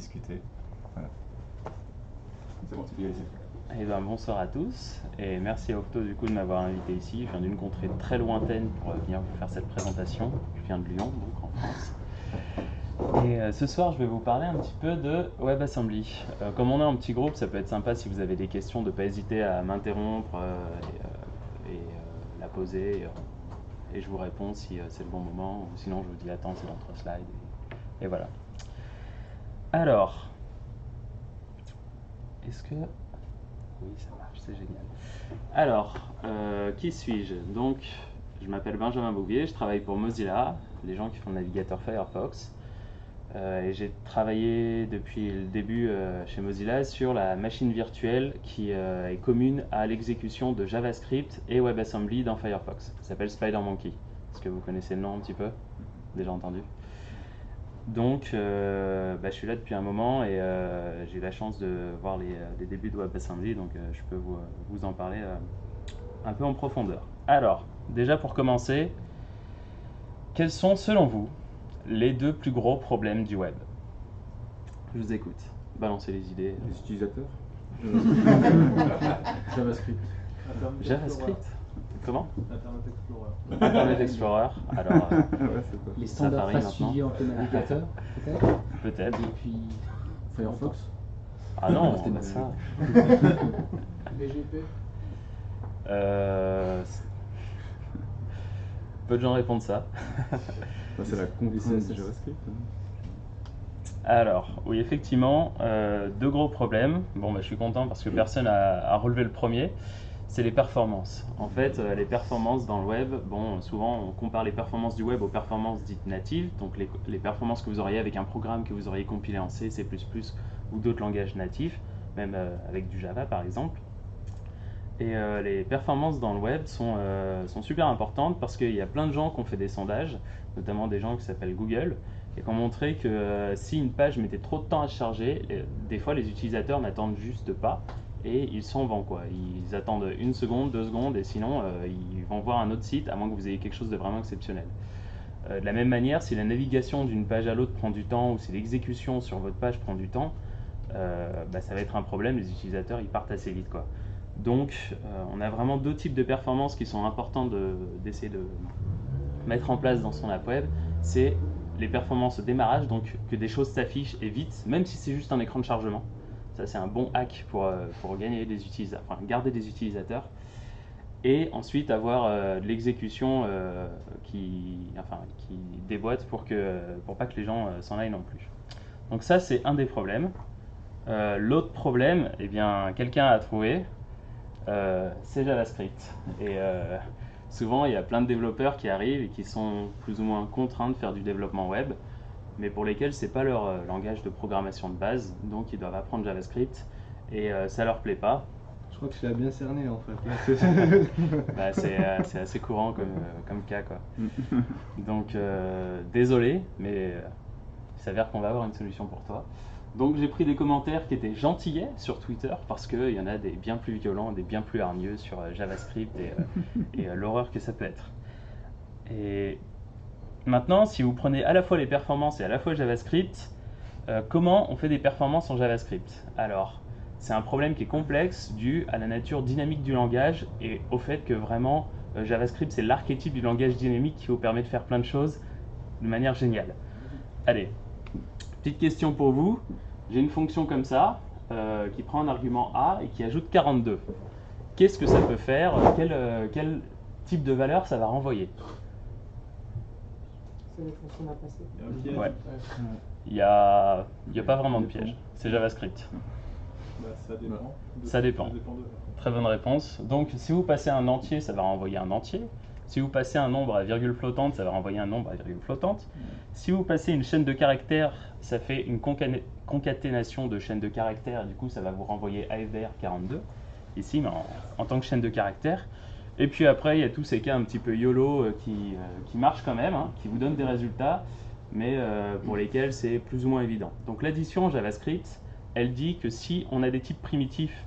discuter. Voilà. C'est bon, tu peux y aller. Eh ben, bonsoir à tous et merci à Octo du coup de m'avoir invité ici. Je viens d'une contrée très lointaine pour venir vous faire cette présentation. Je viens de Lyon, donc en France. Et ce soir, je vais vous parler un petit peu de WebAssembly. Comme on est un petit groupe, ça peut être sympa si vous avez des questions de ne pas hésiter à m'interrompre et la poser. Et je vous réponds si c'est le bon moment, ou sinon je vous dis attends, c'est dans 3 slides. Et voilà. Alors, est-ce que... Oui, ça marche, c'est génial. Alors, qui suis-je? Donc, je m'appelle Benjamin Bouvier, je travaille pour Mozilla, les gens qui font le navigateur Firefox. Et j'ai travaillé depuis le début chez Mozilla sur la machine virtuelle qui est commune à l'exécution de JavaScript et WebAssembly dans Firefox. Ça s'appelle SpiderMonkey. Est-ce que vous connaissez le nom un petit peu? Déjà entendu? Donc, je suis là depuis un moment et j'ai eu la chance de voir les débuts de WebAssembly, donc je peux vous en parler un peu en profondeur. Alors, déjà pour commencer, quels sont selon vous les 2 plus gros problèmes du web? Je vous écoute. Balancez les idées. Les utilisateurs. JavaScript. JavaScript. Comment? Internet Explorer. Internet Explorer. Alors, Ouais, c'est ça. Les standards Safari particuliers entre navigateurs, peut-être. peut-être. Et puis Firefox. Ah non, C'était pas ça. BGP. Peu de gens répondent ça. Ça, c'est la contrainte du JavaScript. Alors, oui, effectivement, 2 gros problèmes. Bon, je suis content parce que personne a relevé le premier. C'est les performances. En fait, les performances dans le web, bon, souvent on compare les performances du web aux performances dites natives, donc les performances que vous auriez avec un programme que vous auriez compilé en C, C++ ou d'autres langages natifs, même avec du Java par exemple. Et les performances dans le web sont super importantes parce qu'il y a plein de gens qui ont fait des sondages, notamment des gens qui s'appellent Google, et qui ont montré que si une page mettait trop de temps à se charger, des fois les utilisateurs n'attendent juste pas et ils s'en vont quoi. Ils attendent 1 seconde, 2 secondes et sinon ils vont voir un autre site à moins que vous ayez quelque chose de vraiment exceptionnel. De la même manière, si la navigation d'une page à l'autre prend du temps ou si l'exécution sur votre page prend du temps, ça va être un problème, les utilisateurs ils partent assez vite quoi. Donc on a vraiment 2 types de performances qui sont importants d'essayer de mettre en place dans son app web. C'est les performances au démarrage, donc que des choses s'affichent et vite, même si c'est juste un écran de chargement. Ça c'est un bon hack pour gagner des utilisateurs, enfin, garder des utilisateurs. Et ensuite avoir de l'exécution qui déboîte pour pas que les gens s'en aillent non plus. Donc ça c'est un des problèmes. L'autre problème, eh bien, quelqu'un a trouvé, c'est JavaScript. Et souvent, il y a plein de développeurs qui arrivent et qui sont plus ou moins contraints de faire du développement web, mais pour lesquels c'est pas leur langage de programmation de base, donc ils doivent apprendre JavaScript et ça leur plaît pas. Je crois que tu l'as bien cerné en fait. C'est assez courant comme cas quoi. Donc désolé, mais il s'avère qu'on va avoir une solution pour toi. Donc j'ai pris des commentaires qui étaient gentillets sur Twitter parce qu'il y en a des bien plus violents, des bien plus hargneux sur JavaScript et l'horreur que ça peut être. Et maintenant, si vous prenez à la fois les performances et à la fois JavaScript, comment on fait des performances en JavaScript? Alors, c'est un problème qui est complexe dû à la nature dynamique du langage et au fait que vraiment JavaScript c'est l'archétype du langage dynamique qui vous permet de faire plein de choses de manière géniale. Allez, petite question pour vous. J'ai une fonction comme ça qui prend un argument A et qui ajoute 42. Qu'est-ce que ça peut faire? Quel type de valeur ça va renvoyer? C'est les fonctions d'un passé. Ouais. Il y a pas vraiment de piège. C'est JavaScript. Ça dépend. Ça dépend. Ça dépend de... Très bonne réponse. Donc si vous passez un entier, ça va renvoyer un entier. Si vous passez un nombre à virgule flottante, ça va renvoyer un nombre à virgule flottante. Si vous passez une chaîne de caractères, ça fait une concaténation de chaînes de caractères. Du coup, ça va vous renvoyer AFDR 42, ici, mais en tant que chaîne de caractères. Et puis après, il y a tous ces cas un petit peu YOLO qui marchent quand même, hein, qui vous donnent des résultats, mais pour lesquels c'est plus ou moins évident. Donc l'addition JavaScript, elle dit que si on a des types primitifs,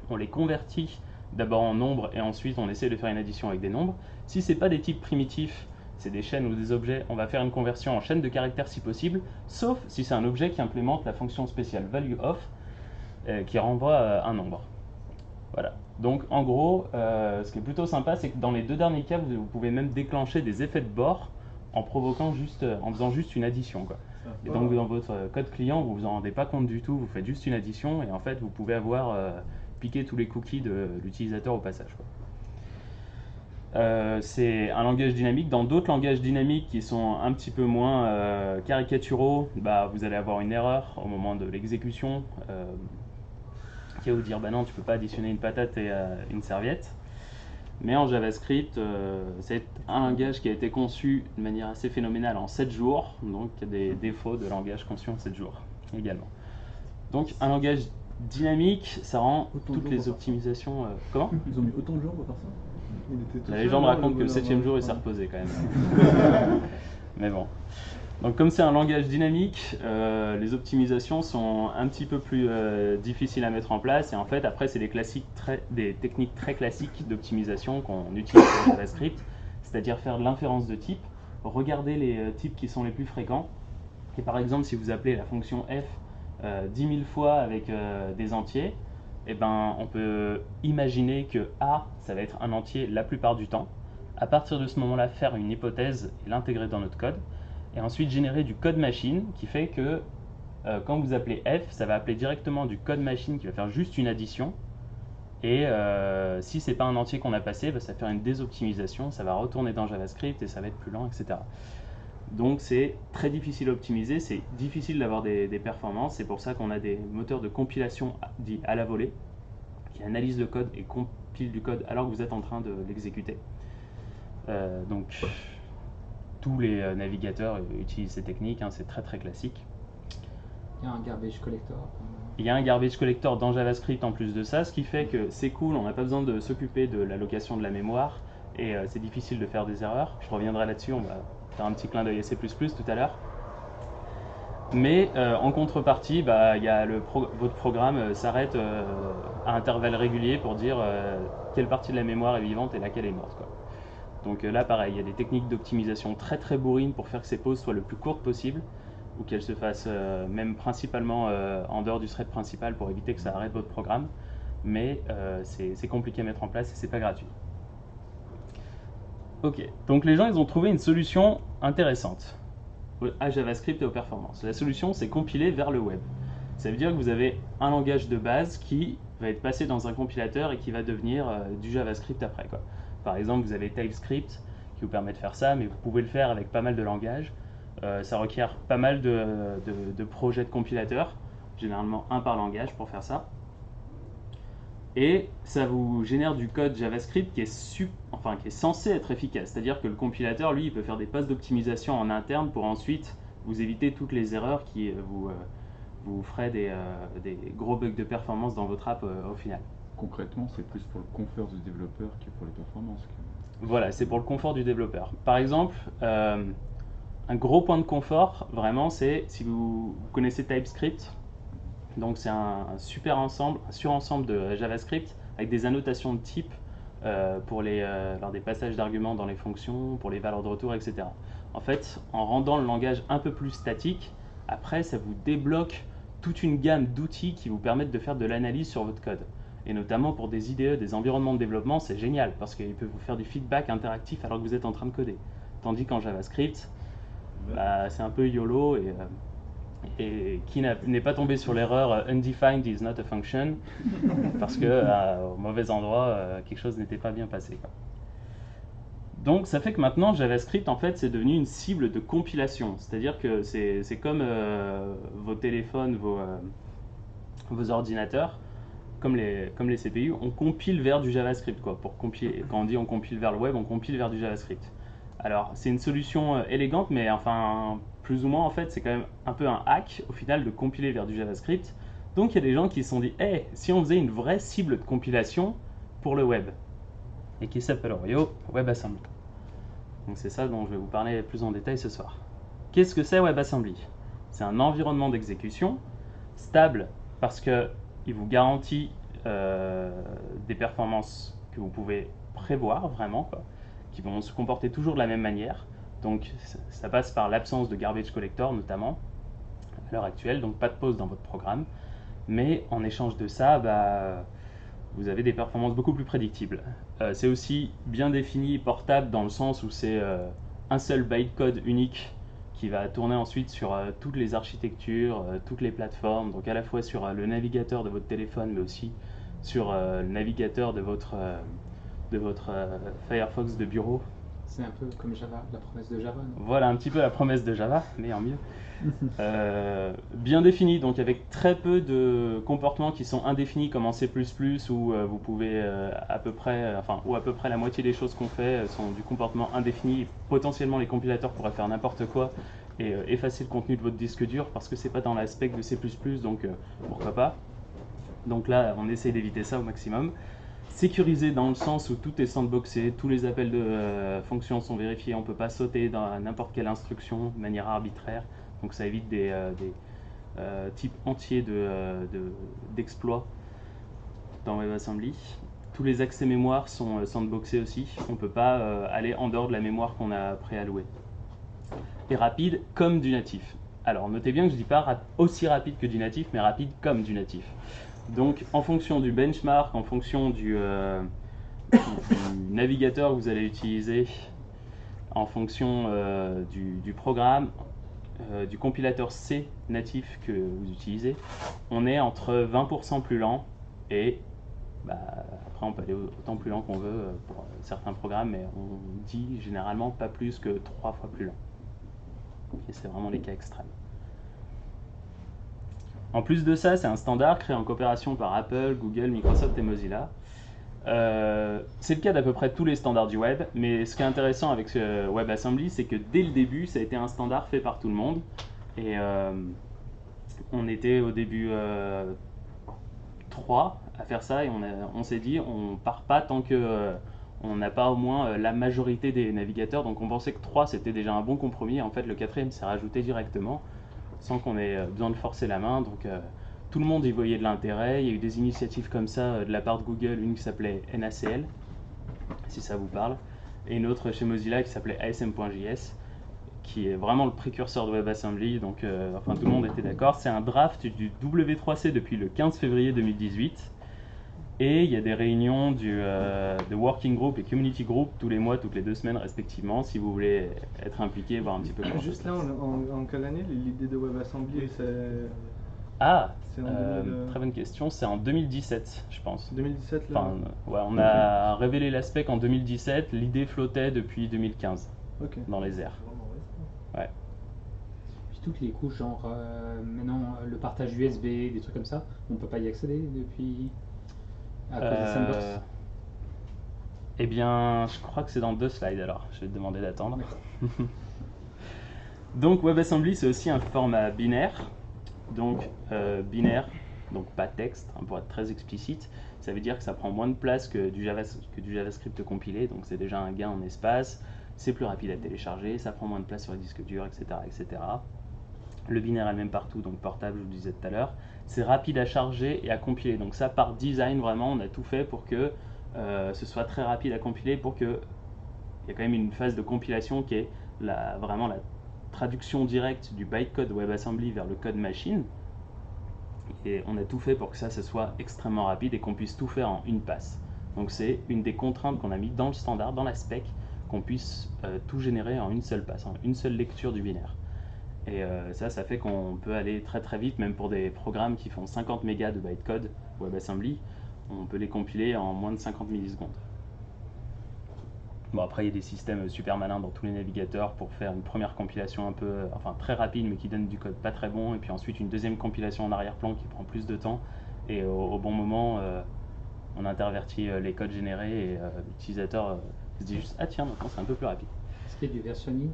on les convertit d'abord en nombres et ensuite on essaie de faire une addition avec des nombres. Si ce n'est pas des types primitifs, c'est des chaînes ou des objets, on va faire une conversion en chaîne de caractères si possible, sauf si c'est un objet qui implémente la fonction spéciale valueOf qui renvoie un nombre. Voilà. Donc en gros, ce qui est plutôt sympa, c'est que dans les deux derniers cas, vous pouvez même déclencher des effets de bord en faisant juste une addition, quoi. Et donc dans votre code client, vous vous en rendez pas compte du tout, vous faites juste une addition et en fait vous pouvez avoir piqué tous les cookies de l'utilisateur au passage, quoi. C'est un langage dynamique. Dans d'autres langages dynamiques qui sont un petit peu moins caricaturaux, vous allez avoir une erreur au moment de l'exécution qui va vous dire bah non, tu peux pas additionner une patate et une serviette. Mais en JavaScript, c'est un langage qui a été conçu de manière assez phénoménale en 7 jours, donc il y a des défauts de langage conçu en 7 jours également. Donc un langage dynamique, ça rend toutes les optimisations... Comment ? Ils ont mis autant de jours pour faire ça. La légende raconte que le 7e jour il s'est reposé quand même. Mais bon. Donc comme c'est un langage dynamique, les optimisations sont un petit peu plus difficiles à mettre en place et en fait après c'est des techniques très classiques d'optimisation qu'on utilise sur JavaScript, c'est-à-dire faire de l'inférence de type, regarder les types qui sont les plus fréquents et par exemple si vous appelez la fonction f 10 000 fois avec des entiers, eh ben, on peut imaginer que A ça va être un entier la plupart du temps, à partir de ce moment-là faire une hypothèse et l'intégrer dans notre code. Et ensuite générer du code machine qui fait que quand vous appelez f, ça va appeler directement du code machine qui va faire juste une addition. Et si c'est pas un entier qu'on a passé, ça va faire une désoptimisation, ça va retourner dans JavaScript et ça va être plus lent, etc. Donc c'est très difficile à optimiser, c'est difficile d'avoir des performances. C'est pour ça qu'on a des moteurs de compilation dits à la volée qui analysent le code et compilent du code alors que vous êtes en train de l'exécuter. Donc tous les navigateurs utilisent ces techniques, hein, c'est très très classique. Il y a un garbage collector. Il y a un garbage collector dans JavaScript en plus de ça, ce qui fait que c'est cool, on n'a pas besoin de s'occuper de l'allocation de la mémoire et c'est difficile de faire des erreurs. Je reviendrai là-dessus, on va faire un petit clin d'œil à C++ tout à l'heure. Mais en contrepartie, il y a votre programme s'arrête à intervalles réguliers pour dire quelle partie de la mémoire est vivante et laquelle est morte, quoi. Donc là, pareil, il y a des techniques d'optimisation très très bourrines pour faire que ces pauses soient le plus courtes possible ou qu'elles se fassent même principalement en dehors du thread principal pour éviter que ça arrête votre programme. Mais c'est compliqué à mettre en place et c'est pas gratuit. Ok, donc les gens ils ont trouvé une solution intéressante à JavaScript et aux performances. La solution c'est compiler vers le web. Ça veut dire que vous avez un langage de base qui va être passé dans un compilateur et qui va devenir du JavaScript après, quoi. Par exemple, vous avez TypeScript qui vous permet de faire ça, mais vous pouvez le faire avec pas mal de langages. Ça requiert pas mal de projets de compilateurs, généralement un par langage pour faire ça. Et ça vous génère du code JavaScript qui est censé être efficace. C'est-à-dire que le compilateur, lui, il peut faire des passes d'optimisation en interne pour ensuite vous éviter toutes les erreurs qui vous feraient des gros bugs de performance dans votre app au final. Concrètement, c'est plus pour le confort du développeur que pour les performances. Voilà, c'est pour le confort du développeur. Par exemple, un gros point de confort, vraiment, c'est si vous connaissez TypeScript. Donc c'est un surensemble de JavaScript avec des annotations de type pour lors des passages d'arguments dans les fonctions, pour les valeurs de retour, etc. En fait, en rendant le langage un peu plus statique, après ça vous débloque toute une gamme d'outils qui vous permettent de faire de l'analyse sur votre code. Et notamment pour des IDE, des environnements de développement, c'est génial parce qu'il peut vous faire du feedback interactif alors que vous êtes en train de coder. Tandis qu'en JavaScript, c'est un peu YOLO et qui n'est pas tombé sur l'erreur undefined is not a function parce que au mauvais endroit, quelque chose n'était pas bien passé, quoi. Donc ça fait que maintenant JavaScript en fait c'est devenu une cible de compilation, c'est-à-dire que c'est comme vos téléphones, vos ordinateurs. Comme les CPU, on compile vers du JavaScript, quoi, pour compiler. Quand on dit on compile vers le web, on compile vers du JavaScript. Alors, c'est une solution élégante, mais enfin, plus ou moins, en fait, c'est quand même un peu un hack, au final, de compiler vers du JavaScript. Donc, il y a des gens qui se sont dit, hey, si on faisait une vraie cible de compilation pour le web, et qui s'appellerait WebAssembly. Donc, c'est ça dont je vais vous parler plus en détail ce soir. Qu'est-ce que c'est WebAssembly ? C'est un environnement d'exécution stable parce que il vous garantit des performances que vous pouvez prévoir vraiment, quoi, qui vont se comporter toujours de la même manière. Donc ça passe par l'absence de garbage collector notamment à l'heure actuelle, donc pas de pause dans votre programme. Mais en échange de ça, vous avez des performances beaucoup plus prédictibles. C'est aussi bien défini, portable, dans le sens où c'est un seul bytecode unique qui va tourner ensuite sur toutes les architectures, toutes les plateformes, donc à la fois sur le navigateur de votre téléphone, mais aussi sur le navigateur de votre Firefox de bureau. C'est un peu comme Java, la promesse de Java, non? Voilà un petit peu la promesse de Java, mais en mieux. Bien défini, donc avec très peu de comportements qui sont indéfinis comme en C++, où vous pouvez à peu près la moitié des choses qu'on fait sont du comportement indéfini. Potentiellement les compilateurs pourraient faire n'importe quoi et effacer le contenu de votre disque dur parce que c'est pas dans la spec de C++, donc pourquoi pas. Donc là on essaie d'éviter ça au maximum. Sécurisé dans le sens où tout est sandboxé, tous les appels de fonctions sont vérifiés, on ne peut pas sauter dans n'importe quelle instruction de manière arbitraire, donc ça évite des types entiers d'exploits dans WebAssembly. Tous les accès mémoire sont sandboxés aussi, on ne peut pas aller en dehors de la mémoire qu'on a préallouée. Et rapide comme du natif. Alors notez bien que je ne dis pas aussi rapide que du natif, mais rapide comme du natif. Donc en fonction du benchmark, en fonction du navigateur que vous allez utiliser, en fonction du programme, du compilateur C natif que vous utilisez, on est entre 20% plus lent et après on peut aller autant plus lent qu'on veut pour certains programmes, mais on dit généralement pas plus que 3 fois plus lent. Et c'est vraiment les cas extrêmes. En plus de ça, c'est un standard créé en coopération par Apple, Google, Microsoft et Mozilla. C'est le cas d'à peu près tous les standards du web, mais ce qui est intéressant avec ce WebAssembly, c'est que dès le début, ça a été un standard fait par tout le monde. Et on était au début 3 à faire ça, et on s'est dit, on part pas tant que on n'a pas au moins la majorité des navigateurs. Donc on pensait que 3 c'était déjà un bon compromis. En fait, le 4e s'est rajouté directement, sans qu'on ait besoin de forcer la main. Donc tout le monde y voyait de l'intérêt. Il y a eu des initiatives comme ça de la part de Google, une qui s'appelait NACL, si ça vous parle, et une autre chez Mozilla qui s'appelait ASM.js, qui est vraiment le précurseur de WebAssembly. Donc tout le monde était d'accord. C'est un draft du W3C depuis le 15 février 2018. Et il y a des réunions de working group et community group tous les mois, toutes les 2 semaines respectivement, si vous voulez être impliqué, voir un petit peu comment Juste ça là, se passe. en quelle année l'idée de WebAssembly c'est C'est en très bonne question, c'est en 2017 je pense. 2017 là? Ouais, on a révélé la spec en 2017, l'idée flottait depuis 2015 dans les airs. Ouais. Puis toutes les couches, genre maintenant le partage USB, des trucs comme ça, on peut pas y accéder depuis à cause des sandbox. Eh bien, je crois que c'est dans 2 slides alors, je vais te demander d'attendre. Donc WebAssembly c'est aussi un format binaire, donc binaire, donc pas texte, pour être très explicite. Ça veut dire que ça prend moins de place que du JavaScript compilé, donc c'est déjà un gain en espace, c'est plus rapide à télécharger, ça prend moins de place sur les disques durs, etc. etc. Le binaire est le même partout, donc portable, je vous le disais tout à l'heure. C'est rapide à charger et à compiler, donc ça par design vraiment on a tout fait pour que ce soit très rapide à compiler, pour que il y a quand même une phase de compilation qui est vraiment la traduction directe du bytecode WebAssembly vers le code machine. Et on a tout fait pour que ça soit extrêmement rapide et qu'on puisse tout faire en une passe. Donc c'est une des contraintes qu'on a mis dans le standard, dans la spec, qu'on puisse tout générer en une seule passe, en une seule lecture du binaire. Et ça fait qu'on peut aller très très vite, même pour des programmes qui font 50 mégas de bytecode WebAssembly, on peut les compiler en moins de 50 millisecondes. Bon, après il y a des systèmes super malins dans tous les navigateurs pour faire une première compilation un peu, très rapide mais qui donne du code pas très bon, et puis ensuite une deuxième compilation en arrière-plan qui prend plus de temps, et au bon moment on intervertit les codes générés et l'utilisateur se dit juste ah tiens maintenant c'est un peu plus rapide. Est-ce qu'il y a du versionning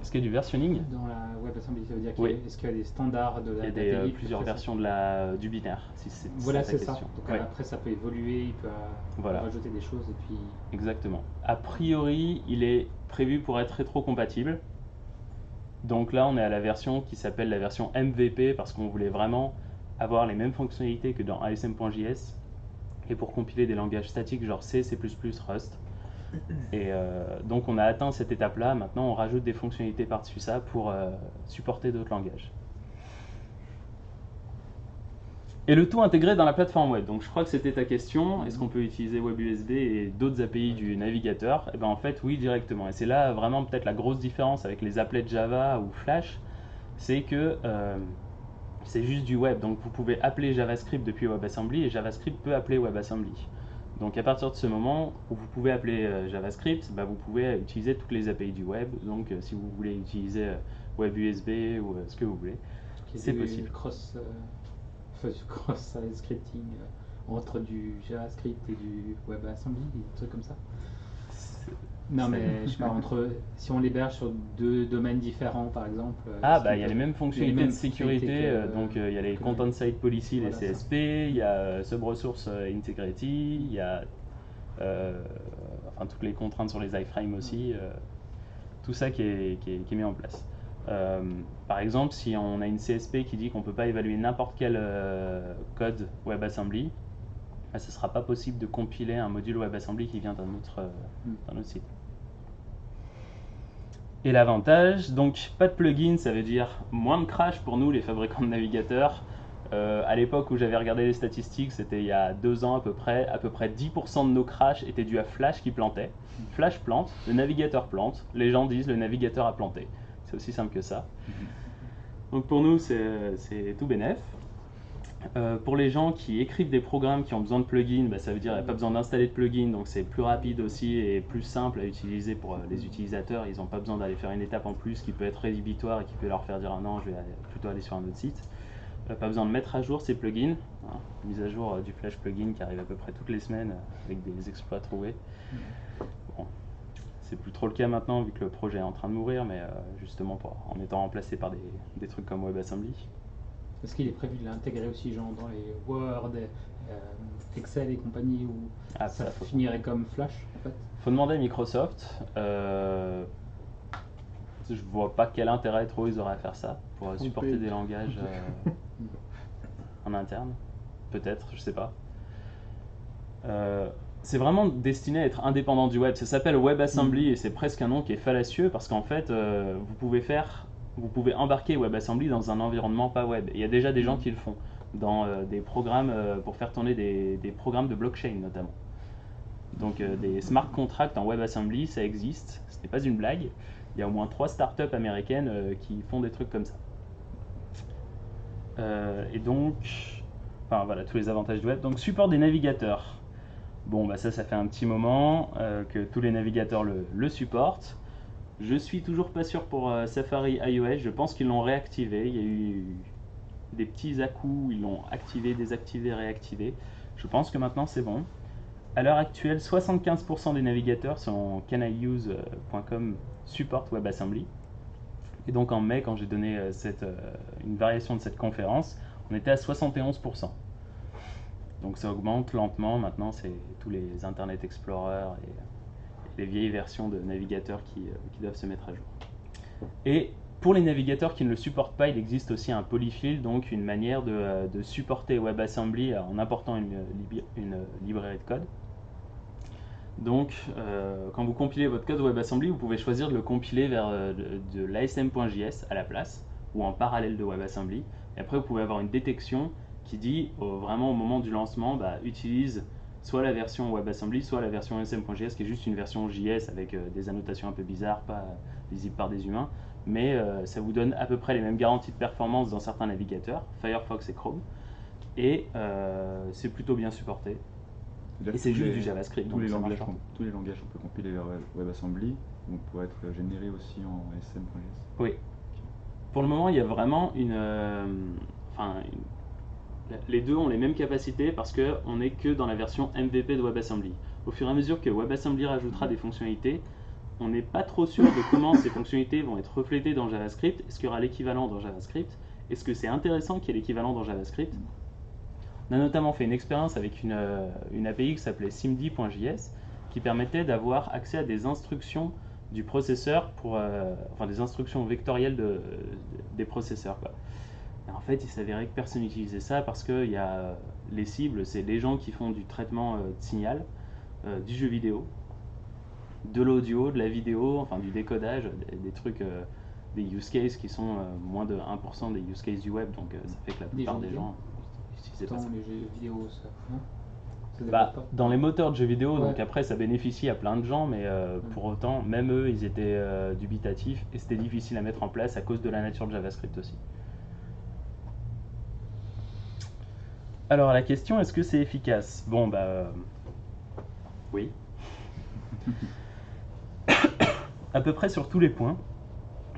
Est-ce qu'il y a du versionning dans la WebAssembly? Ça veut dire Oui. Est-ce qu'il y a des standards de la Il y a plusieurs versions du binaire, si c'est voilà, ta c'est ça. question. Donc Ouais. après ça peut évoluer, il peut rajouter des choses et puis... Exactement. A priori, il est prévu pour être rétro-compatible. Donc là, on est à la version qui s'appelle la version MVP parce qu'on voulait vraiment avoir les mêmes fonctionnalités que dans ASM.js et pour compiler des langages statiques genre C, C++, Rust. Et donc on a atteint cette étape-là, maintenant on rajoute des fonctionnalités par-dessus ça pour supporter d'autres langages. Et le tout intégré dans la plateforme web. Donc je crois que c'était ta question, est-ce qu'on peut utiliser WebUSB et d'autres API du navigateur? Et bien en fait oui, directement. Et c'est là vraiment peut-être la grosse différence avec les applets Java ou Flash, c'est que c'est juste du web. Donc vous pouvez appeler JavaScript depuis WebAssembly et JavaScript peut appeler WebAssembly. Donc à partir de ce moment où vous pouvez appeler JavaScript, vous pouvez utiliser toutes les API du web. Donc si vous voulez utiliser WebUSB ou ce que vous voulez, c'est possible. Du cross scripting entre du JavaScript et du WebAssembly, des trucs comme ça. Non mais je sais pas, si on l'héberge sur deux domaines différents par exemple. Il y a les mêmes fonctionnalités de sécurité, donc il y a les Content Side Policy, les CSP, il y a Sub Resource Integrity, il y a toutes les contraintes sur les iframes aussi, tout ça qui est mis en place. Par exemple, si on a une CSP qui dit qu'on ne peut pas évaluer n'importe quel code WebAssembly, ce ne sera pas possible de compiler un module WebAssembly qui vient d'un autre site. Et l'avantage, donc pas de plugin, ça veut dire moins de crash pour nous les fabricants de navigateurs. À l'époque où j'avais regardé les statistiques, c'était il y a 2 ans à peu près 10% de nos crashs étaient dus à Flash qui plantait. Flash plante, le navigateur plante, les gens disent le navigateur a planté. C'est aussi simple que ça. Donc pour nous, c'est tout bénef. Pour les gens qui écrivent des programmes qui ont besoin de plugins, ça veut dire qu'il n'y a pas besoin d'installer de plugins, donc c'est plus rapide aussi et plus simple à utiliser pour les utilisateurs. Ils n'ont pas besoin d'aller faire une étape en plus qui peut être rédhibitoire et qui peut leur faire dire non, je vais plutôt aller sur un autre site. Pas besoin de mettre à jour ces plugins, mise à jour du Flash plugin qui arrive à peu près toutes les semaines avec des exploits trouvés. Bon. C'est plus trop le cas maintenant vu que le projet est en train de mourir, mais justement en étant remplacé par des trucs comme WebAssembly. Est-ce qu'il est prévu de l'intégrer aussi genre dans les Word, Excel et compagnie où ça finirait comme Flash en fait? Faut demander à Microsoft. Je vois pas quel intérêt trop ils auraient à faire ça pour supporter des langages en interne. Peut-être, je sais pas. C'est vraiment destiné à être indépendant du web. Ça s'appelle WebAssembly et c'est presque un nom qui est fallacieux parce qu'en fait, vous pouvez embarquer WebAssembly dans un environnement pas web. Il y a déjà des gens qui le font dans des programmes pour faire tourner des programmes de blockchain notamment. Donc des smart contracts en WebAssembly, ça existe. Ce n'est pas une blague. Il y a au moins 3 startups américaines qui font des trucs comme ça. Et donc, voilà tous les avantages du web. Donc support des navigateurs. Bon, ça fait un petit moment que tous les navigateurs le supportent. Je suis toujours pas sûr pour Safari iOS, je pense qu'ils l'ont réactivé. Il y a eu des petits à-coups, ils l'ont activé, désactivé, réactivé. Je pense que maintenant c'est bon. À l'heure actuelle, 75% des navigateurs sur caniuse.com supportent WebAssembly. Et donc en mai, quand j'ai donné une variation de cette conférence, on était à 71%. Donc ça augmente lentement, maintenant c'est tous les Internet Explorer et les vieilles versions de navigateurs qui doivent se mettre à jour. Et pour les navigateurs qui ne le supportent pas, il existe aussi un polyfill, donc une manière de supporter WebAssembly en important une librairie de code. Donc quand vous compilez votre code WebAssembly, vous pouvez choisir de le compiler vers de l'ASM.js à la place, ou en parallèle de WebAssembly. Et après vous pouvez avoir une détection qui dit vraiment au moment du lancement, utilise soit la version WebAssembly, soit la version ASM.js qui est juste une version JS avec des annotations un peu bizarres, pas visibles par des humains, mais ça vous donne à peu près les mêmes garanties de performance dans certains navigateurs, Firefox et Chrome, et c'est plutôt bien supporté. Et c'est juste du JavaScript. Tous les langages on peut compiler vers WebAssembly, donc pour être généré aussi en ASM.js. Oui. Pour le moment, il y a vraiment les deux ont les mêmes capacités parce qu'on n'est que dans la version MVP de WebAssembly. Au fur et à mesure que WebAssembly rajoutera des fonctionnalités, on n'est pas trop sûr de comment ces fonctionnalités vont être reflétées dans JavaScript. Est-ce qu'il y aura l'équivalent dans JavaScript? Est-ce que c'est intéressant qu'il y ait l'équivalent dans JavaScript? On a notamment fait une expérience avec une API qui s'appelait simd.js qui permettait d'avoir accès à des instructions du processeur, des instructions vectorielles des processeurs, quoi. Et en fait, il s'avérait que personne n'utilisait ça parce que les cibles, c'est les gens qui font du traitement de signal, du jeu vidéo. de l'audio, de la vidéo, enfin du décodage, des trucs, des use cases qui sont moins de 1% des use cases du web, donc ça fait que la plupart jeux des vidéo gens n'utilisaient pas Pourtant, ça. les jeux vidéo, ça, non Ça Bah, développe pas. dans les moteurs de jeux vidéo, Ouais. donc après ça bénéficie à plein de gens, mais pour autant, même eux, ils étaient dubitatifs et c'était difficile à mettre en place à cause de la nature de JavaScript aussi. Alors la question, est-ce que c'est efficace? Bon, bah oui. À peu près sur tous les points.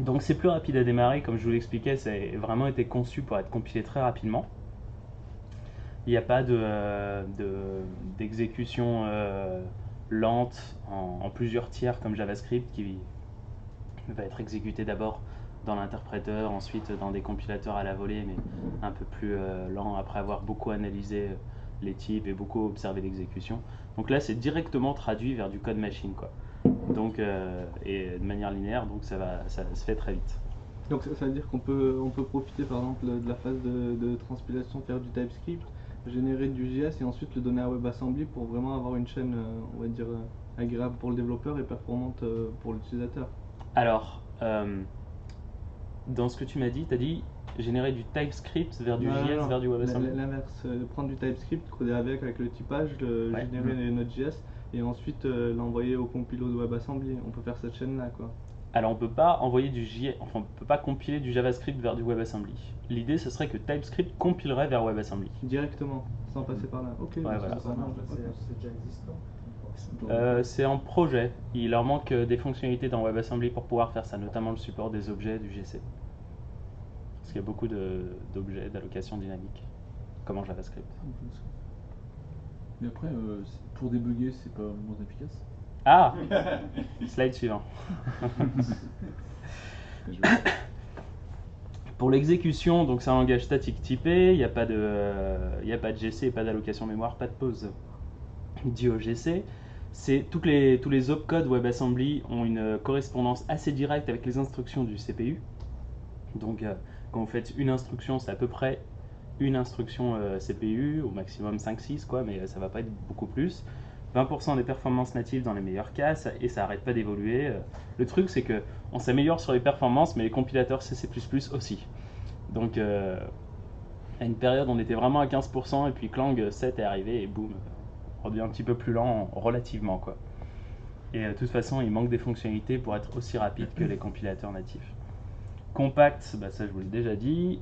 Donc c'est plus rapide à démarrer, comme je vous l'expliquais, ça a vraiment été conçu pour être compilé très rapidement. Il n'y a pas d'exécution lente en plusieurs tiers comme JavaScript qui va être exécuté d'abord dans l'interpréteur, ensuite dans des compilateurs à la volée, mais un peu plus lent après avoir beaucoup analysé les types et beaucoup observé l'exécution. Donc là, c'est directement traduit vers du code machine, quoi. Donc, et de manière linéaire, donc ça se fait très vite. Donc ça veut dire on peut profiter par exemple de la phase de transpilation, faire du TypeScript, générer du JS et ensuite le donner à WebAssembly pour vraiment avoir une chaîne, on va dire, agréable pour le développeur et performante pour l'utilisateur. Alors, dans ce que tu m'as dit, tu as dit générer du TypeScript vers du Non, JS, non, vers du WebAssembly. l'inverse, prendre du TypeScript, coder avec le typage, Ouais. générer les Node.js et ensuite l'envoyer au compilo de WebAssembly. On peut faire cette chaîne-là, quoi. Alors on peut pas envoyer du JS, enfin on peut pas compiler du JavaScript vers du WebAssembly. L'idée ce serait que TypeScript compilerait vers WebAssembly. Directement, sans passer par là. Ok, bah, voilà. ça marche. C'est déjà existant. C'est en projet. Il leur manque des fonctionnalités dans WebAssembly pour pouvoir faire ça, notamment le support des objets du GC. Parce qu'il y a beaucoup d'objets d'allocation dynamique, comme en JavaScript. Mais après, pour débugger, c'est pas moins efficace. Ah Slide suivant. Pour l'exécution, donc c'est un langage statique typé, il n'y a pas de GC, pas d'allocation mémoire, pas de pause dit au GC. Tous les opcodes WebAssembly ont une correspondance assez directe avec les instructions du CPU. Donc quand vous faites une instruction, c'est à peu près une instruction CPU, au maximum 5-6 quoi, mais ça va pas être beaucoup plus. 20% des performances natives dans les meilleurs cas, et ça arrête pas d'évoluer. Le truc c'est que on s'améliore sur les performances, mais les compilateurs C++ aussi. Donc à une période on était vraiment à 15% et puis Clang 7 est arrivé et boum, on revient un petit peu plus lent relativement quoi. Et de toute façon il manque des fonctionnalités pour être aussi rapide que les compilateurs natifs. Compact, bah ça je vous l'ai déjà dit.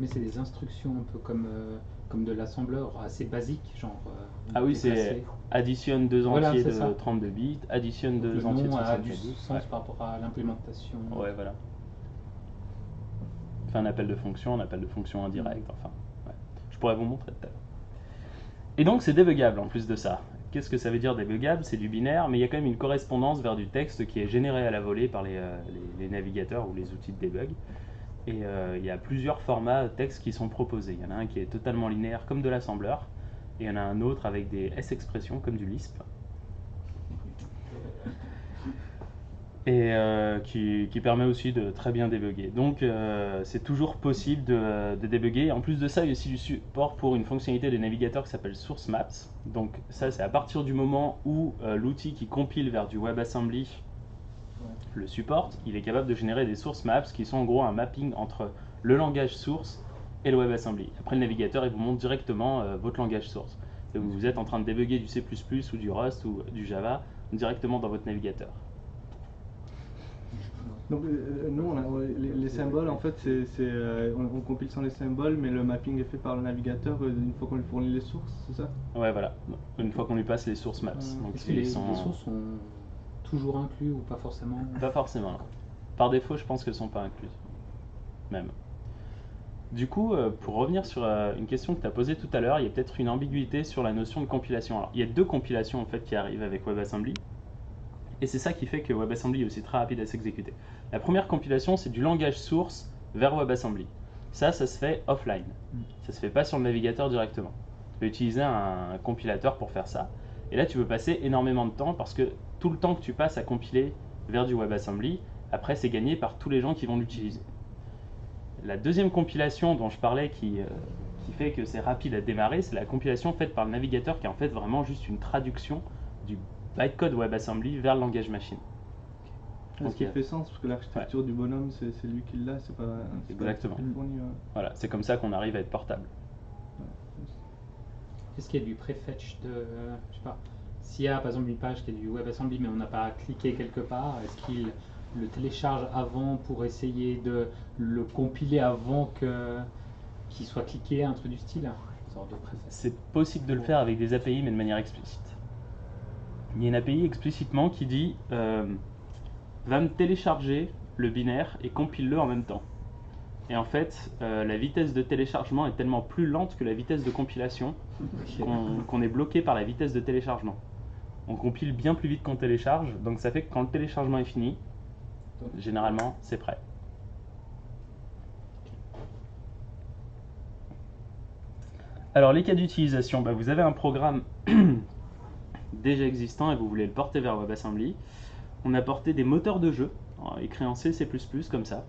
Mais c'est des instructions un peu comme de l'assembleur, assez basique, genre. Ah oui, déplacer. c'est additionne deux Voilà, entiers c'est de ça. 32 bits, additionne deux Le entiers de nom a du 64 bits. sens par rapport à l'implémentation. Ouais, voilà. Fait un appel de fonction indirect, enfin. Ouais. Je pourrais vous montrer tout à l'heure. Et donc c'est débuggable en plus de ça. Qu'est-ce que ça veut dire débuggable? C'est du binaire, mais il y a quand même une correspondance vers du texte qui est généré à la volée par les navigateurs ou les outils de debug. Et il y a plusieurs formats texte qui sont proposés. Il y en a un qui est totalement linéaire comme de l'assembleur, et il y en a un autre avec des S-expressions comme du Lisp. Et qui permet aussi de très bien débugger. Donc c'est toujours possible de débugger. En plus de ça, il y a aussi du support pour une fonctionnalité de navigateur qui s'appelle Source Maps. Donc ça, c'est à partir du moment où l'outil qui compile vers du WebAssembly le supporte, il est capable de générer des source maps qui sont en gros un mapping entre le langage source et le WebAssembly. Après le navigateur, il vous montre directement votre langage source. Et vous êtes en train de débugger du C++ ou du Rust ou du Java directement dans votre navigateur. Donc nous, les symboles, en fait, on compile sans les symboles, mais le mapping est fait par le navigateur une fois qu'on lui fournit les sources, c'est ça? Ouais, voilà. Une fois qu'on lui passe les source maps. Donc Est-ce que les sources sont toujours inclus ou pas forcément? Pas forcément. Non. Par défaut, je pense qu'elles ne sont pas incluses. Même. Du coup, pour revenir sur une question que tu as posée tout à l'heure, il y a peut-être une ambiguïté sur la notion de compilation. Alors, il y a deux compilations en fait qui arrivent avec WebAssembly. Et c'est ça qui fait que WebAssembly est aussi très rapide à s'exécuter. La première compilation, c'est du langage source vers WebAssembly. Ça se fait offline. Ça se fait pas sur le navigateur directement. Tu peux utiliser un compilateur pour faire ça. Et là, tu peux passer énormément de temps parce que tout le temps que tu passes à compiler vers du WebAssembly, après, c'est gagné par tous les gens qui vont l'utiliser. La deuxième compilation dont je parlais qui fait que c'est rapide à démarrer, c'est la compilation faite par le navigateur qui est en fait vraiment juste une traduction du bytecode WebAssembly vers le langage machine. Ce Donc, qui fait sens, parce que l'architecture du bonhomme, c'est lui qui l'a, c'est pas Exactement. pas fourni, ouais. Voilà, c'est comme ça qu'on arrive à être portable. Est-ce qu'il y a du prefetch de. Je sais pas. S'il y a par exemple une page qui est du WebAssembly mais on n'a pas cliqué quelque part, est-ce qu'il le télécharge avant pour essayer de le compiler avant qu'il soit cliqué, un truc du style? Une sorte de prefetch. C'est possible de le faire avec des API, mais de manière explicite. Il y a une API explicitement qui dit va me télécharger le binaire et compile-le en même temps. Et en fait, la vitesse de téléchargement est tellement plus lente que la vitesse de compilation qu'on est bloqué par la vitesse de téléchargement. On compile bien plus vite qu'on télécharge, donc ça fait que quand le téléchargement est fini, généralement, c'est prêt. Alors les cas d'utilisation, vous avez un programme déjà existant et vous voulez le porter vers WebAssembly. On a porté des moteurs de jeu, écrits en C++ comme ça.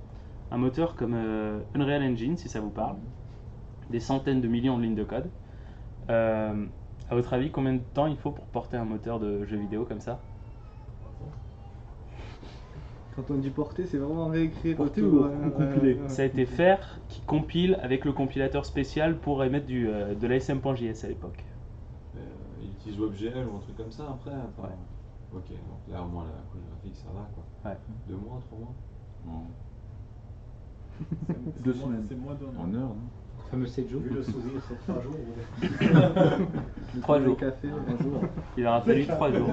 Un moteur comme Unreal Engine, si ça vous parle. Des centaines de millions de lignes de code. À votre avis, combien de temps il faut pour porter un moteur de jeu vidéo comme ça? Quand on dit porter, c'est vraiment réécrire. Porter tout, ou compiler? Ça a été faire qui compile avec le compilateur spécial pour émettre de l'ASM.js à l'époque. Il utilise WebGL ou un truc comme ça après? Enfin, Ouais. Ok, donc là au moins la couche graphique ça va quoi. Ouais. 2 mois, 3 mois? En, 2 semaines. C'est moins d'un en an. heure, non? Le fameux 7 jours. Vu le sourire sur 3 jours. 3 jours. Café, Il aura fallu 3 jours.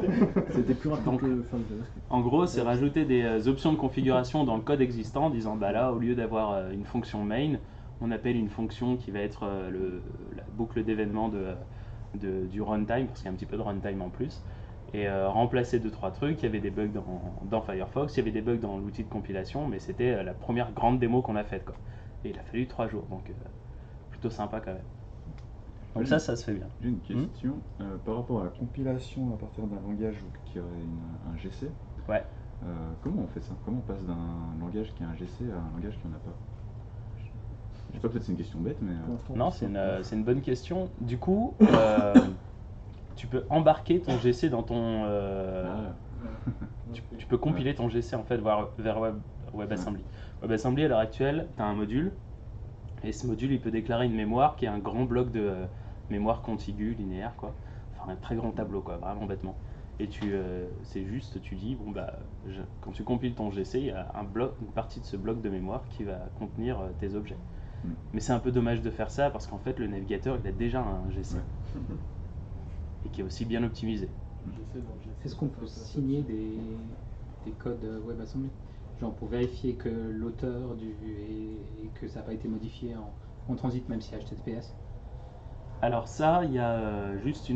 C'était plus rapide Donc, que faire le JavaScript. En gros, c'est rajouter des options de configuration dans le code existant en disant là, au lieu d'avoir une fonction main, on appelle une fonction qui va être la boucle d'événements du runtime, parce qu'il y a un petit peu de runtime en plus, et remplacer 2-3 trucs. Il y avait des bugs dans Firefox, il y avait des bugs dans l'outil de compilation, mais c'était la première grande démo qu'on a faite, quoi. Et il a fallu 3 jours, donc plutôt sympa quand même. Donc ça se fait bien. J'ai une question par rapport à la compilation à partir d'un langage qui aurait un GC. Ouais. Comment on fait ça? Comment on passe d'un langage qui a un GC à un langage qui en a pas? Je sais pas, peut-être c'est une question bête, mais Non, c'est une bonne question. Du coup, tu peux embarquer ton GC dans ton... tu peux compiler ton GC en fait vers WebAssembly. WebAssembly à l'heure actuelle, tu as un module, et ce module il peut déclarer une mémoire qui est un grand bloc de mémoire contiguë, linéaire, quoi. Enfin un très grand tableau, quoi, vraiment bêtement. Et c'est juste, tu dis, quand tu compiles ton GC, il y a une partie de ce bloc de mémoire qui va contenir tes objets. Mais c'est un peu dommage de faire ça parce qu'en fait le navigateur il a déjà un GC et qui est aussi bien optimisé. Est-ce qu'on peut signer des codes WebAssembly? Genre pour vérifier que l'auteur et que ça n'a pas été modifié en transit, même si HTTPS? Alors ça, il y a juste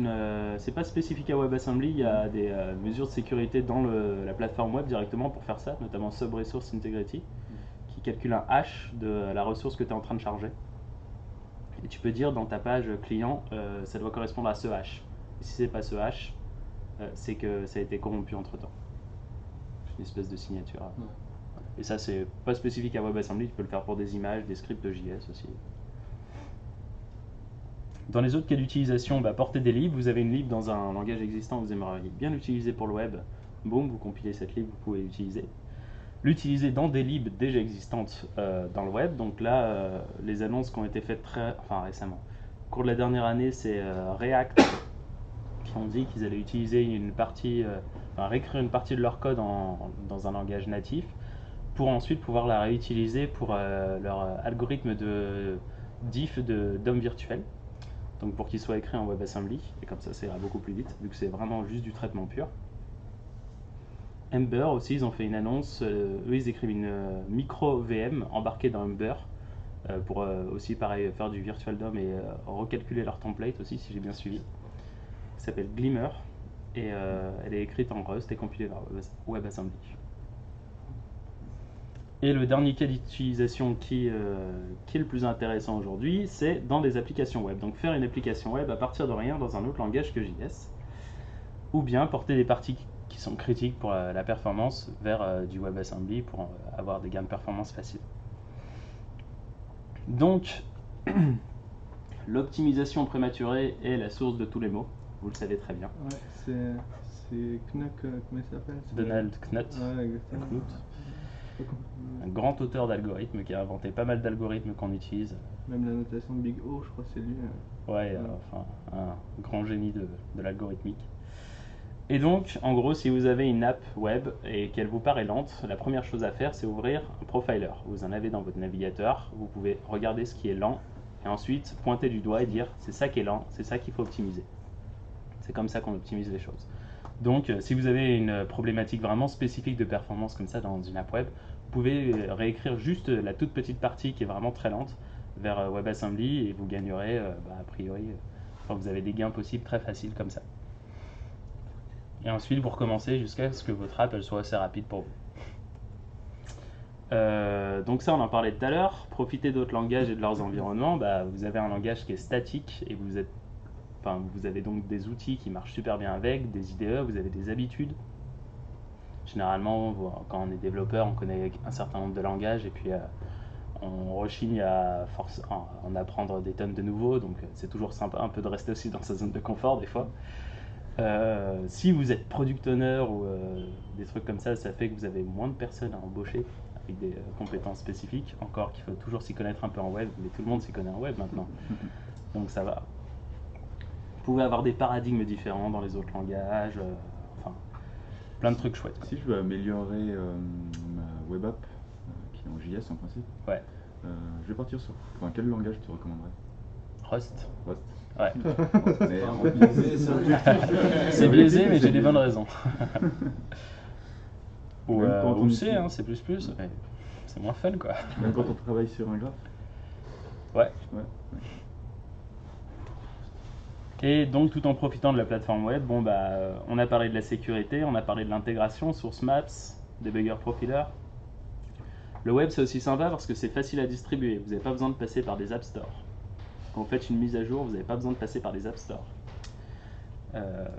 c'est pas spécifique à WebAssembly, il y a des mesures de sécurité dans la plateforme web directement pour faire ça, notamment Sub-Resource Integrity, qui calcule un hash de la ressource que tu es en train de charger. Et tu peux dire dans ta page client, ça doit correspondre à ce hash. Et si c'est pas ce hash, c'est que ça a été corrompu entre temps. C'est une espèce de signature. Ouais. Et ça, c'est pas spécifique à WebAssembly, tu peux le faire pour des images, des scripts de JS aussi. Dans les autres cas d'utilisation, porter des libs. Vous avez une lib dans un langage existant, vous aimeriez bien l'utiliser pour le web. Boum, vous compilez cette lib, vous pouvez l'utiliser. L'utiliser dans des libs déjà existantes dans le web. Donc là, les annonces qui ont été faites récemment. Au cours de la dernière année, c'est React qui ont dit qu'ils allaient utiliser réécrire une partie de leur code dans un langage natif pour ensuite pouvoir la réutiliser pour leur algorithme de diff d'homme virtuel. Donc pour qu'il soit écrit en WebAssembly, et comme ça ira beaucoup plus vite, vu que c'est vraiment juste du traitement pur. Ember aussi, ils ont fait une annonce, eux ils écrivent une micro VM embarquée dans Ember, pour aussi pareil faire du virtual DOM et recalculer leur template aussi, si j'ai bien suivi. Elle s'appelle Glimmer, et elle est écrite en Rust et compilée vers WebAssembly. Et le dernier cas d'utilisation qui est le plus intéressant aujourd'hui, c'est dans des applications web. Donc faire une application web à partir de rien dans un autre langage que JS, ou bien porter des parties qui sont critiques pour la performance vers du WebAssembly pour avoir des gains de performance faciles. Donc, l'optimisation prématurée est la source de tous les maux. vous le savez très bien. Ouais, c'est Knuck, comment il s'appelle? Donald Knuth, Ouais, exactement. Knuth, un grand auteur d'algorithmes qui a inventé pas mal d'algorithmes qu'on utilise. Même la notation Big O, je crois que c'est lui. Ouais, enfin, un grand génie de l'algorithmique. Et donc, en gros, si vous avez une app web et qu'elle vous paraît lente, la première chose à faire, c'est ouvrir un profiler. Vous en avez dans votre navigateur, vous pouvez regarder ce qui est lent et ensuite pointer du doigt et dire c'est ça qui est lent, c'est ça qu'il faut optimiser. C'est comme ça qu'on optimise les choses. Donc, si vous avez une problématique vraiment spécifique de performance comme ça dans une app web, vous pouvez réécrire juste la toute petite partie qui est vraiment très lente vers WebAssembly et vous gagnerez, a priori, vous avez des gains possibles très faciles comme ça. Et ensuite, vous recommencez jusqu'à ce que votre app elle soit assez rapide pour vous. Donc ça, on en parlait tout à l'heure. Profitez d'autres langages et de leurs environnements. Vous avez un langage qui est statique et vous avez donc des outils qui marchent super bien avec, des IDE, vous avez des habitudes. Généralement, quand on est développeur, on connaît un certain nombre de langages et puis on rechigne à en apprendre des tonnes de nouveaux. Donc c'est toujours sympa un peu de rester aussi dans sa zone de confort des fois. Si vous êtes product owner ou des trucs comme ça fait que vous avez moins de personnes à embaucher avec des compétences spécifiques. Encore qu'il faut toujours s'y connaître un peu en web, mais tout le monde s'y connaît en web maintenant. Donc ça va. Vous pouvez avoir des paradigmes différents dans les autres langages, plein de trucs chouettes, quoi. Si je veux améliorer ma web app, qui est en JS en principe, Ouais. je vais partir sur. Enfin, quel langage tu recommanderais? Rust. Rust. Ouais. Mais C'est biaisé, mais j'ai des bonnes raisons. Ou Même quand on C, utilise- hein, C++, mais c'est moins fun, quoi. Même quand on travaille sur un graphe. Ouais. Ouais. Et donc, tout en profitant de la plateforme web, on a parlé de la sécurité, on a parlé de l'intégration, Source Maps, Debugger Profiler. Le web, c'est aussi sympa parce que c'est facile à distribuer. Vous n'avez pas besoin de passer par des App Store. Quand vous faites une mise à jour, vous n'avez pas besoin de passer par des App Store.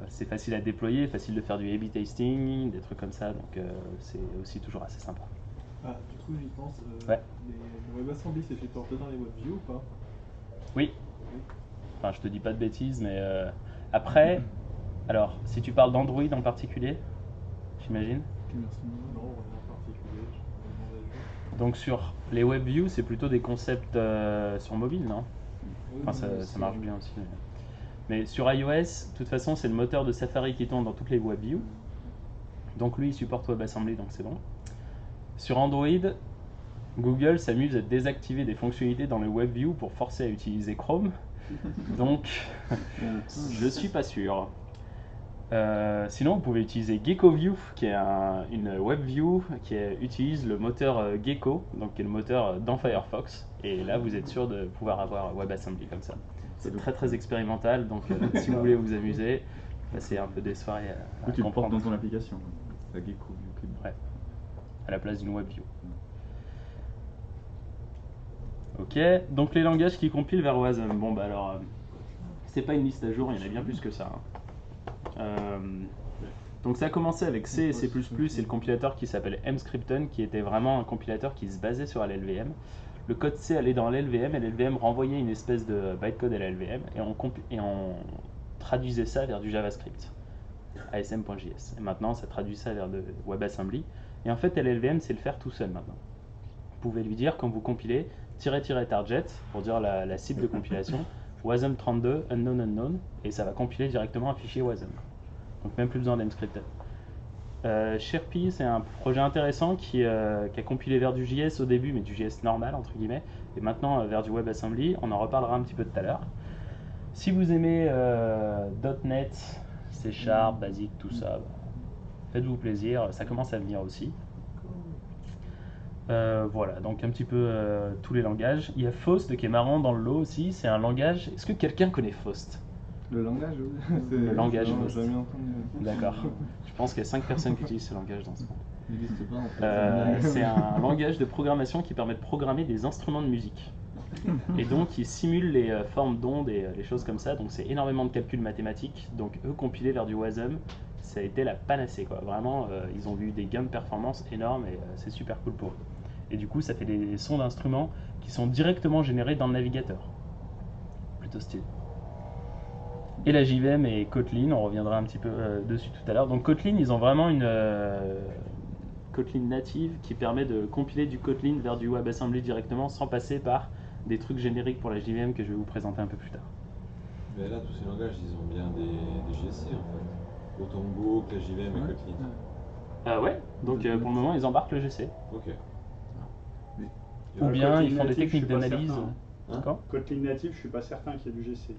C'est facile à déployer, facile de faire du A/B testing, des trucs comme ça, donc c'est aussi toujours assez sympa. Ah, du coup, j'y pense. Ouais. Les WebAssembly, c'est supporté dans les WebView ou pas? Oui. Enfin, je te dis pas de bêtises, mais après, alors, si tu parles d'Android en particulier, j'imagine. Non, rien en particulier. Je me demandais juste. Donc sur les WebView, c'est plutôt des concepts sur mobile, non? Oui, Enfin, mais ça marche bien aussi. Mais sur iOS, de toute façon, c'est le moteur de Safari qui tourne dans toutes les WebView. Donc lui, il supporte WebAssembly, donc c'est bon. Sur Android, Google s'amuse à désactiver des fonctionnalités dans les WebView pour forcer à utiliser Chrome. Donc, je suis pas sûr. Sinon, vous pouvez utiliser GeckoView, qui est une WebView qui utilise le moteur Gecko, donc qui est le moteur dans Firefox. Et là, vous êtes sûr de pouvoir avoir WebAssembly comme ça. C'est très très expérimental, donc si vous voulez vous amuser, passez un peu des soirées à Tu le portes comprendre. dans ton application. La Gecko. Ouais, à la place d'une WebView. Ok, donc les langages qui compilent vers Wasm. Bon, alors, c'est pas une liste à jour, il y en a bien plus que ça. Donc ça a commencé avec C et C++ et le compilateur qui s'appelle Mscripton, qui était vraiment un compilateur qui se basait sur LLVM. Le code C allait dans l'LVM et l'LVM renvoyait une espèce de bytecode à l'LVM et on traduisait ça vers du JavaScript, asm.js. Et maintenant, ça traduit ça vers de WebAssembly. Et en fait, LLVM, c'est le faire tout seul maintenant. Vous pouvez lui dire, quand vous compilez, --target, pour dire la cible de compilation, wasm32 unknown, et ça va compiler directement un fichier wasm. Donc même plus besoin d'Mscripton. Sherpy, c'est un projet intéressant qui a compilé vers du JS au début, mais du JS normal entre guillemets, et maintenant vers du WebAssembly. On en reparlera un petit peu tout à l'heure. Si vous aimez .NET, C#, Basic, tout ça, faites-vous plaisir, ça commence à venir aussi. Voilà, donc un petit peu tous les langages. Il y a Faust qui est marrant dans le lot aussi, c'est un langage. Est-ce que quelqu'un connaît Faust? Le langage, oui. Le langage, Non, Faust. j'ai jamais entendu. D'accord. Je pense qu'il y a 5 personnes qui utilisent ce langage dans ce monde. Il n'existe pas en fait. C'est un langage de programmation qui permet de programmer des instruments de musique. Et donc il simule les formes d'ondes et les choses comme ça. Donc c'est énormément de calculs mathématiques. Donc eux compilés vers du WASM, ça a été la panacée, quoi. Vraiment, ils ont vu des gains de performance énormes et c'est super cool pour eux. Et du coup, ça fait des sons d'instruments qui sont directement générés dans le navigateur. Plutôt stylé. Et la JVM et Kotlin, on reviendra un petit peu dessus tout à l'heure. Donc Kotlin, ils ont vraiment une Kotlin native qui permet de compiler du Kotlin vers du WebAssembly directement sans passer par des trucs génériques pour la JVM que je vais vous présenter un peu plus tard. Mais là, tous ces langages, ils ont bien des GC en fait. Autant Go que la JVM et Kotlin. Ouais, donc pour le moment, ils embarquent le GC. Ok. Ou bien Kotlin ils font des native, je techniques suis pas d'analyse. certain. D'accord. Kotlin native, je suis pas certain qu'il y ait du GC.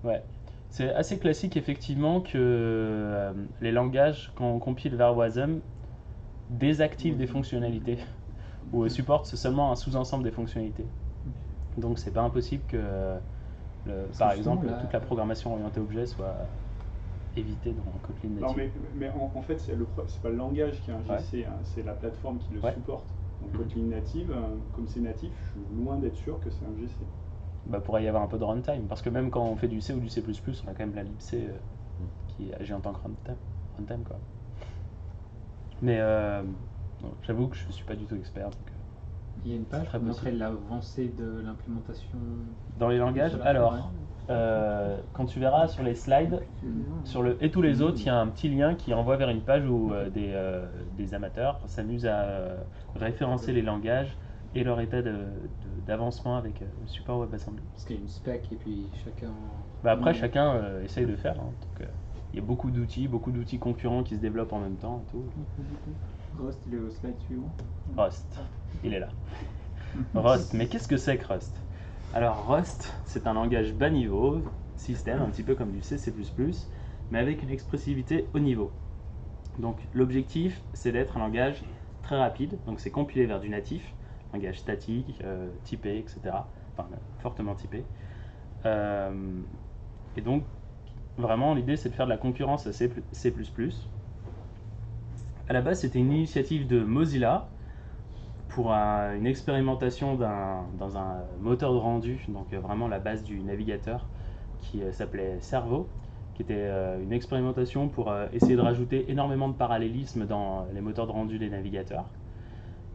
Ouais. C'est assez classique effectivement que les langages, quand on compile vers WASM, désactivent des fonctionnalités ou supportent seulement un sous-ensemble des fonctionnalités. Donc c'est pas impossible que, par exemple, toute la programmation orientée objet soit évitée dans Kotlin native. Non, mais en fait, c'est pas le langage qui est un GC, hein, c'est la plateforme qui le supporte. Donc Kotlin native, comme c'est natif, je suis loin d'être sûr que c'est un GC. Bah, pourrait y avoir un peu de runtime, parce que même quand on fait du C ou du C++, on a quand même la libc qui agit en tant que runtime quoi. Mais j'avoue que je ne suis pas du tout expert. Donc, il y a une page pour montrer l'avancée de l'implémentation dans les langages. Alors, quand tu verras sur les slides, sur le et tous les autres, il y a un petit lien qui envoie vers une page où des amateurs s'amusent à référencer les langages et leur état d'avancement avec le support WebAssembly. Parce qu'il y a une spec et puis chacun... Bah après, chacun essaye de faire. Hein, donc, il y a beaucoup d'outils concurrents qui se développent en même temps. Et tout. Rust, il est au slide suivant. Rust, il est là. Rust, mais qu'est-ce que c'est que Rust? Alors Rust, c'est un langage bas niveau, système, un petit peu comme du C++, mais avec une expressivité haut niveau. Donc l'objectif, c'est d'être un langage très rapide, donc c'est compilé vers du natif, langage statique, typé, etc. Enfin, fortement typé. Et donc, vraiment, l'idée, c'est de faire de la concurrence à C++. À la base, c'était une initiative de Mozilla pour une expérimentation dans un moteur de rendu, donc vraiment la base du navigateur, qui s'appelait Servo, qui était une expérimentation pour essayer de rajouter énormément de parallélisme dans les moteurs de rendu des navigateurs.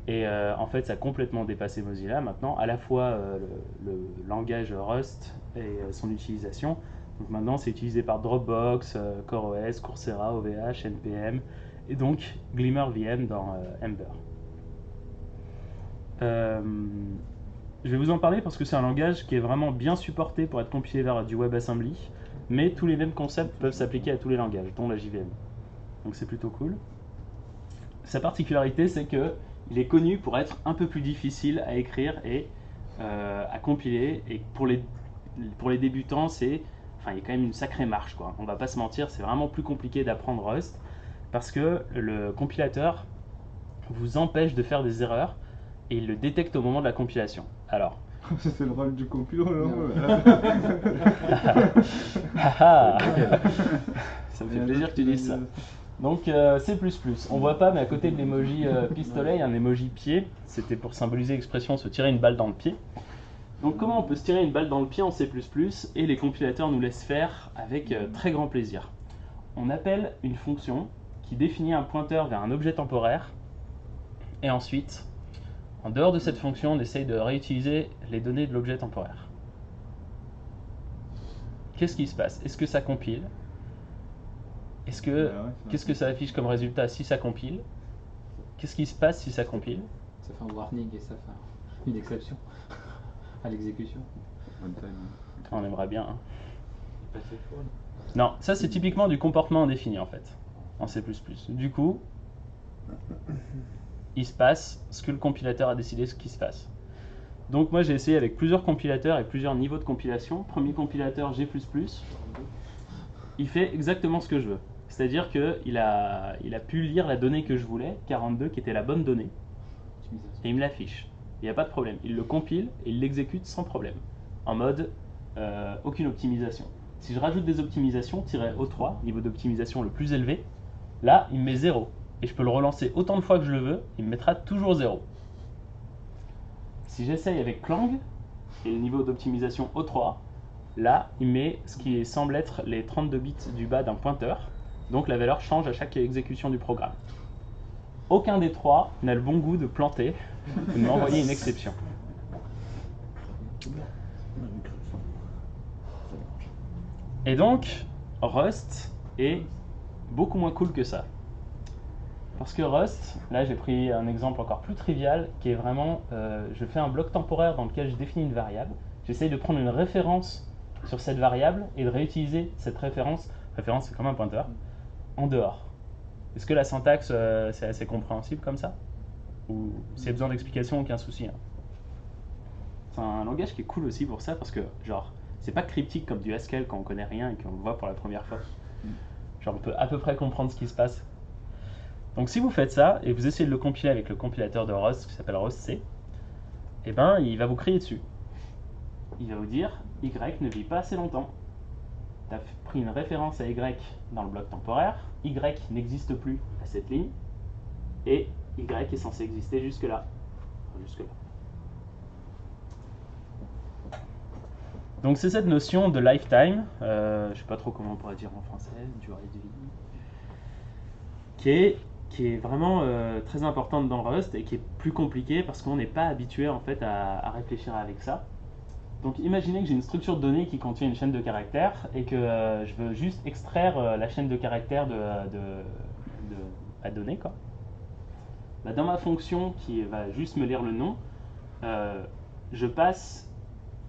Et en fait, ça a complètement dépassé Mozilla. Maintenant, à la fois le langage Rust et son utilisation. Donc maintenant, c'est utilisé par Dropbox, CoreOS, Coursera, OVH, NPM, et donc Glimmer VM dans Ember. Je vais vous en parler parce que c'est un langage qui est vraiment bien supporté pour être compilé vers du WebAssembly, mais tous les mêmes concepts peuvent s'appliquer à tous les langages, dont la JVM. Donc c'est plutôt cool. Sa particularité, c'est que il est connu pour être un peu plus difficile à écrire et à compiler. Et pour les débutants, il y a quand même une sacrée marche, quoi. On va pas se mentir, c'est vraiment plus compliqué d'apprendre Rust parce que le compilateur vous empêche de faire des erreurs et il le détecte au moment de la compilation. Alors, c'est le rôle du compilo, non? Ça me fait plaisir que tu dises ça. Donc C++, on voit pas, mais à côté de l'emoji pistolet, il y a un emoji pied. C'était pour symboliser l'expression se tirer une balle dans le pied. Donc comment on peut se tirer une balle dans le pied en C++ et les compilateurs nous laissent faire avec très grand plaisir. On appelle une fonction qui définit un pointeur vers un objet temporaire et ensuite, en dehors de cette fonction, on essaye de réutiliser les données de l'objet temporaire. Qu'est-ce qui se passe? Est-ce que ça compile? Qu'est-ce que ça affiche comme résultat si ça compile? Qu'est-ce qui se passe si ça compile? Ça fait un warning et ça fait une exception à l'exécution. On aimerait bien. Hein. Non, ça c'est typiquement du comportement indéfini en fait, en C++. Du coup, il se passe ce que le compilateur a décidé ce qui se passe. Donc moi j'ai essayé avec plusieurs compilateurs et plusieurs niveaux de compilation. Premier compilateur G++, il fait exactement ce que je veux. C'est-à-dire qu'il a pu lire la donnée que je voulais, 42, qui était la bonne donnée, et il me l'affiche. Il n'y a pas de problème. Il le compile et il l'exécute sans problème, en mode aucune optimisation. Si je rajoute des optimisations, -O3, niveau d'optimisation le plus élevé, là il me met 0. Et je peux le relancer autant de fois que je le veux, il me mettra toujours 0. Si j'essaye avec Clang, et le niveau d'optimisation O3, là, il met ce qui semble être les 32 bits du bas d'un pointeur, donc la valeur change à chaque exécution du programme. Aucun des trois n'a le bon goût de planter ou de m'envoyer une exception. Et donc, Rust est beaucoup moins cool que ça. Parce que Rust, là j'ai pris un exemple encore plus trivial, qui est vraiment, je fais un bloc temporaire dans lequel je définis une variable, j'essaye de prendre une référence sur cette variable et de réutiliser cette référence c'est comme un pointeur, en dehors. Est-ce que la syntaxe, c'est assez compréhensible comme ça? Ou s'il y a besoin d'explication, aucun souci. Hein. C'est un langage qui est cool aussi pour ça, parce que genre, c'est pas cryptique comme du Haskell quand on connaît rien et qu'on le voit pour la première fois. Genre on peut à peu près comprendre ce qui se passe. Donc si vous faites ça, et vous essayez de le compiler avec le compilateur de Rust qui s'appelle RustC, eh ben il va vous crier dessus. Il va vous dire, Y ne vit pas assez longtemps. Tu as pris une référence à Y dans le bloc temporaire, Y n'existe plus à cette ligne, et Y est censé exister jusque-là. Enfin, jusque-là. Donc c'est cette notion de lifetime, je ne sais pas trop comment on pourrait dire en français, durée de vie, qui est vraiment très importante dans Rust et qui est plus compliquée parce qu'on n'est pas habitué en fait à réfléchir avec ça. Donc imaginez que j'ai une structure de données qui contient une chaîne de caractères et que je veux juste extraire la chaîne de caractères de la donnée, quoi. Bah, dans ma fonction qui va juste me lire le nom, je passe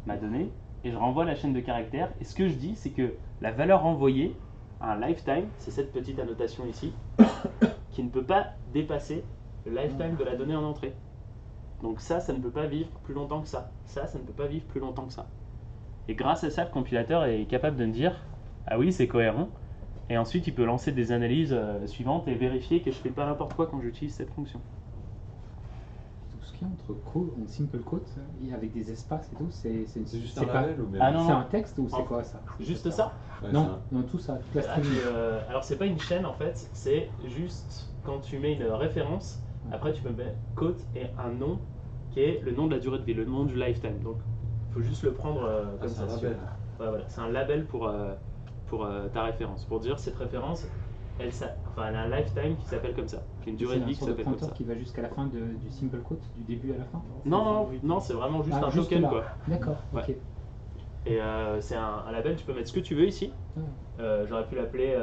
ma donnée et je renvoie la chaîne de caractères. Et ce que je dis, c'est que la valeur envoyée à un lifetime, c'est cette petite annotation ici, qui ne peut pas dépasser le lifetime de la donnée en entrée. Donc ça ne peut pas vivre plus longtemps que ça. Ça ne peut pas vivre plus longtemps que ça. Et grâce à ça, le compilateur est capable de me dire « Ah oui, c'est cohérent ». Et ensuite, il peut lancer des analyses suivantes et vérifier que je ne fais pas n'importe quoi quand j'utilise cette fonction. Tout ce qui est entre simple quote et avec des espaces et tout, c'est juste un label ou bien... C'est un texte ou c'est quoi ça? Juste ça? Ouais, Non, tout ça, toute la string. Alors c'est pas une chaîne en fait, c'est juste quand tu mets une référence, après tu peux mettre quote et un nom qui est le nom de la durée de vie, le nom du lifetime. Donc il faut juste le prendre comme ça. C'est un label. Ouais, voilà. C'est un label pour ta référence. Pour dire cette référence, elle a un lifetime qui s'appelle comme ça. Une durée de vie qui s'appelle comme ça. Qui va jusqu'à la fin du simple quote, du début à la fin? Non, c'est vraiment juste un token là. quoi. D'accord, ouais. Ok. Et c'est un label, tu peux mettre ce que tu veux ici. J'aurais pu l'appeler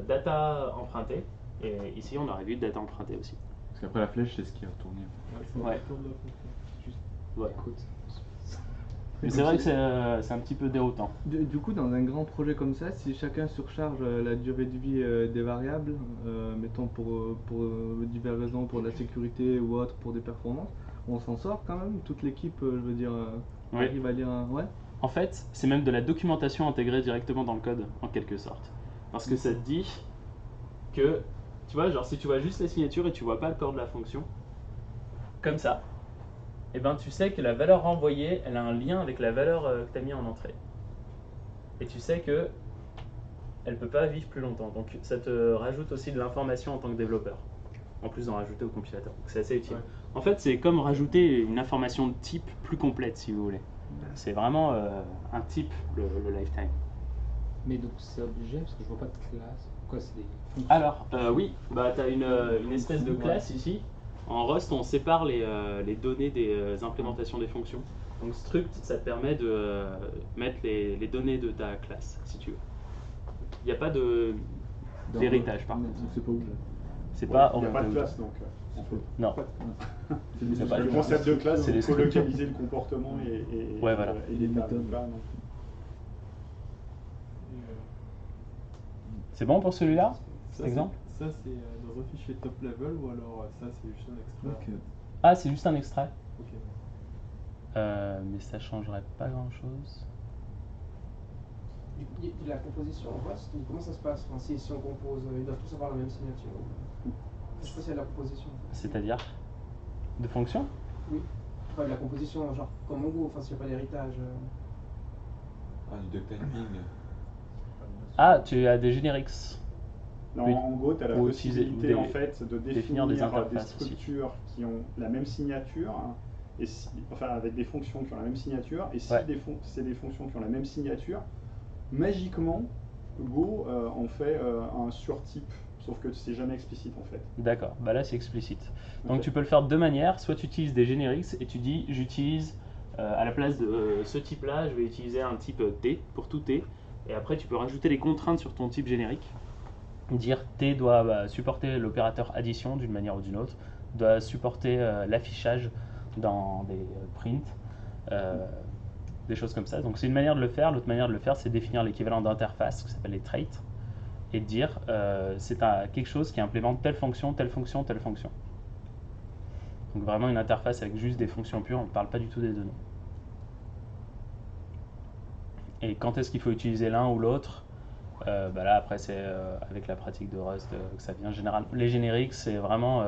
data empruntée. Et ici, on aurait vu data empruntée aussi. Parce qu'après la flèche, c'est ce qui est retourné. Ouais. Ouais, écoute. Mais c'est vrai que c'est un petit peu déroutant. Du coup, dans un grand projet comme ça, si chacun surcharge la durée de vie des variables, mettons pour diverses raisons, pour la sécurité ou autre, pour des performances, on s'en sort quand même. Toute l'équipe, je veux dire, arrive à lire. Ouais. En fait, c'est même de la documentation intégrée directement dans le code, en quelque sorte. Parce que ça te dit que, tu vois, genre si tu vois juste les signatures et tu vois pas le corps de la fonction, comme ça, et ben tu sais que la valeur renvoyée, elle a un lien avec la valeur que tu as mis en entrée. Et tu sais que elle peut pas vivre plus longtemps. Donc ça te rajoute aussi de l'information en tant que développeur, en plus d'en rajouter au compilateur. Donc c'est assez utile. Ouais. En fait, c'est comme rajouter une information de type plus complète, si vous voulez. C'est vraiment un type, le lifetime. Mais donc c'est obligé, parce que je vois pas de classe. Quoi, c'est des fonctions? Alors, oui, bah, tu as une espèce de classe ici. En Rust, on sépare les données des implémentations des fonctions. Donc struct, ça te permet de mettre les données de ta classe, si tu veux. Il n'y a pas d'héritage, par contre. C'est pas où là? C'est pas il n'y a pas de classe, donc. Non. Le concept de classe, c'est faut localiser le comportement et voilà. et les méthodes. C'est bon pour celui-là, cet exemple? Ça, c'est dans un fichier top level ou alors ça, c'est juste un extrait? Ah, c'est juste un extrait. Ok. Mais ça changerait pas grand-chose. La composition en Rust, comment ça se passe? Enfin, si on compose, ils doivent tous avoir la même signature. Je sais pas s'il y a de la composition. C'est-à-dire de fonction? Oui. Enfin, la composition, genre comme en Go, enfin s'il n'y a pas d'héritage. Ah, du duct typing. Ah, tu as des generics. Non, oui. en Go, tu as la possibilité en fait de définir des structures aussi qui ont la même signature, et enfin avec des fonctions qui ont la même signature, et si c'est des fonctions qui ont la même signature, magiquement, Go en fait un surtype, sauf que c'est jamais explicite en fait. D'accord, bah là c'est explicite. Donc Okay. tu peux le faire de deux manières, soit tu utilises des generics et tu dis j'utilise à la place de ce type là, je vais utiliser un type T pour tout T, Et après, tu peux rajouter des contraintes sur ton type générique. Dire T doit supporter l'opérateur addition d'une manière ou d'une autre, doit supporter l'affichage dans des prints, des choses comme ça. Donc c'est une manière de le faire. L'autre manière de le faire, c'est définir l'équivalent d'interface, qui s'appelle les traits, et de dire c'est quelque chose qui implémente telle fonction, telle fonction, telle fonction. Donc vraiment une interface avec juste des fonctions pures, on ne parle pas du tout des données. Et quand est-ce qu'il faut utiliser l'un ou l'autre? Là après c'est avec la pratique de Rust que ça vient. Les génériques c'est vraiment,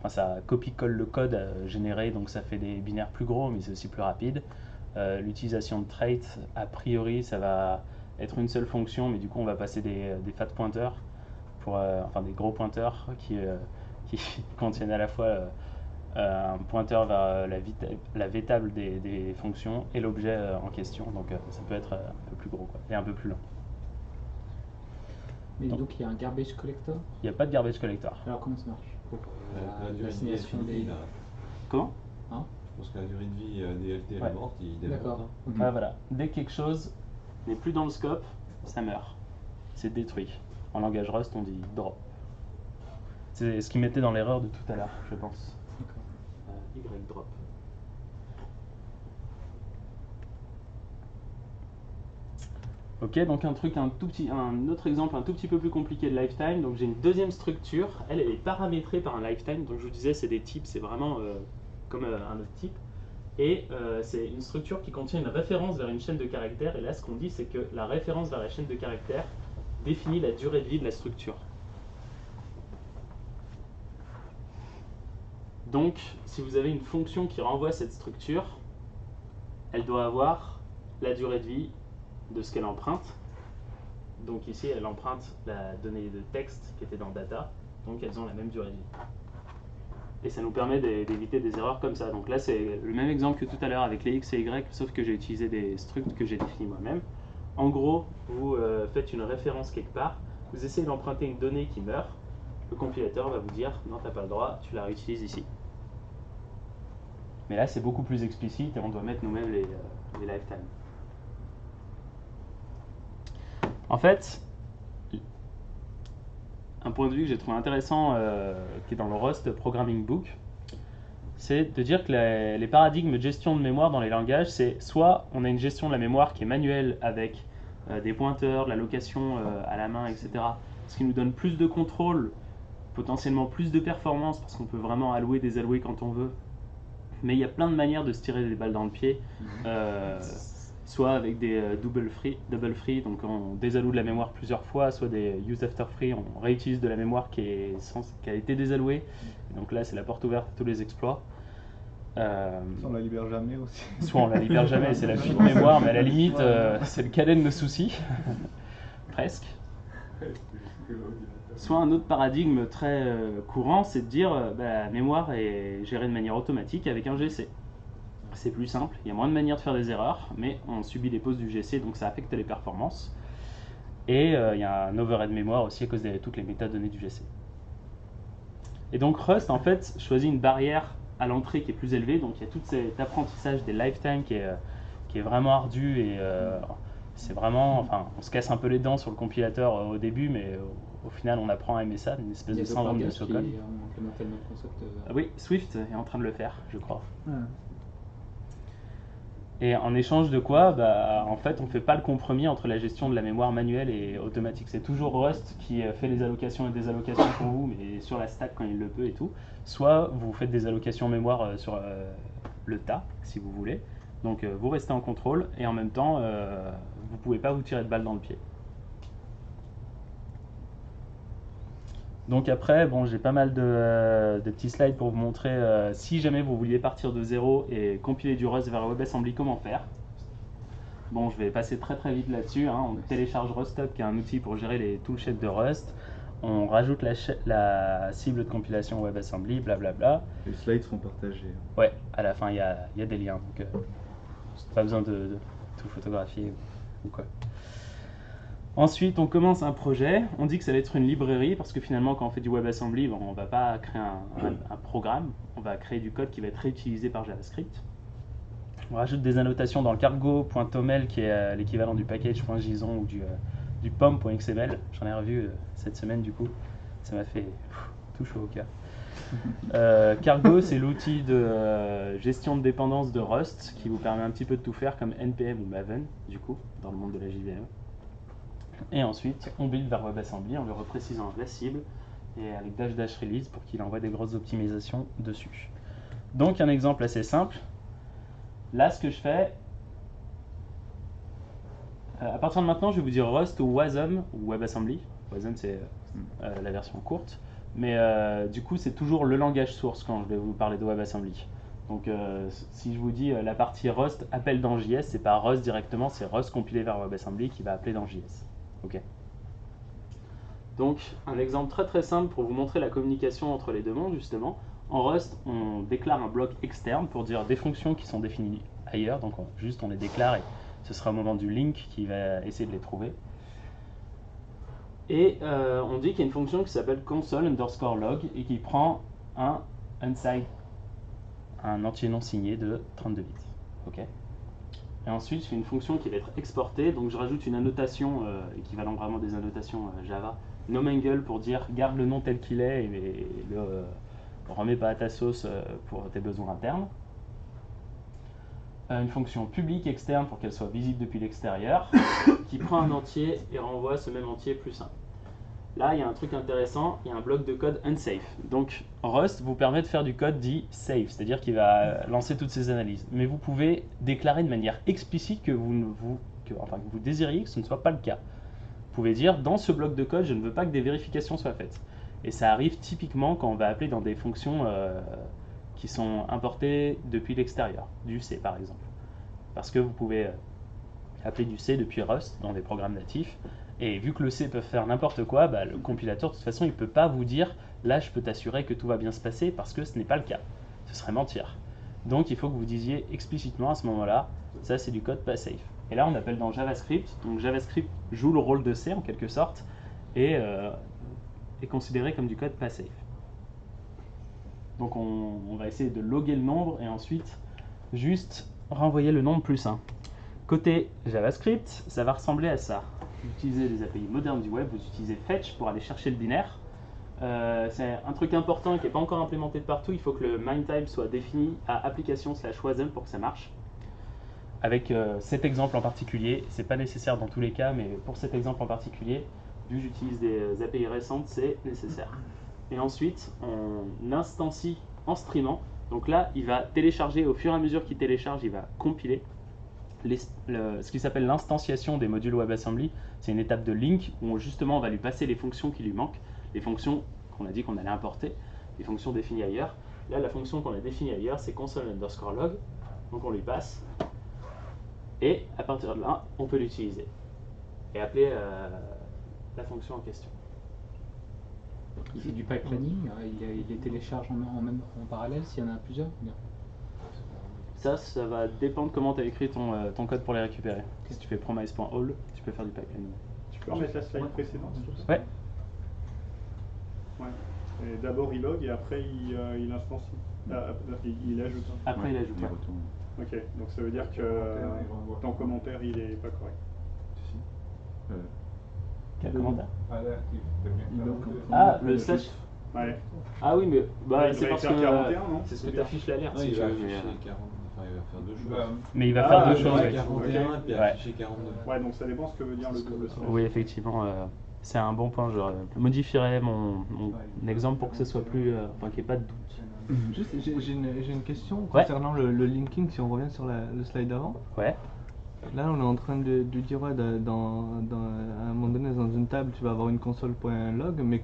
ça copie-colle le code généré, donc ça fait des binaires plus gros mais c'est aussi plus rapide. L'utilisation de traits, a priori ça va être une seule fonction, mais du coup on va passer des fat pointers, des gros pointeurs qui contiennent à la fois un pointeur vers la V-table des fonctions et l'objet en question, donc ça peut être un peu plus gros et un peu plus long. Mais donc il y a un garbage collector? Il n'y a pas de garbage collector. Alors comment ça marche pour l'assignation des... Comment? Je pense que la durée de vie des LT est morte, il démonte. D'accord. Voilà. Dès que quelque chose n'est plus dans le scope, ça meurt. C'est détruit. En langage Rust, on dit drop. C'est ce qu'ils mettaient dans l'erreur de tout à l'heure, je pense. Y drop. Ok, donc un autre exemple un tout petit peu plus compliqué de lifetime. Donc j'ai une deuxième structure, elle est paramétrée par un lifetime. Donc je vous disais, c'est des types, c'est vraiment comme un autre type. Et c'est une structure qui contient une référence vers une chaîne de caractères. Et là, ce qu'on dit, c'est que la référence vers la chaîne de caractères définit la durée de vie de la structure. Donc, si vous avez une fonction qui renvoie cette structure, elle doit avoir la durée de vie de ce qu'elle emprunte. Donc ici, elle emprunte la donnée de texte qui était dans data, donc elles ont la même durée de vie. Et ça nous permet d'éviter des erreurs comme ça. Donc là, c'est le même exemple que tout à l'heure avec les X et Y, sauf que j'ai utilisé des structs que j'ai définis moi-même. En gros, vous faites une référence quelque part, vous essayez d'emprunter une donnée qui meurt, le compilateur va vous dire « Non, tu n'as pas le droit, tu la réutilises ici ». Mais là, c'est beaucoup plus explicite et on doit mettre nous-mêmes les lifetimes. En fait, un point de vue que j'ai trouvé intéressant, qui est dans le Rust Programming Book, c'est de dire que les paradigmes de gestion de mémoire dans les langages, c'est soit on a une gestion de la mémoire qui est manuelle avec des pointeurs, de l'allocation à la main, etc. Ce qui nous donne plus de contrôle, potentiellement plus de performance, parce qu'on peut vraiment allouer, désallouer quand on veut. Mais il y a plein de manières de se tirer des balles dans le pied. Soit avec des double free, donc on désalloue de la mémoire plusieurs fois, soit des use after free, on réutilise de la mémoire qui a été désallouée. Donc là, c'est la porte ouverte à tous les exploits. Soit on la libère jamais aussi. Soit on la libère jamais, c'est la fuite de mémoire, mais à la limite, c'est le cadet de nos soucis. Presque. Soit un autre paradigme très courant, c'est de dire la mémoire est gérée de manière automatique avec un GC. C'est plus simple, il y a moins de manières de faire des erreurs, mais on subit les pauses du GC, donc ça affecte les performances. Et il y a un overhead mémoire aussi à cause de toutes les métadonnées du GC. Et donc Rust, en fait, choisit une barrière à l'entrée qui est plus élevée, donc il y a tout cet apprentissage des lifetimes qui est vraiment ardu, et c'est vraiment, on se casse un peu les dents sur le compilateur au début, mais au final on apprend à aimer ça, une espèce de syndrome de Stockholm. Oui, Swift est en train de le faire, je crois. Et en échange de quoi, en fait, on ne fait pas le compromis entre la gestion de la mémoire manuelle et automatique. C'est toujours Rust qui fait les allocations et désallocations pour vous, mais sur la stack quand il le peut et tout. Soit vous faites des allocations mémoire sur le tas, si vous voulez. Donc vous restez en contrôle et en même temps, vous ne pouvez pas vous tirer de balle dans le pied. Donc après, j'ai pas mal de petits slides pour vous montrer si jamais vous vouliez partir de zéro et compiler du Rust vers WebAssembly, comment faire. Bon, je vais passer très très vite là-dessus. On télécharge RustUp, qui est un outil pour gérer les toolshed de Rust. On rajoute la cible de compilation WebAssembly, blablabla. Les slides seront partagés. Ouais, à la fin, il y a des liens. Donc, pas besoin de tout photographier ou quoi. Ensuite, on commence un projet, on dit que ça va être une librairie, parce que finalement, quand on fait du WebAssembly, on ne va pas créer un programme, on va créer du code qui va être réutilisé par JavaScript. on rajoute des annotations dans le cargo.toml qui est l'équivalent du package.json ou du pom.xml. J'en ai revu cette semaine du coup, ça m'a fait tout chaud au cœur. Cargo, c'est l'outil de gestion de dépendance de Rust qui vous permet un petit peu de tout faire comme NPM ou Maven du coup dans le monde de la JVM. Et ensuite, on build vers WebAssembly en lui reprécisant la cible et avec -- release pour qu'il envoie des grosses optimisations dessus. Donc un exemple assez simple. Là, ce que je fais, à partir de maintenant, je vais vous dire Rust ou Wasm ou WebAssembly. Wasm, c'est la version courte. Mais du coup, c'est toujours le langage source quand je vais vous parler de WebAssembly. Donc si je vous dis la partie Rust appelle dans JS, c'est pas Rust directement, c'est Rust compilé vers WebAssembly qui va appeler dans JS. Ok. Donc un exemple très très simple pour vous montrer la communication entre les deux mondes justement. En Rust, on déclare un bloc externe pour dire des fonctions qui sont définies ailleurs. Donc on les déclare et ce sera au moment du link qui va essayer de les trouver. Et on dit qu'il y a une fonction qui s'appelle console_log et qui prend un unsigned, un entier non signé de 32 bits. Ok. Et ensuite, je fais une fonction qui va être exportée. Donc je rajoute une annotation équivalent vraiment des annotations Java, nomangle pour dire garde le nom tel qu'il est et le remets pas à ta sauce pour tes besoins internes. Une fonction publique externe pour qu'elle soit visible depuis l'extérieur, qui prend un entier et renvoie ce même entier plus 1. Là, il y a un truc intéressant, il y a un bloc de code unsafe. Donc Rust vous permet de faire du code dit safe, c'est-à-dire qu'il va lancer toutes ces analyses. Mais vous pouvez déclarer de manière explicite que vous désiriez que ce ne soit pas le cas. Vous pouvez dire, dans ce bloc de code, je ne veux pas que des vérifications soient faites. Et ça arrive typiquement quand on va appeler dans des fonctions qui sont importées depuis l'extérieur, du C par exemple. Parce que vous pouvez appeler du C depuis Rust dans des programmes natifs, et vu que le C peut faire n'importe quoi, le compilateur de toute façon il ne peut pas vous dire là je peux t'assurer que tout va bien se passer parce que ce n'est pas le cas. Ce serait mentir. Donc il faut que vous disiez explicitement à ce moment-là, ça c'est du code pas safe. Et là on appelle dans JavaScript, donc JavaScript joue le rôle de C en quelque sorte, et est considéré comme du code pas safe. Donc on va essayer de loguer le nombre et ensuite juste renvoyer le nombre plus 1. Côté JavaScript, ça va ressembler à ça. Vous utilisez les API modernes du web, vous utilisez fetch pour aller chercher le binaire. C'est un truc important qui n'est pas encore implémenté de partout, il faut que le MIME_type soit défini à application/wasm pour que ça marche. Avec cet exemple en particulier, c'est pas nécessaire dans tous les cas, mais pour cet exemple en particulier, vu que j'utilise des API récentes, c'est nécessaire. Et ensuite, on instancie en streamant. Donc là, il va télécharger, au fur et à mesure qu'il télécharge, il va compiler. Ce qui s'appelle l'instanciation des modules WebAssembly, c'est une étape de link où justement on va lui passer les fonctions qui lui manquent, les fonctions qu'on a dit qu'on allait importer, les fonctions définies ailleurs. Là, la fonction qu'on a définie ailleurs, c'est console_log, donc on lui passe, et à partir de là, on peut l'utiliser et appeler la fonction en question. Il fait du pipelining, il les télécharge en parallèle s'il y en a plusieurs. Bien. Ça va dépendre comment tu as écrit ton code pour les récupérer. Si tu fais promise.all, tu peux faire du pipelining. Tu peux remettre la slide précédente s'il te plaît ? Ouais. Ouais. Et d'abord il log et après il instancie. Il ajoute. Après il ajoute. Il retourne. Ok, donc ça veut dire que ton commentaire il est pas correct. Si. Quel commentaire? Ah, le slash. Ouais. Ah oui, mais Ouais, c'est parce que 41, non c'est ce que t'affiches l'alerte. Non, si il tu va veux, afficher mais, 40, enfin il va faire deux choses. mais il va faire deux choses. ouais, oui. 41 et puis Ouais. afficher 42. Ouais, donc ça dépend ce que veut dire le double slash. Oui, effectivement, c'est un bon point. Je modifierai mon exemple pour que ce soit plus, enfin qu'il n'y ait pas de doute. Juste, j'ai une question Ouais. concernant le linking, si on revient sur le slide d'avant. Ouais. Là, on est en train de dire, ouais, à un moment donné, dans une table, tu vas avoir une console.log, mais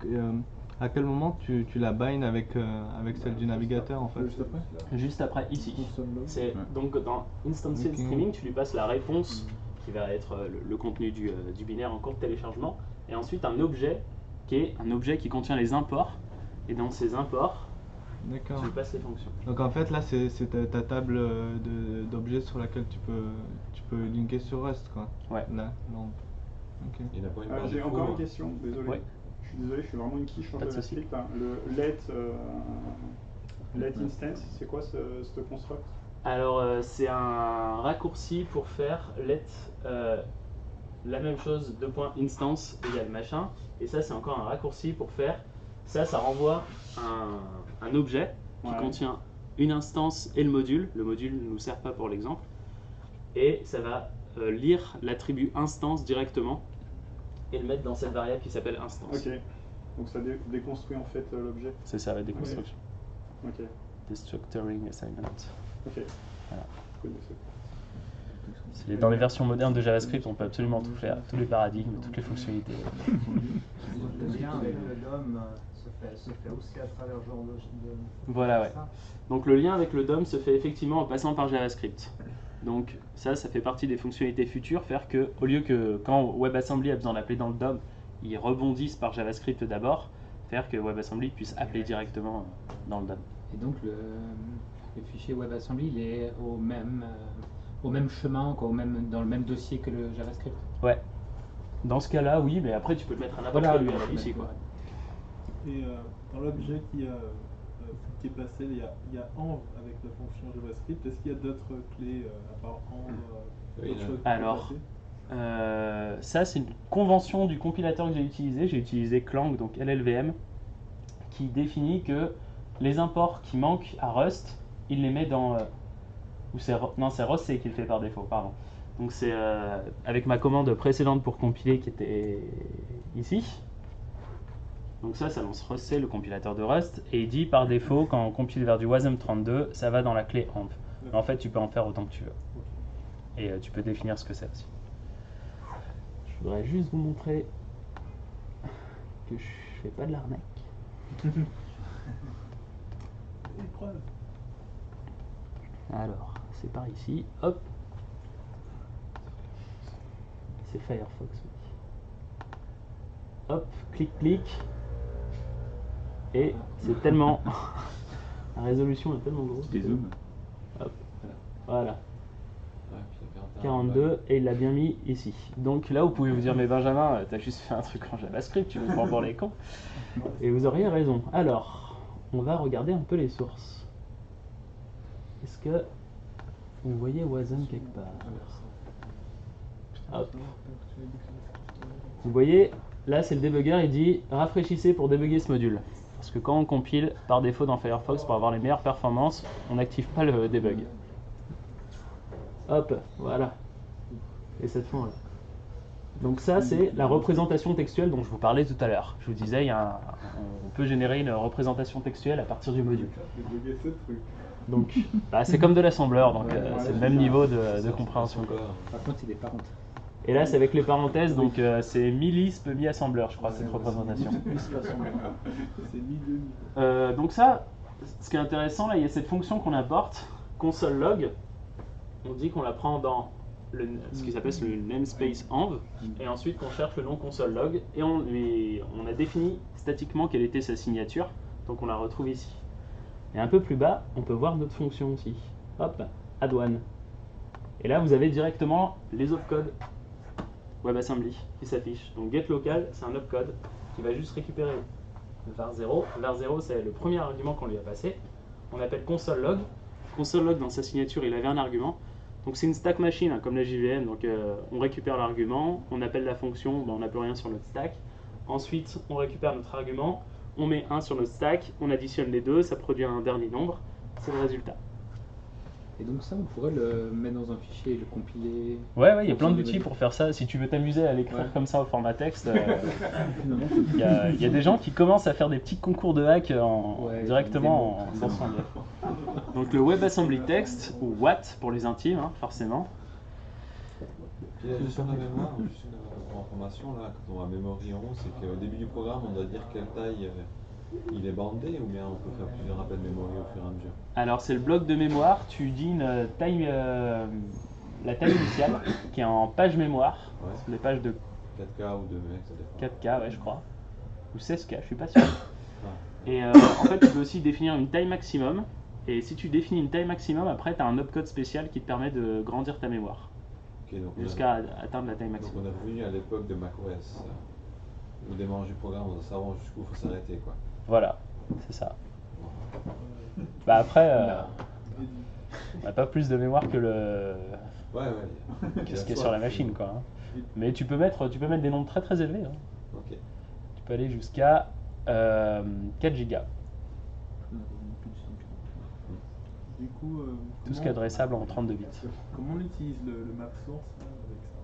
à quel moment tu la binds avec celle du navigateur, en fait? Juste après. Juste après, ici. C'est donc dans Instantiated Ok. Streaming, tu lui passes la réponse qui va être le contenu du binaire en cours de téléchargement, et ensuite un objet qui contient les imports, et dans ces imports, D'accord. tu lui passes les fonctions. Donc en fait, là, c'est ta table d'objets sur laquelle tu peux linker sur Rust, quoi. Ouais. Là, non. Ok. Il n'a pas une barre J'ai défaut, encore hein. une question, désolé. Ouais. Je suis désolé, je suis vraiment une quiche sur Pas de souci. JavaScript. Hein. Le let instance, c'est quoi ce construct? Alors, c'est un raccourci pour faire la même chose, instance égale machin. Et ça, c'est encore un raccourci pour faire. Ça renvoie un objet qui Ouais. contient une instance et le module. Le module ne nous sert pas pour l'exemple. Et ça va lire l'attribut instance directement et le mettre dans cette variable qui s'appelle instance. Ok. Donc ça déconstruit en fait l'objet. C'est ça la déconstruction. Ok. Destructuring assignment. Ok. Voilà. Je connaissais pas. Dans les versions modernes de JavaScript, on peut absolument tout faire, tous les paradigmes, toutes les fonctionnalités. Le lien avec le DOM se fait aussi à travers ce genre de... Voilà, ouais. ça. Donc le lien avec le DOM se fait effectivement en passant par JavaScript. Donc ça fait partie des fonctionnalités futures, faire que, au lieu que quand WebAssembly a besoin d'appeler dans le DOM, ils rebondissent par JavaScript d'abord, faire que WebAssembly puisse appeler directement dans le DOM. Et donc le fichier WebAssembly, il est au même chemin, quoi, dans le même dossier que le JavaScript. Ouais. Dans ce cas-là, oui, mais après tu peux le mettre à n'importe Voilà, quel oui, URL ici, quoi. Et dans l'objet qui est passé, il y a env avec la fonction JavaScript. Est-ce qu'il y a d'autres clés à part env Oui, d'autres là. choses qui Alors, peuvent passer ça c'est une convention du compilateur que j'ai utilisé. J'ai utilisé Clang, donc LLVM, qui définit que les imports qui manquent à Rust, il les met dans... non, c'est Rust qui le fait par défaut, pardon. Donc c'est avec ma commande précédente pour compiler qui était ici. Donc ça lance Rust, le compilateur de Rust, et il dit par défaut, quand on compile vers du WASM32, ça va dans la clé env. Mais en fait, tu peux en faire autant que tu veux. Et tu peux définir ce que c'est aussi. Je voudrais juste vous montrer que je fais pas de l'arnaque. Épreuve. Alors, c'est par ici, hop. C'est Firefox, oui. Hop, clic. Et c'est tellement... La résolution est tellement grosse. Des zooms. Hop, voilà. Ouais, puis il y a 42 et il l'a bien mis ici. Donc là vous pouvez vous dire mais Benjamin t'as juste fait un truc en JavaScript, tu me prends pour les cons. Et vous auriez raison. Alors on va regarder un peu les sources. Est-ce que vous voyez Wasm quelque part? Hop. Vous voyez là c'est le débugger, il dit rafraîchissez pour débugger ce module. Parce que quand on compile par défaut dans Firefox pour avoir les meilleures performances, on n'active pas le debug. Hop, voilà. Et cette fond là. Donc ça c'est la représentation textuelle dont je vous parlais tout à l'heure. Je vous disais, on peut générer une représentation textuelle à partir du module. Donc c'est comme de l'assembleur, donc c'est le même niveau de compréhension. Par contre, c'est des parenthèses. Et là c'est avec les parenthèses, donc c'est mi-Lisp, mi-assembleur je crois cette représentation. C'est mi-demi. Donc ça, ce qui est intéressant là, il y a cette fonction qu'on importe, console log. On dit qu'on la prend dans ce qui s'appelle le namespace env, et ensuite qu'on cherche le nom console log, et on a défini statiquement quelle était sa signature, donc on la retrouve ici. Et un peu plus bas, on peut voir notre fonction aussi. Hop, add one. Et là, vous avez directement les opcodes WebAssembly qui s'affichent. Donc get local, c'est un opcode qui va juste récupérer var0. Var0, c'est le premier argument qu'on lui a passé. On appelle console log. Console log, dans sa signature, il avait un argument. Donc c'est une stack machine, hein, comme la JVM. Donc on récupère l'argument, on appelle la fonction, on n'a plus rien sur notre stack. Ensuite, on récupère notre argument, on met 1 sur notre stack, on additionne les deux, ça produit un dernier nombre, c'est le résultat. Et donc ça, on pourrait le mettre dans un fichier et le compiler. Ouais, il y a plein d'outils pour faire ça. Si tu veux t'amuser à l'écrire comme ça au format texte, il y a des gens qui commencent à faire des petits concours de hack directement en s'en. Donc le WebAssembly Text, ou WAT pour les intimes, hein, forcément. Puis la gestion de la mémoire, juste une information là, quand on a memory 11, c'est qu'au début du programme, on doit dire quelle taille il est bandé, ou bien on peut faire plusieurs rappels de memory au fur et à mesure. Alors c'est le bloc de mémoire, tu dis une taille, la taille initiale qui est en page mémoire, les pages de 4K ou 2 MB, ça dépend. 4K, ouais je crois, ou 16K, je suis pas sûr. Et en fait tu peux aussi définir une taille maximum, et si tu définis une taille maximum, après tu as un opcode spécial qui te permet de grandir ta mémoire. Okay, jusqu'à atteindre la taille maximum. Donc on est revenu à l'époque de macOS, au démarrage du programme, on doit savoir jusqu'où il faut s'arrêter, quoi. Voilà, c'est ça. Bah après, On n'a pas plus de mémoire que Ouais, que ce qui est sur la machine, quoi. Hein. Mais tu peux mettre des nombres très très élevés. Hein. Ok. Tu peux aller jusqu'à 4 gigas. Du coup, Tout ce qui est adressable en 32 bits. comment on utilise le map source là, avec ça?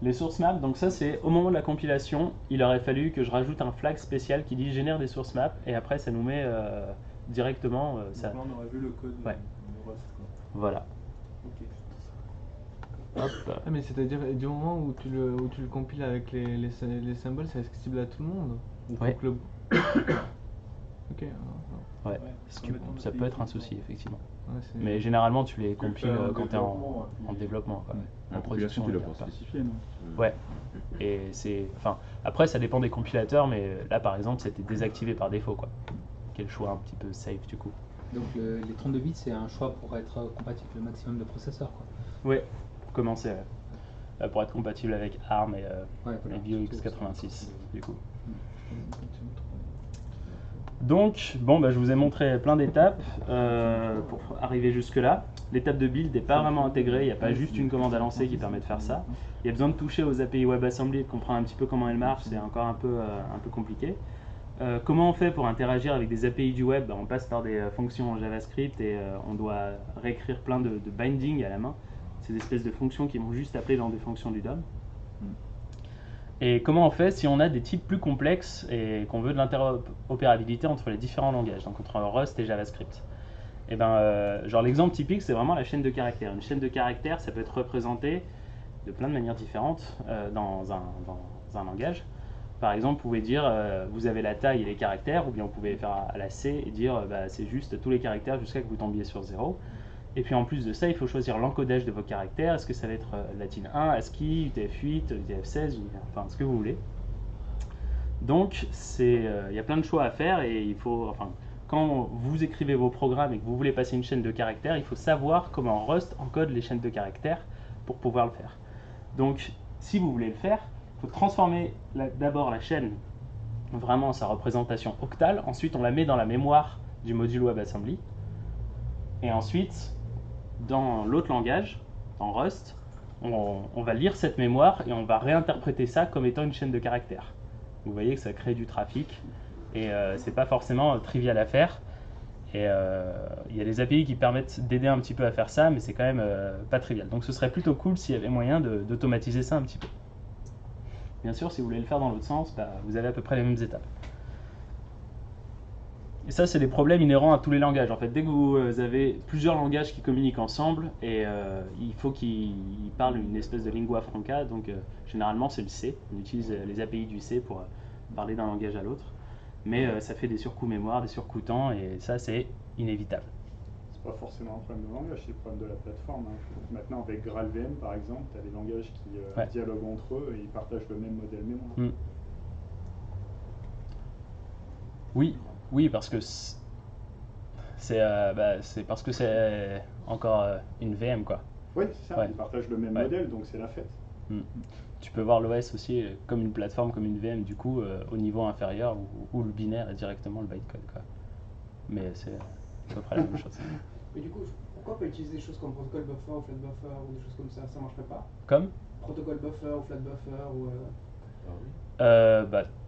Les source maps, donc ça c'est au moment de la compilation, il aurait fallu que je rajoute un flag spécial qui dit génère des source maps et après ça nous met directement ça. Donc là, on aurait vu le code Ouais. de Rust, quoi. Voilà. Ok. Hop. Ah, mais c'est-à-dire, du moment où tu le compiles avec les symboles, c'est accessible à tout le monde? Ou faut Ouais. que le... Ok. Ouais. Ouais, Ce faut qui- mettre dans ça le peut être un pays, souci effectivement. Ouais, c'est- Mais généralement tu les Tu le compiles fais en quand tu es développement, en puis- développement. Quoi. La En compilation, tu ils l'as le pour font pas. spécifier, non? Ouais. Et c'est, enfin, après ça dépend des compilateurs, mais là par exemple c'était désactivé par défaut quoi. Quel choix un petit peu safe du coup. Donc les 32 bits, c'est un choix pour être compatible avec le maximum de processeurs, quoi. Ouais. Pour commencer. Pour être compatible avec ARM et Ouais, voilà. BioX86 du coup. Donc, bon, bah, je vous ai montré plein d'étapes pour arriver jusque-là. L'étape de build n'est pas vraiment intégrée, il n'y a pas juste une commande à lancer qui permet de faire ça. Il y a besoin de toucher aux API WebAssembly et de comprendre un petit peu comment elles marchent, c'est encore un peu compliqué. Comment on fait pour interagir avec des API du web? On passe par des fonctions en JavaScript et on doit réécrire plein de bindings à la main. Ces espèces de fonctions qui vont juste appeler dans des fonctions du DOM. Et comment on fait si on a des types plus complexes et qu'on veut de l'interopérabilité entre les différents langages, donc entre Rust et JavaScript? Et ben, genre l'exemple typique, c'est vraiment la chaîne de caractères. Une chaîne de caractères, ça peut être représenté de plein de manières différentes dans un langage. Par exemple, vous pouvez dire, vous avez la taille et les caractères, ou bien vous pouvez faire à la C et dire, bah, c'est juste tous les caractères jusqu'à que vous tombiez sur 0. Et puis en plus de ça, il faut choisir l'encodage de vos caractères. Est-ce que ça va être latine 1, ASCII, UTF-8, UTF-16, ou enfin ce que vous voulez. Donc il y a plein de choix à faire et il faut, enfin, quand vous écrivez vos programmes et que vous voulez passer une chaîne de caractères, il faut savoir comment Rust encode les chaînes de caractères pour pouvoir le faire. Donc si vous voulez le faire, il faut transformer d'abord la chaîne vraiment en sa représentation octale. Ensuite, on la met dans la mémoire du module WebAssembly. Et ensuite, dans l'autre langage, dans Rust, on va lire cette mémoire et on va réinterpréter ça comme étant une chaîne de caractères. Vous voyez que ça crée du trafic et c'est pas forcément trivial à faire. Et il y a des API qui permettent d'aider un petit peu à faire ça, mais c'est quand même pas trivial. Donc ce serait plutôt cool s'il y avait moyen d'automatiser ça un petit peu. Bien sûr, si vous voulez le faire dans l'autre sens, bah, vous avez à peu près les mêmes étapes. Et ça, c'est des problèmes inhérents à tous les langages. En fait, dès que vous avez plusieurs langages qui communiquent ensemble, et il faut qu'ils parlent une espèce de lingua franca, donc généralement c'est le C. On utilise les API du C pour parler d'un langage à l'autre. Mais ça fait des surcoûts mémoire, des surcoûts temps, et ça, c'est inévitable. C'est pas forcément un problème de langage, c'est le problème de la plateforme. Hein. Maintenant, avec GraalVM, par exemple, tu as des langages qui dialoguent entre eux et ils partagent le même modèle mémoire. Oui, parce que c'est parce que c'est encore une VM, quoi. Oui, c'est ça, ils partagent le même modèle, donc c'est la fête. Tu peux voir l'OS aussi comme une plateforme, comme une VM, du coup, au niveau inférieur, où le binaire est directement le bytecode, quoi. Mais c'est à peu près la même chose. Mais du coup, pourquoi pas utiliser des choses comme protocol buffer ou flat buffer ou des choses comme ça marcherait pas? Comme Protocol buffer ou flat buffer ou...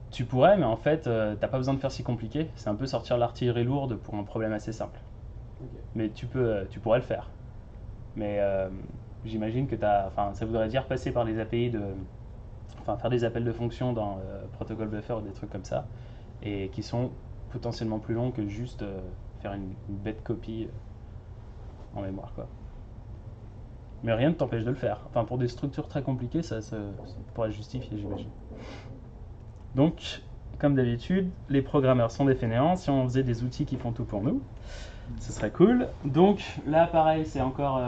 tu pourrais, mais en fait, t'as pas besoin de faire si compliqué. C'est un peu sortir l'artillerie lourde pour un problème assez simple. Okay. Mais tu pourrais le faire. Mais j'imagine que ça voudrait dire passer par les API faire des appels de fonctions dans protocol buffer ou des trucs comme ça, et qui sont potentiellement plus longs que juste faire une bête copie en mémoire, quoi. Mais rien ne t'empêche de le faire. Enfin, pour des structures très compliquées, ça pourrait justifier, j'imagine. Donc, comme d'habitude, les programmeurs sont des fainéants. Si on faisait des outils qui font tout pour nous, ce serait cool. Donc là, pareil, c'est encore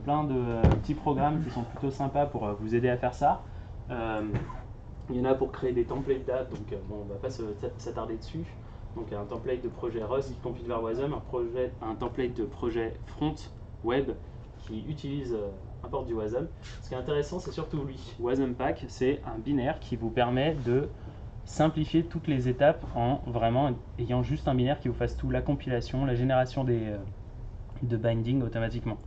plein de petits programmes qui sont plutôt sympas pour vous aider à faire ça. Il y en a pour créer des templates date, donc on va pas s'attarder dessus. Donc un template de projet Rust qui compile vers Wasm, un template de projet front web qui utilise un port du Wasm. Ce qui est intéressant, c'est surtout lui. WasmPack, c'est un binaire qui vous permet de simplifier toutes les étapes en vraiment ayant juste un binaire qui vous fasse tout, la compilation, la génération de binding automatiquement.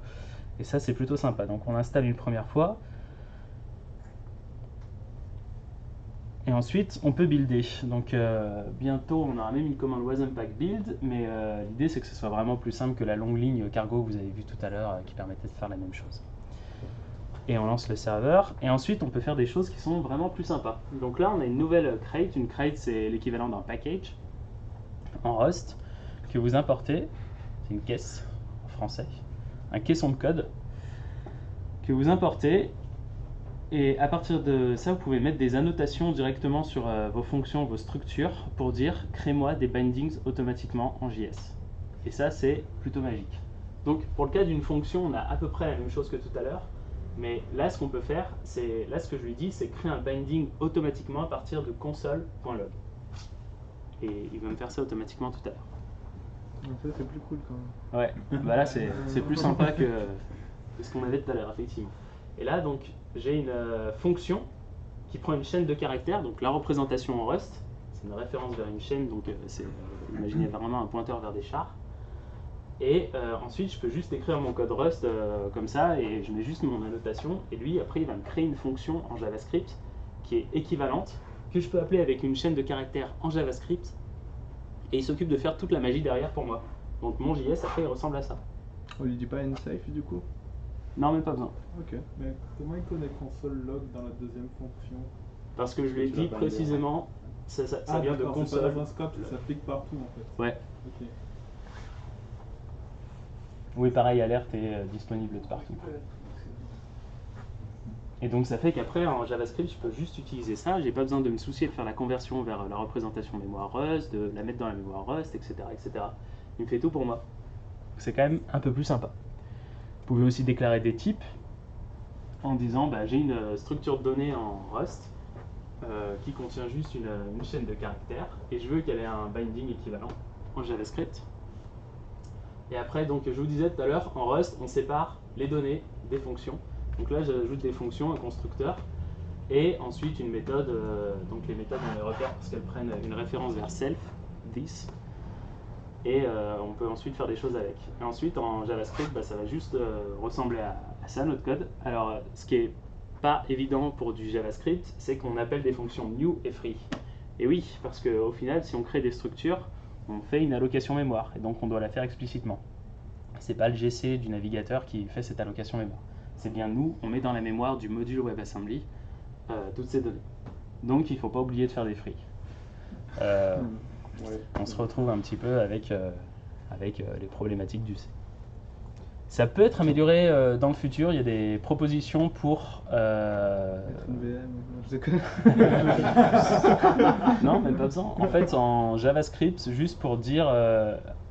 Et ça, c'est plutôt sympa. Donc on installe une première fois. Et ensuite, on peut builder. Donc bientôt, on aura même une commande wasampack build, mais l'idée c'est que ce soit vraiment plus simple que la longue ligne cargo que vous avez vu tout à l'heure qui permettait de faire la même chose. Et on lance le serveur, et ensuite on peut faire des choses qui sont vraiment plus sympas. Donc là, on a une nouvelle crate. Une crate, c'est l'équivalent d'un package en Rust que vous importez. C'est une caisse en français, un caisson de code que vous importez. Et à partir de ça, vous pouvez mettre des annotations directement sur vos fonctions, vos structures, pour dire « crée-moi des bindings automatiquement en JS ». Et ça, c'est plutôt magique. Donc, pour le cas d'une fonction, on a à peu près la même chose que tout à l'heure. Mais là, ce qu'on peut faire, là, ce que je lui dis, c'est créer un binding automatiquement à partir de console.log. Et il va me faire ça automatiquement tout à l'heure. Donc ça, c'est plus cool quand même. Ouais, bah là, c'est plus sympa que ce qu'on avait tout à l'heure, effectivement. Et là, donc, j'ai une fonction qui prend une chaîne de caractères, donc la représentation en Rust, c'est une référence vers une chaîne, donc imaginez vraiment un pointeur vers des chars. Et ensuite, je peux juste écrire mon code Rust comme ça, et je mets juste mon annotation, et lui, après, il va me créer une fonction en JavaScript qui est équivalente, que je peux appeler avec une chaîne de caractères en JavaScript, et il s'occupe de faire toute la magie derrière pour moi. Donc mon JS, après, il ressemble à ça. On lui dit pas unsafe du coup? Non, même pas besoin. Ok. Mais comment il connaît console log dans la deuxième fonction? Parce que je lui ai dit précisément, ça vient de console. C'est pas JavaScript, ça s'applique partout en fait. Ouais. Ok. Oui, pareil, alerte est disponible de partout. Et donc ça fait qu'après, en JavaScript, je peux juste utiliser ça. J'ai pas besoin de me soucier de faire la conversion vers la représentation mémoire Rust, de la mettre dans la mémoire Rust, etc., etc. Il me fait tout pour moi. C'est quand même un peu plus sympa. Vous pouvez aussi déclarer des types en disant bah, j'ai une structure de données en Rust qui contient juste une chaîne de caractères et je veux qu'elle ait un binding équivalent en JavaScript. Et après, donc, je vous disais tout à l'heure, en Rust, on sépare les données des fonctions. Donc là, j'ajoute des fonctions, un constructeur, et ensuite une méthode. Donc les méthodes, on les repère parce qu'elles prennent une référence vers self, this, et on peut ensuite faire des choses avec. Et ensuite, en JavaScript, bah, ça va juste ressembler à ça, notre code. Alors, ce qui est pas évident pour du JavaScript, c'est qu'on appelle des fonctions new et free. Et oui, parce qu'au final, si on crée des structures, on fait une allocation mémoire, et donc on doit la faire explicitement. C'est pas le GC du navigateur qui fait cette allocation mémoire. C'est bien nous, on met dans la mémoire du module WebAssembly toutes ces données. Donc il ne faut pas oublier de faire des free. On se retrouve un petit peu avec les problématiques du C. Ça peut être amélioré dans le futur, il y a des propositions pour... Être une VM, je déconne. Non, même pas besoin. En fait, en JavaScript, c'est juste pour dire...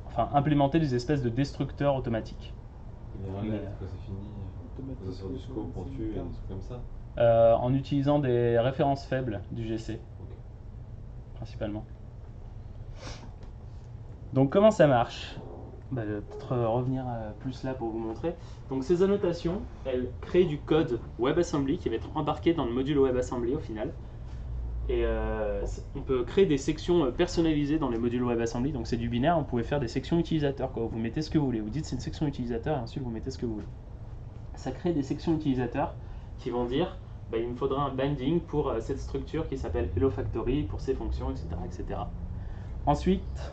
enfin, implémenter des espèces de destructeurs automatiques. Il y a un lettre, c'est fini. Ça sort du scope pour tuer, des trucs comme ça. En utilisant des références faibles du GC, Okay. Principalement. Donc comment ça marche? Je vais peut-être revenir plus là pour vous montrer. Donc ces annotations, elles créent du code WebAssembly qui va être embarqué dans le module WebAssembly au final. Et on peut créer des sections personnalisées dans les modules WebAssembly. Donc c'est du binaire, on pouvait faire des sections utilisateurs, quoi. Vous mettez ce que vous voulez, vous dites c'est une section utilisateur et ensuite vous mettez ce que vous voulez. Ça crée des sections utilisateurs qui vont dire bah, il me faudra un binding pour cette structure qui s'appelle Hello Factory, pour ces fonctions, etc., etc. Ensuite,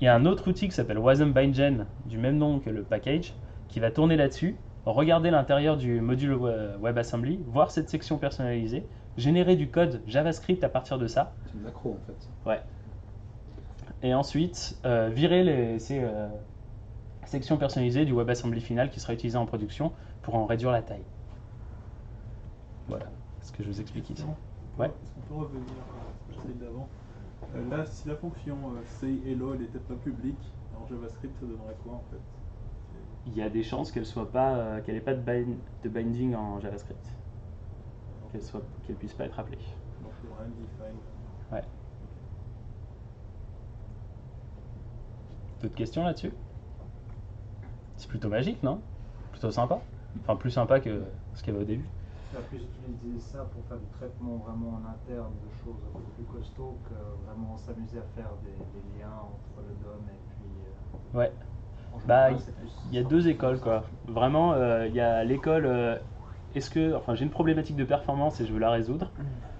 il y a un autre outil qui s'appelle WasmBindGen, du même nom que le package, qui va tourner là-dessus, regarder l'intérieur du module WebAssembly, voir cette section personnalisée, générer du code JavaScript à partir de ça. C'est une macro en fait. Ouais. Et ensuite, virer ces sections personnalisées du WebAssembly final qui sera utilisé en production pour en réduire la taille. Voilà ce que je vous explique ici. Ouais. Est-ce qu'on peut revenir à celle d'avant? Là, si la fonction say hello elle n'était pas publique, en JavaScript ça donnerait quoi en fait? Il y a des chances qu'elle n'ait pas de binding en JavaScript. Qu'elle puisse pas être appelée. Donc il y aura undefined. Ouais. D'autres questions là-dessus? C'est plutôt magique, non? Plutôt sympa? Enfin, plus sympa que ce qu'il y avait au début. Tu as pu utiliser ça pour faire du traitement vraiment en interne de choses un peu plus costauds que vraiment s'amuser à faire des liens entre le DOM et puis... Ouais. Bah, il y a deux écoles, quoi. Vraiment, il y a l'école, enfin, j'ai une problématique de performance et je veux la résoudre.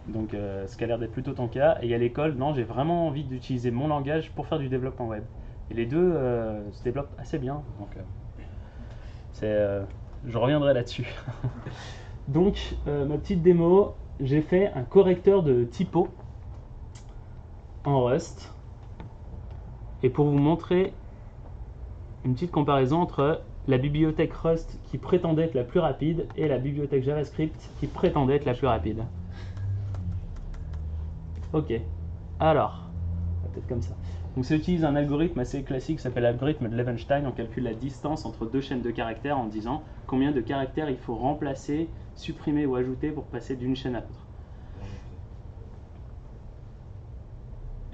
Donc, ce qui a l'air d'être plutôt ton cas. Et il y a l'école, non, j'ai vraiment envie d'utiliser mon langage pour faire du développement web. Et les deux se développent assez bien. Donc, je reviendrai là-dessus. Donc, ma petite démo, j'ai fait un correcteur de typo en Rust. Et pour vous montrer une petite comparaison entre la bibliothèque Rust qui prétendait être la plus rapide et la bibliothèque JavaScript qui prétendait être la plus rapide. Ok, alors, peut-être comme ça. Donc ça utilise un algorithme assez classique qui s'appelle l'algorithme de Levenshtein. On calcule la distance entre deux chaînes de caractères en disant combien de caractères il faut remplacer, supprimer ou ajouter pour passer d'une chaîne à l'autre.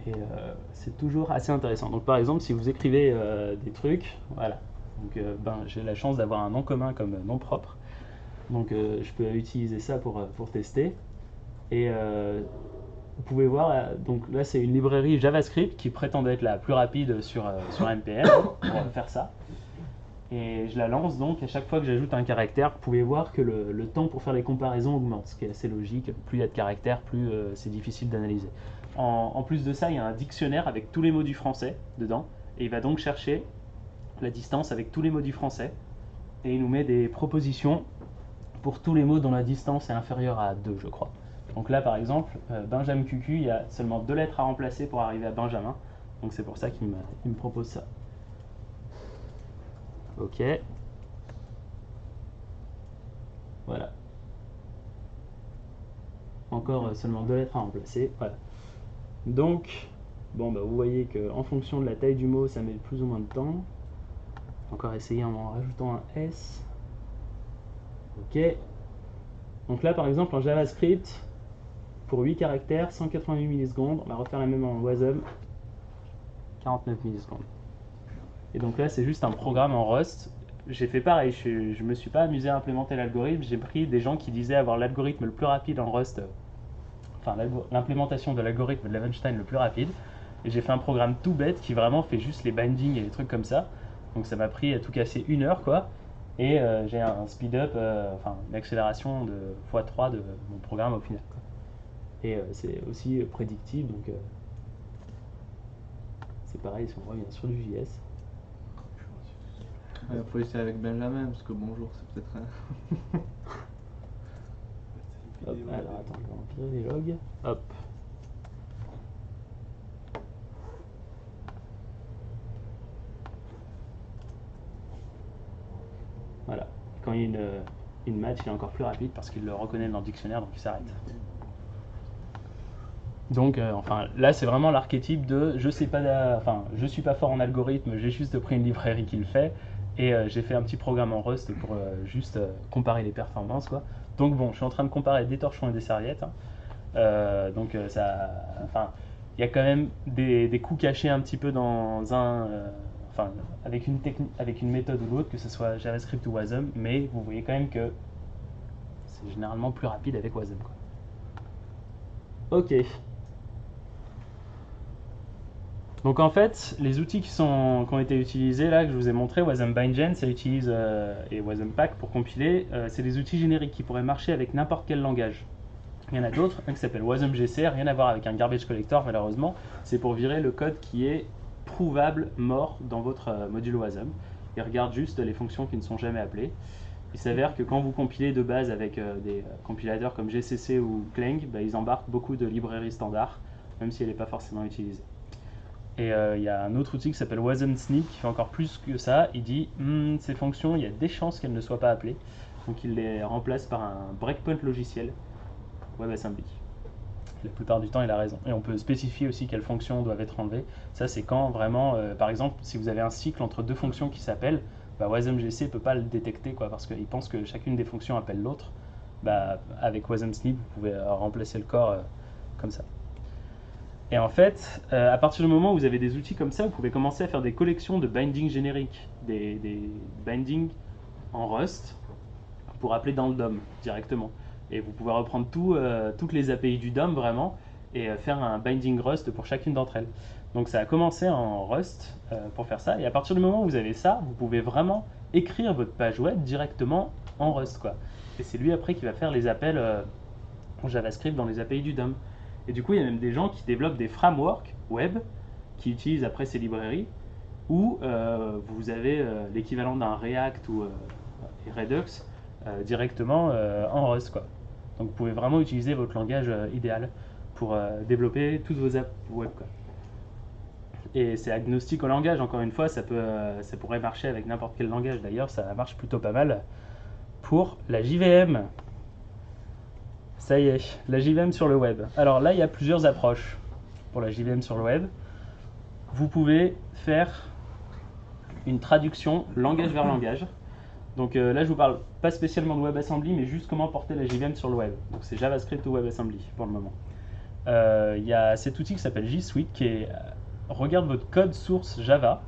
Et c'est toujours assez intéressant. Donc par exemple, si vous écrivez des trucs, voilà. Donc j'ai la chance d'avoir un nom commun comme nom propre. Donc je peux utiliser ça pour tester. Et vous pouvez voir, donc là c'est une librairie JavaScript qui prétendait être la plus rapide sur NPM pour faire ça. Et je la lance donc, à chaque fois que j'ajoute un caractère, vous pouvez voir que le temps pour faire les comparaisons augmente, ce qui est assez logique. Plus il y a de caractères, plus c'est difficile d'analyser. En plus de ça, il y a un dictionnaire avec tous les mots du français dedans, et il va donc chercher la distance avec tous les mots du français, et il nous met des propositions pour tous les mots dont la distance est inférieure à 2, je crois. Donc là, par exemple, Benjamin Cucu, il y a seulement 2 lettres à remplacer pour arriver à Benjamin, donc c'est pour ça qu'il me propose ça. Ok. Voilà. Encore seulement 2 lettres à remplacer, voilà. Donc, bon, bah, vous voyez qu'en fonction de la taille du mot, ça met plus ou moins de temps. Encore essayer en rajoutant un S. Ok. Donc là, par exemple, en JavaScript, pour 8 caractères, 188 millisecondes. On va refaire la même en WASM, 49 millisecondes. Et donc là, c'est juste un programme en Rust. J'ai fait pareil, je me suis pas amusé à implémenter l'algorithme. J'ai pris des gens qui disaient avoir l'algorithme le plus rapide en Rust, enfin l'implémentation de l'algorithme de Levenshtein le plus rapide. Et j'ai fait un programme tout bête qui vraiment fait juste les bindings et les trucs comme ça. Donc ça m'a pris à tout casser 1 heure, quoi. Et j'ai un speed-up, enfin une accélération de x3 de mon programme au final, quoi. Et c'est aussi prédictible, donc c'est pareil si on revient sur du JS. Il faut essayer avec Benjamin, parce que bonjour, c'est peut-être un... Hop, alors attends, je vais empirer les logs. Hop. Voilà. Quand il y a une match, il est encore plus rapide parce qu'il le reconnaît dans le dictionnaire, donc il s'arrête. Donc, enfin, là, c'est vraiment l'archétype de je sais pas, enfin, je suis pas fort en algorithme, j'ai juste pris une librairie qui le fait et j'ai fait un petit programme en Rust pour juste comparer les performances, quoi. Donc bon, je suis en train de comparer des torchons et des serviettes. Hein. Donc ça, enfin, il y a quand même des coups cachés un petit peu dans enfin, avec une méthode ou l'autre, que ce soit JavaScript ou WASM, mais vous voyez quand même que c'est généralement plus rapide avec WASM, quoi. Ok. Donc en fait, les outils qui ont été utilisés là, que je vous ai montré, WASM Bindgen, ça utilise, et WASMPack pour compiler, c'est des outils génériques qui pourraient marcher avec n'importe quel langage. Il y en a d'autres, un qui s'appelle WASMGC, rien à voir avec un garbage collector malheureusement, c'est pour virer le code qui est prouvable mort dans votre module WASM. Il regarde juste les fonctions qui ne sont jamais appelées. Il s'avère que quand vous compilez de base avec des compilateurs comme GCC ou Clang, bah, ils embarquent beaucoup de librairies standards, même si elle n'est pas forcément utilisée. Et il y a un autre outil qui s'appelle WASMSnip qui fait encore plus que ça. Il dit ces fonctions, il y a des chances qu'elles ne soient pas appelées. Donc il les remplace par un breakpoint logiciel WebAssembly. La plupart du temps, il a raison. Et on peut spécifier aussi quelles fonctions doivent être enlevées. Ça, c'est quand vraiment, par exemple, si vous avez un cycle entre 2 fonctions qui s'appellent, bah, WASMGC ne peut pas le détecter, quoi, parce qu'il pense que chacune des fonctions appelle l'autre. Bah, avec WASMSnip, vous pouvez remplacer le corps comme ça. Et en fait, à partir du moment où vous avez des outils comme ça, vous pouvez commencer à faire des collections de bindings génériques, des bindings en Rust pour appeler dans le DOM directement. Et vous pouvez reprendre toutes les API du DOM vraiment et faire un binding Rust pour chacune d'entre elles. Donc ça a commencé en Rust pour faire ça, et à partir du moment où vous avez ça, vous pouvez vraiment écrire votre page web directement en Rust, quoi. Et c'est lui après qui va faire les appels en JavaScript dans les API du DOM. Et du coup, il y a même des gens qui développent des frameworks web qui utilisent après ces librairies, où vous avez l'équivalent d'un React ou Redux directement en Rust, quoi. Donc vous pouvez vraiment utiliser votre langage idéal pour développer toutes vos apps web, quoi. Et c'est agnostique au langage, encore une fois, ça pourrait marcher avec n'importe quel langage. D'ailleurs, ça marche plutôt pas mal pour la JVM. Ça y est, la JVM sur le web. Alors là, il y a plusieurs approches pour la JVM sur le web. Vous pouvez faire une traduction langage vers langage. Donc là, je vous parle pas spécialement de WebAssembly, mais juste comment porter la JVM sur le web. Donc c'est JavaScript ou WebAssembly pour le moment. Il y a cet outil qui s'appelle G Suite qui regarde votre code source Java,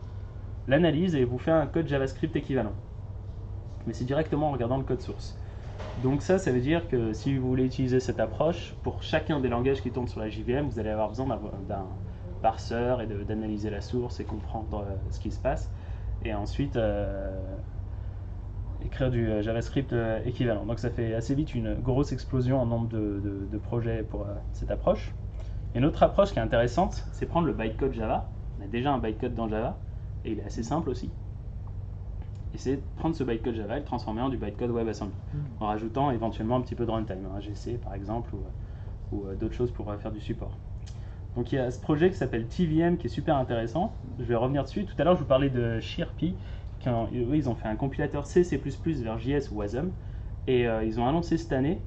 l'analyse et vous fait un code JavaScript équivalent. Mais c'est directement en regardant le code source. Donc ça veut dire que si vous voulez utiliser cette approche, pour chacun des langages qui tournent sur la JVM, vous allez avoir besoin d'un parseur et d'analyser la source et comprendre ce qui se passe. Et ensuite écrire du JavaScript équivalent. Donc ça fait assez vite une grosse explosion en nombre de projets pour cette approche. Et une autre approche qui est intéressante, c'est prendre le bytecode Java. On a déjà un bytecode dans Java, et il est assez simple aussi. Et c'est prendre ce bytecode Java et le transformer en du bytecode WebAssembly, en rajoutant éventuellement un petit peu de runtime, un GC par exemple, ou d'autres choses pour faire du support. Donc il y a ce projet qui s'appelle TVM qui est super intéressant. Je vais revenir dessus. Tout à l'heure, je vous parlais de Chirpy. Ils ont fait un compilateur C++ vers JS ou Wasm. Et ils ont annoncé cette année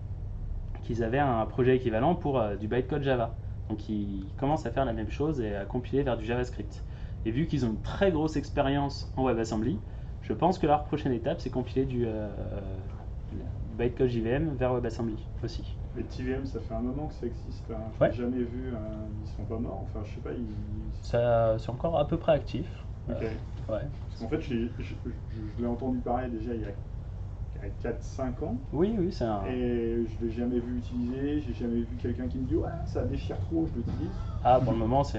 qu'ils avaient un projet équivalent pour du bytecode Java. Donc ils commencent à faire la même chose et à compiler vers du JavaScript. Et vu qu'ils ont une très grosse expérience en WebAssembly, je pense que leur prochaine étape, c'est compiler du bytecode JVM vers WebAssembly aussi. Les TVM, ça fait un moment que ça existe. Hein. Je Ouais. l'ai jamais vu. Ils sont pas morts. Enfin, je sais pas. C'est encore à peu près actif. Ok. Ouais. Parce qu'en fait, je l'ai entendu parler déjà il y a 4-5 ans. Oui, c'est un. Et je l'ai jamais vu utiliser. J'ai jamais vu quelqu'un qui me dit ouais, ça déchire trop, je l'utilise. Ah, pour le moment, c'est.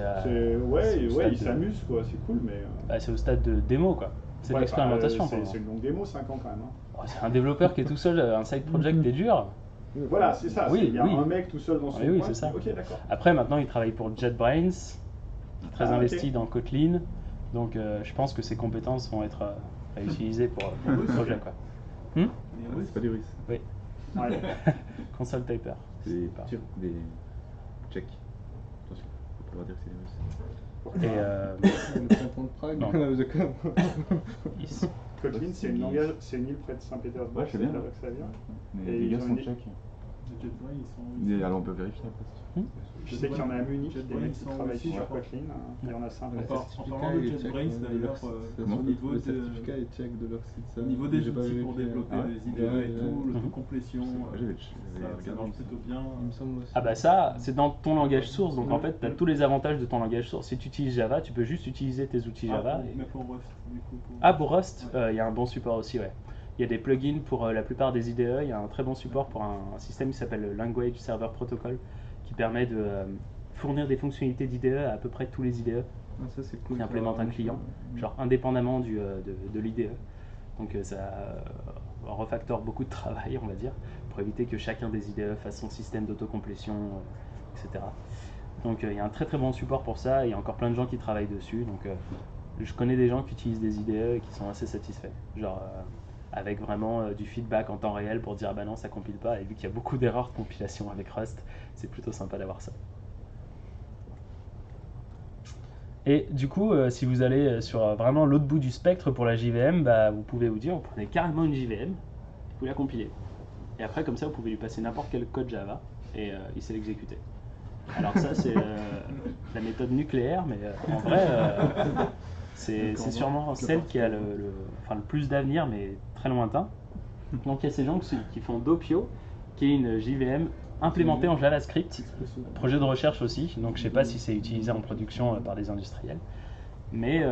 Ouais, ils s'amusent quoi. C'est cool, mais. C'est au stade de démo, quoi. C'est de l'expérimentation. C'est une longue démo, 5 ans quand même. Hein. C'est un développeur qui est tout seul, un side project est dur. Voilà, c'est ça. Il y a un mec tout seul dans son coin. Oui, c'est ça. Ok, d'accord. Après, maintenant, il travaille pour JetBrains, très investi dans Kotlin. Donc, je pense que ses compétences vont être réutilisées pour le projet, quoi. C'est pas des Russes. Oui. Ouais. Console typer. Des Tchèques. Attention, faut pas dire que c'est des Russes. Et Le canton de Prague. Non. Kotlin, c'est une île près de Saint-Pétersbourg. Ouais, je sais bien. C'est là que ça vient. Mais Et les ils gars ont sont une- tchèques. Les JetBrains, ils sont. Alors on peut vérifier après. Je sais qu'il y en a à Munich, des JetBrains mecs qui sont travaillent aussi, sur je crois. Kotlin. Il y en a 5. Le En certificat parlant de est tchèque, JetBrains, d'ailleurs, Comment au niveau Le de. certificat est tchèque de leur site. Ça. Au niveau des J'ai pas outils pour vérifié. développer Ah ouais. des IDE et tout, Mhm. l'autocomplétion, J'avais ça regardé marche ça. plutôt bien. Il me semble aussi. Ah bah ça, c'est dans ton langage source, donc en fait, tu as tous les avantages de ton langage source. Si tu utilises Java, tu peux juste utiliser tes outils Java. Mais pour Rust, du coup. Pour Rust, il y a un bon support aussi, ouais. Il y a des plugins pour la plupart des IDE, il y a un très bon support pour un système qui s'appelle le Language Server Protocol, qui permet de fournir des fonctionnalités d'IDE à peu près tous les IDE Ah, ça c'est cool. qui implémentent un client, genre indépendamment de l'IDE. Donc ça refactore beaucoup de travail, on va dire, pour éviter que chacun des IDE fasse son système d'autocomplétion, etc. Donc il y a un très très bon support pour ça, et il y a encore plein de gens qui travaillent dessus. Donc je connais des gens qui utilisent des IDE et qui sont assez satisfaits, genre avec vraiment du feedback en temps réel pour dire ah bah non ça compile pas, et vu qu'il y a beaucoup d'erreurs de compilation avec Rust, c'est plutôt sympa d'avoir ça. Et du coup, si vous allez sur vraiment l'autre bout du spectre pour la JVM, bah, vous pouvez vous dire, vous prenez carrément une JVM, vous la compilez. Et après, comme ça, vous pouvez lui passer n'importe quel code Java et il sait l'exécuter. Alors ça, c'est la méthode nucléaire, mais en vrai, c'est sûrement celle qui a le plus d'avenir, mais très lointain. Donc il y a ces gens qui font Doppio, qui est une JVM implémenté en JavaScript, projet de recherche aussi, donc je ne sais pas si c'est utilisé en production par des industriels, mais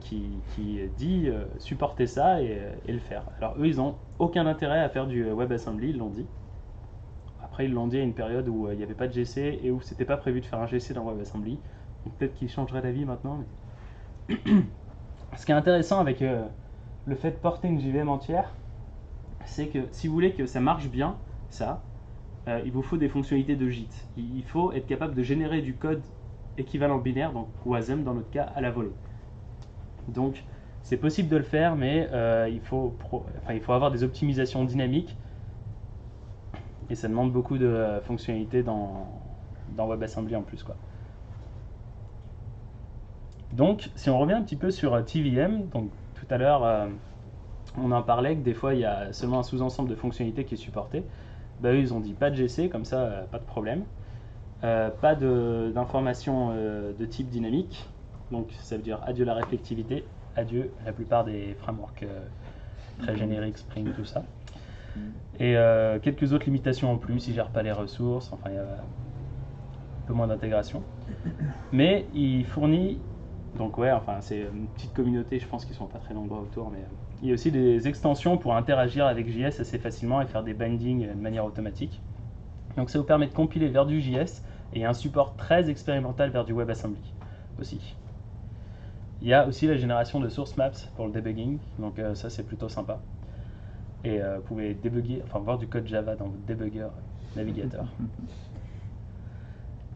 qui dit supporter ça et le faire. Alors eux, ils n'ont aucun intérêt à faire du WebAssembly, ils l'ont dit. Après, ils l'ont dit à une période où il n'y avait pas de GC et où c'était pas prévu de faire un GC dans WebAssembly. Donc peut-être qu'ils changeraient d'avis maintenant. Mais... Ce qui est intéressant avec le fait de porter une JVM entière, c'est que si vous voulez que ça marche bien, ça, il vous faut des fonctionnalités de JIT. Il faut être capable de générer du code équivalent binaire, donc WASM dans notre cas, à la volée. Donc c'est possible de le faire, mais il faut avoir des optimisations dynamiques et ça demande beaucoup de fonctionnalités dans WebAssembly en plus, quoi. Donc si on revient un petit peu sur TVM, donc tout à l'heure on en parlait que des fois il y a seulement un sous-ensemble de fonctionnalités qui est supporté. Bah, eux ils ont dit pas de GC, comme ça pas de problème. Pas d'informations de type dynamique, donc ça veut dire adieu la réflectivité, adieu la plupart des frameworks très génériques, Spring, tout ça. Et quelques autres limitations en plus, ils ne gèrent pas les ressources, enfin il y a un peu moins d'intégration. Mais il fournit, donc ouais, enfin c'est une petite communauté, je pense qu'ils sont pas très nombreux autour, mais il y a aussi des extensions pour interagir avec JS assez facilement et faire des bindings de manière automatique. Donc ça vous permet de compiler vers du JS et il y a un support très expérimental vers du WebAssembly aussi. Il y a aussi la génération de source maps pour le debugging, donc ça c'est plutôt sympa. Et vous pouvez débugger, enfin voir du code Java dans votre debugger navigateur.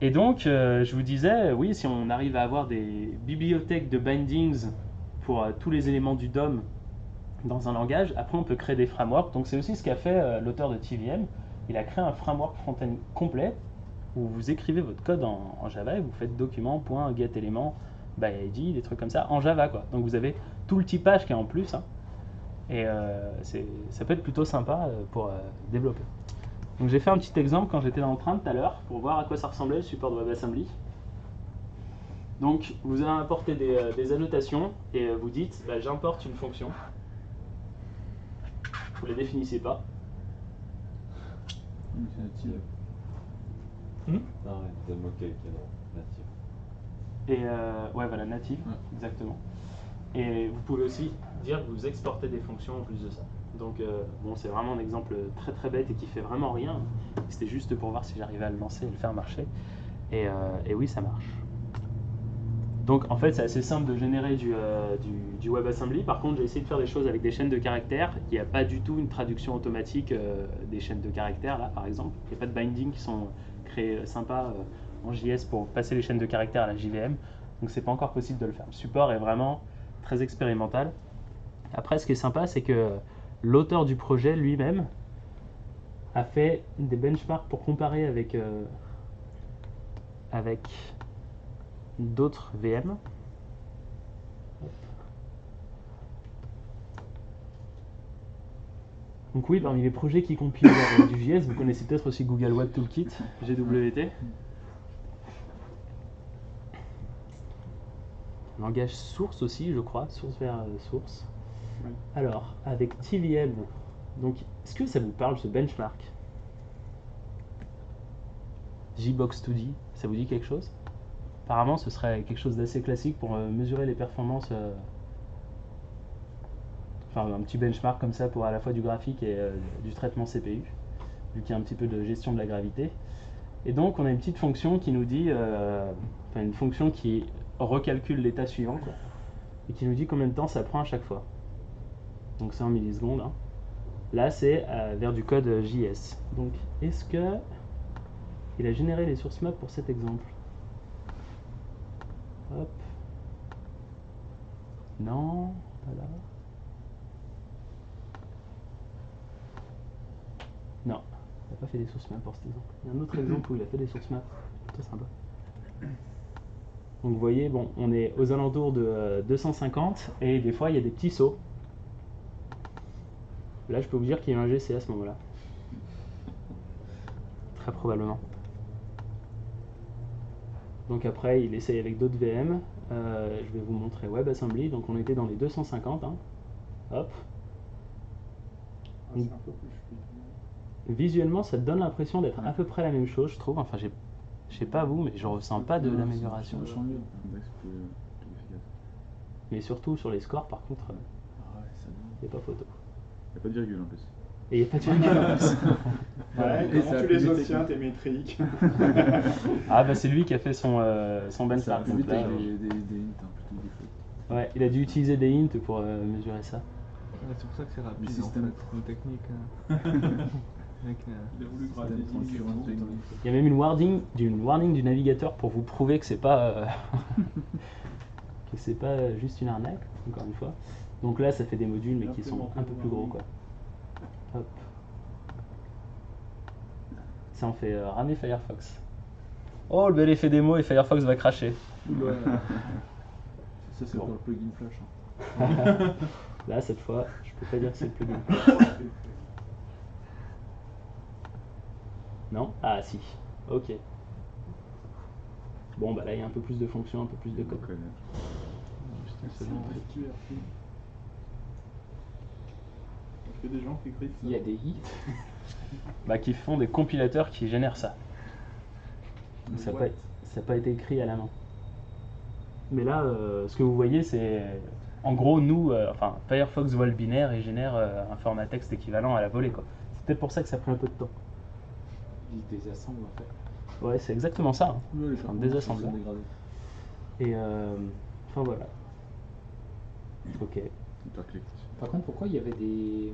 Et donc je vous disais, oui, si on arrive à avoir des bibliothèques de bindings pour tous les éléments du DOM dans un langage, après on peut créer des frameworks. Donc c'est aussi ce qu'a fait l'auteur de TVM. Il a créé un framework front-end complet où vous écrivez votre code en Java et vous faites document.getElément by ID, des trucs comme ça, en Java, quoi. Donc vous avez tout le typage qui est en plus, hein, et ça peut être plutôt sympa pour développer. Donc j'ai fait un petit exemple quand j'étais dans le train tout à l'heure pour voir à quoi ça ressemblait le support de WebAssembly. Donc vous allez importer des annotations et vous dites bah, j'importe une fonction. Vous ne la définissez pas. C'est natif. Non, ouais, donne-moi quelqu'un natif. Et ouais, voilà, native, exactement. Et vous pouvez aussi dire que vous exportez des fonctions en plus de ça. Donc bon, c'est vraiment un exemple très très bête et qui fait vraiment rien. C'était juste pour voir si j'arrivais à le lancer et le faire marcher. Et oui, ça marche. Donc en fait, c'est assez simple de générer du WebAssembly. Par contre, j'ai essayé de faire des choses avec des chaînes de caractères. Il n'y a pas du tout une traduction automatique des chaînes de caractères, là par exemple. Il n'y a pas de binding qui sont créés sympas en JS pour passer les chaînes de caractères à la JVM. Donc c'est pas encore possible de le faire. Le support est vraiment très expérimental. Après, ce qui est sympa, c'est que l'auteur du projet lui-même a fait des benchmarks pour comparer avec d'autres VM. Donc oui, parmi les projets qui compilent du JS, vous connaissez peut-être aussi Google Web Toolkit, GWT. Langage source aussi, je crois, source vers source. Oui. Alors, avec TVM, donc, est-ce que ça vous parle ce benchmark? JBox2D, ça vous dit quelque chose? Apparemment, ce serait quelque chose d'assez classique pour mesurer les performances. Enfin, un petit benchmark comme ça pour à la fois du graphique et du traitement CPU, vu qu'il y a un petit peu de gestion de la gravité. Et donc, on a une petite fonction qui nous dit, enfin, une fonction qui recalcule l'état suivant, quoi, et qui nous dit combien de temps ça prend à chaque fois. Donc, c'est en millisecondes. Hein. Là, c'est vers du code JS. Donc, est-ce que il a généré les source maps pour cet exemple? Hop. Non, voilà. Non, il n'a pas fait des source maps pour cet exemple. Il y a un autre exemple où il a fait des source maps. Plutôt sympa. Donc vous voyez, bon, on est aux alentours de 250 et des fois il y a des petits sauts. Là, je peux vous dire qu'il y a un GC à ce moment-là. Très probablement. Donc après, il essaye avec d'autres VM. Je vais vous montrer WebAssembly. Donc on était dans les 250. Hein. Hop. Donc, visuellement, ça donne l'impression d'être à peu près la même chose, je trouve. Enfin, je sais pas vous, mais je ressens pas de l'amélioration. Mais surtout sur les scores, par contre, il n'y a pas photo. Il n'y a pas de virgule en plus. Et il n'y a pas de virgule en plus. Ouais, Et comment ça a tu plus les de obtiens, technique. tes métriques? Ah bah c'est lui qui a fait son Ça benchmark. va plus donc vite là, avec des hints plutôt que des fautes. ouais, il a dû utiliser des hints pour mesurer ça. Ouais, c'est pour ça que c'est rapide Le en système. fait, une technique. Avec, Il a voulu gratter Système 10 transparent, secondes. Il y a même une warning du navigateur pour vous prouver que c'est pas que c'est pas juste une arnaque, encore une fois. Donc là, ça fait des modules mais qui sont un peu plus gros quoi. Hop. Ça en fait ramer Firefox. Oh le bel effet démo et Firefox va cracher. Oula. Ça c'est Bon. pour le plugin Flash. Hein. Là cette fois, je peux pas dire que c'est le plugin. Non? Ah si. Ok. Bon bah là il y a un peu plus de fonctions, un peu plus de code. C'est bon. Il y a des gens qui écrivent ça. Il y a des hits. Bah qui font des compilateurs qui génèrent ça. Donc, ça n'a pas été écrit à la main. Mais là, ce que vous voyez, c'est en gros nous, enfin Firefox voit le binaire et génère un format texte équivalent à la volée quoi. C'est peut-être pour ça que ça a pris un peu de temps. Ils désassemblent en fait. Ouais, c'est exactement ça. Hein. Ouais, les Un performances désassembleur. sont dégradées. Et enfin voilà. Ok. Hyperclick. Par contre, pourquoi il y avait des,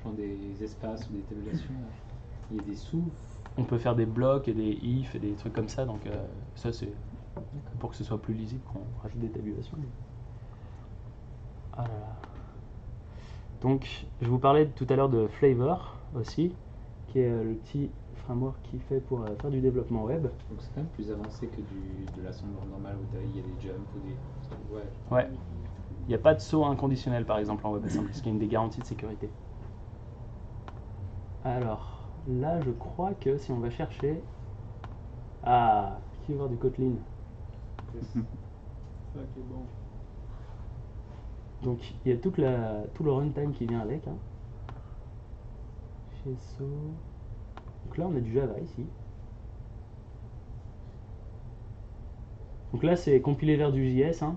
genre des espaces ou des tabulations là? Il y a des sous. On peut faire des blocs et des ifs et des trucs comme ça, donc ça c'est pour que ce soit plus lisible qu'on rajoute des tabulations. Ah là là. Donc je vous parlais tout à l'heure de Flavor aussi, qui est le petit framework qui fait pour faire du développement web. Donc c'est quand même plus avancé que de l'assembleur normal où il y a des jumps ou des. Ouais. Ouais. Il n'y a pas de saut inconditionnel par exemple en WebAssembly, ce qui est une des garanties de sécurité. Alors là je crois que si on va chercher... Ah, qui veut voir du Kotlin? Ça qui est bon. Donc il y a tout le runtime qui vient avec. Hein. GSO. Donc là on a du Java ici. Donc là c'est compilé vers du JS. Hein.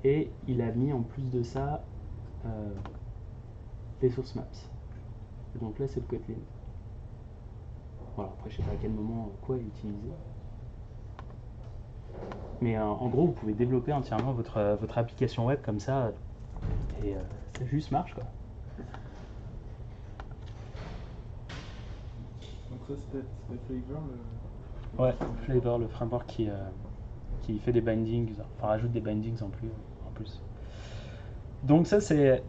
Et il a mis en plus de ça les source maps. Et donc là c'est le Kotlin. Voilà, après je sais pas à quel moment quoi est utilisé. Mais en gros, vous pouvez développer entièrement votre application web comme ça et ça juste marche quoi. Donc ça c'était Flavor le... Ouais, Flavor, le framework qui fait des bindings, enfin rajoute des bindings en plus. Donc ça c'est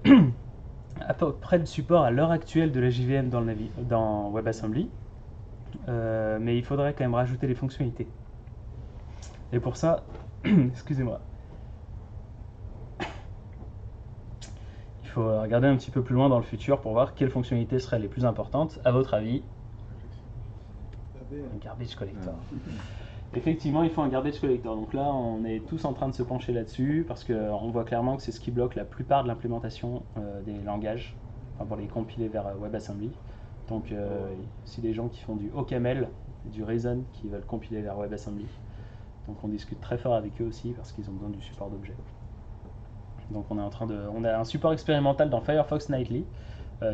à peu près le support à l'heure actuelle de la JVM dans WebAssembly. Mais il faudrait quand même rajouter les fonctionnalités. Et pour ça, excusez-moi, il faut regarder un petit peu plus loin dans le futur pour voir quelles fonctionnalités seraient les plus importantes, à votre avis. Un garbage collector. Effectivement, il faut un garbage collector. Donc là, on est tous en train de se pencher là-dessus parce qu'on voit clairement que c'est ce qui bloque la plupart de l'implémentation des langages, enfin, pour les compiler vers WebAssembly. Donc, si des gens qui font du OCaml, du Reason, qui veulent compiler vers WebAssembly. Donc, on discute très fort avec eux aussi parce qu'ils ont besoin du support d'objets. Donc, on a un support expérimental dans Firefox Nightly,